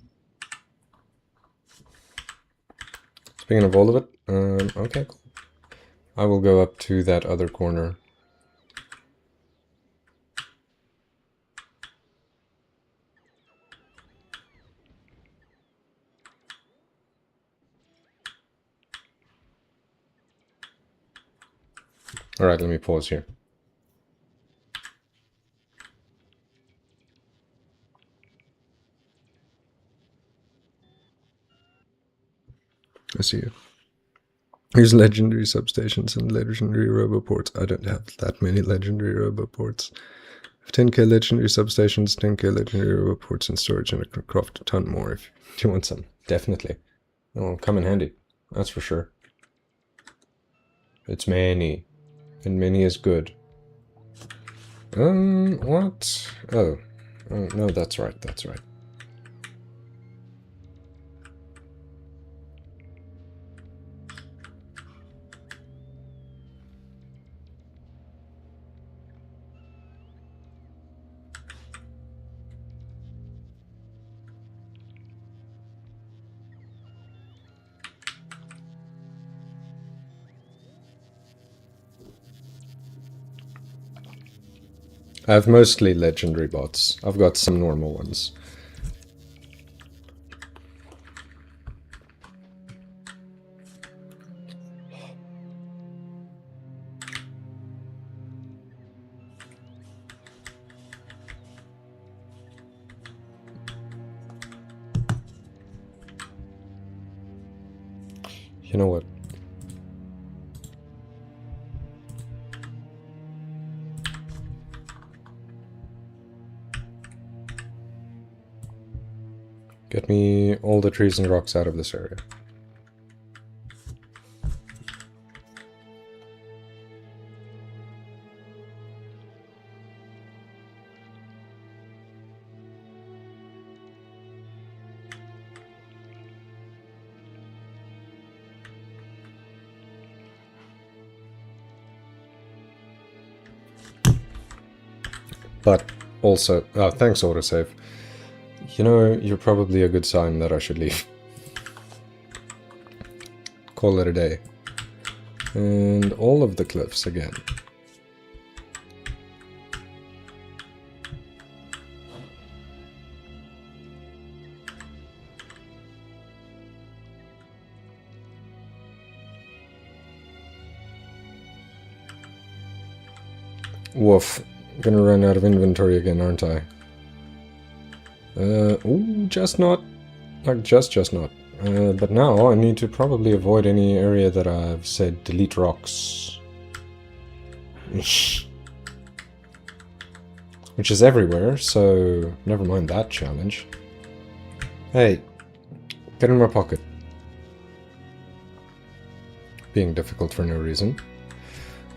Speaking of all of it, okay, cool. I will go up to that other corner. Alright, let me pause here. I see you. Here's legendary substations and legendary roboports. I don't have that many legendary roboports. I have 10k legendary substations, 10k legendary roboports in storage, and I can craft a ton more if you want some. Definitely. It'll come in handy. That's for sure. It's many. And many is good. What? Oh. No, that's right, that's right. I have mostly legendary bots. I've got some normal ones. You know what? Get me all the trees and rocks out of this area. But also, thanks autosave. You know, you're probably a good sign that I should leave. Call it a day. And all of the cliffs again. Woof. Gonna run out of inventory again, aren't I? Ooh, just not. Like, just not. But now I need to probably avoid any area that I've said delete rocks. Which is everywhere, so never mind that challenge. Hey, get in my pocket. Being difficult for no reason.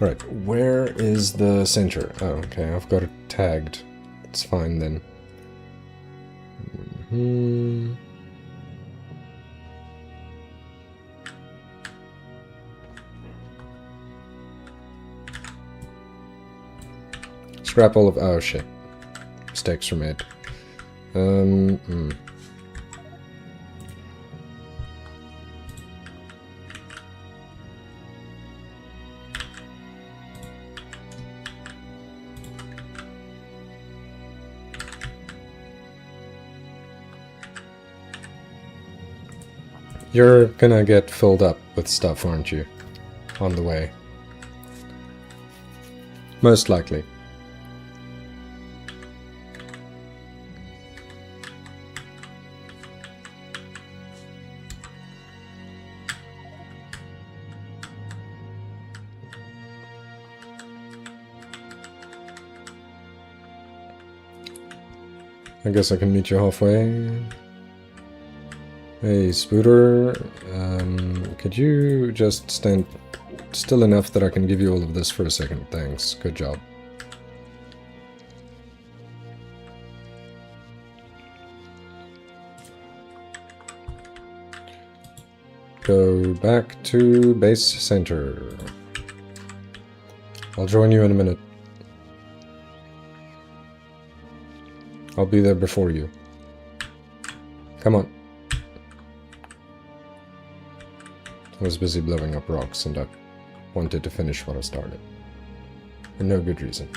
Alright, where is the center? Oh, okay, I've got it tagged. It's fine then. Scrap all of... oh shit. Mistakes were made. You're gonna get filled up with stuff, aren't you? On the way. Most likely. I guess I can meet you halfway. Hey, Spooter, could you just stand still enough that I can give you all of this for a second? Thanks, good job. Go back to base center. I'll join you in a minute. I'll be there before you. Come on. I was busy blowing up rocks and I wanted to finish what I started. For no good reason.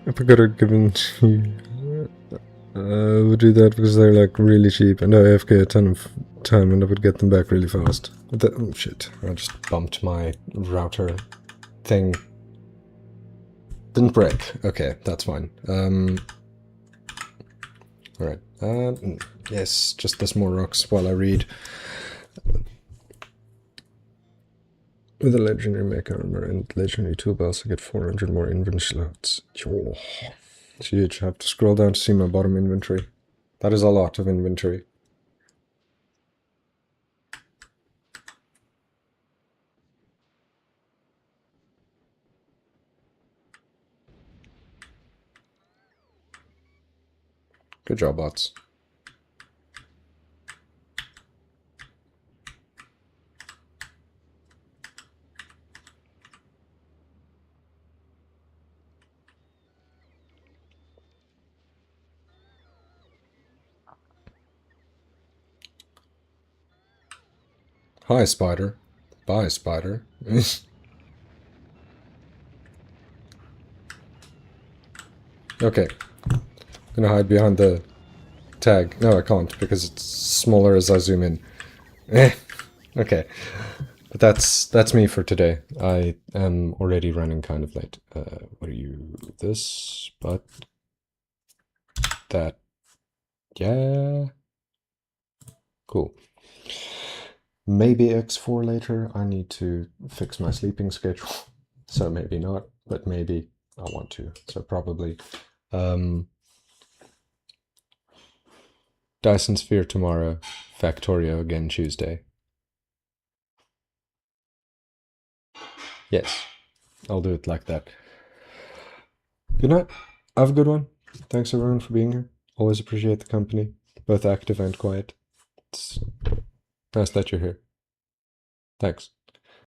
If I could have given I would do that because they're like really cheap and I AFK a ton of time and I would get them back really fast. Oh shit, I just bumped my router thing. Didn't break. Okay, that's fine. Alright. Yes, just this more rocks while I read. With a legendary mech armor and legendary toolbox, I get 400 more inventory slots. Oh, it's huge. I have to scroll down to see my bottom inventory. That is a lot of inventory. Good job, bots. Hi, spider. Bye, spider. Okay. I'm gonna hide behind the tag. No, I can't because it's smaller as I zoom in. Okay. But that's me for today. I am already running kind of late. What are you? This, but that. Yeah. Cool. Maybe X4 later. I need to fix my sleeping schedule. So maybe not, but maybe I want to. So probably. Dyson Sphere tomorrow. Factorio again Tuesday. Yes, I'll do it like that. Good night. Have a good one. Thanks everyone for being here. Always appreciate the company, both active and quiet. It's nice that you're here. Thanks.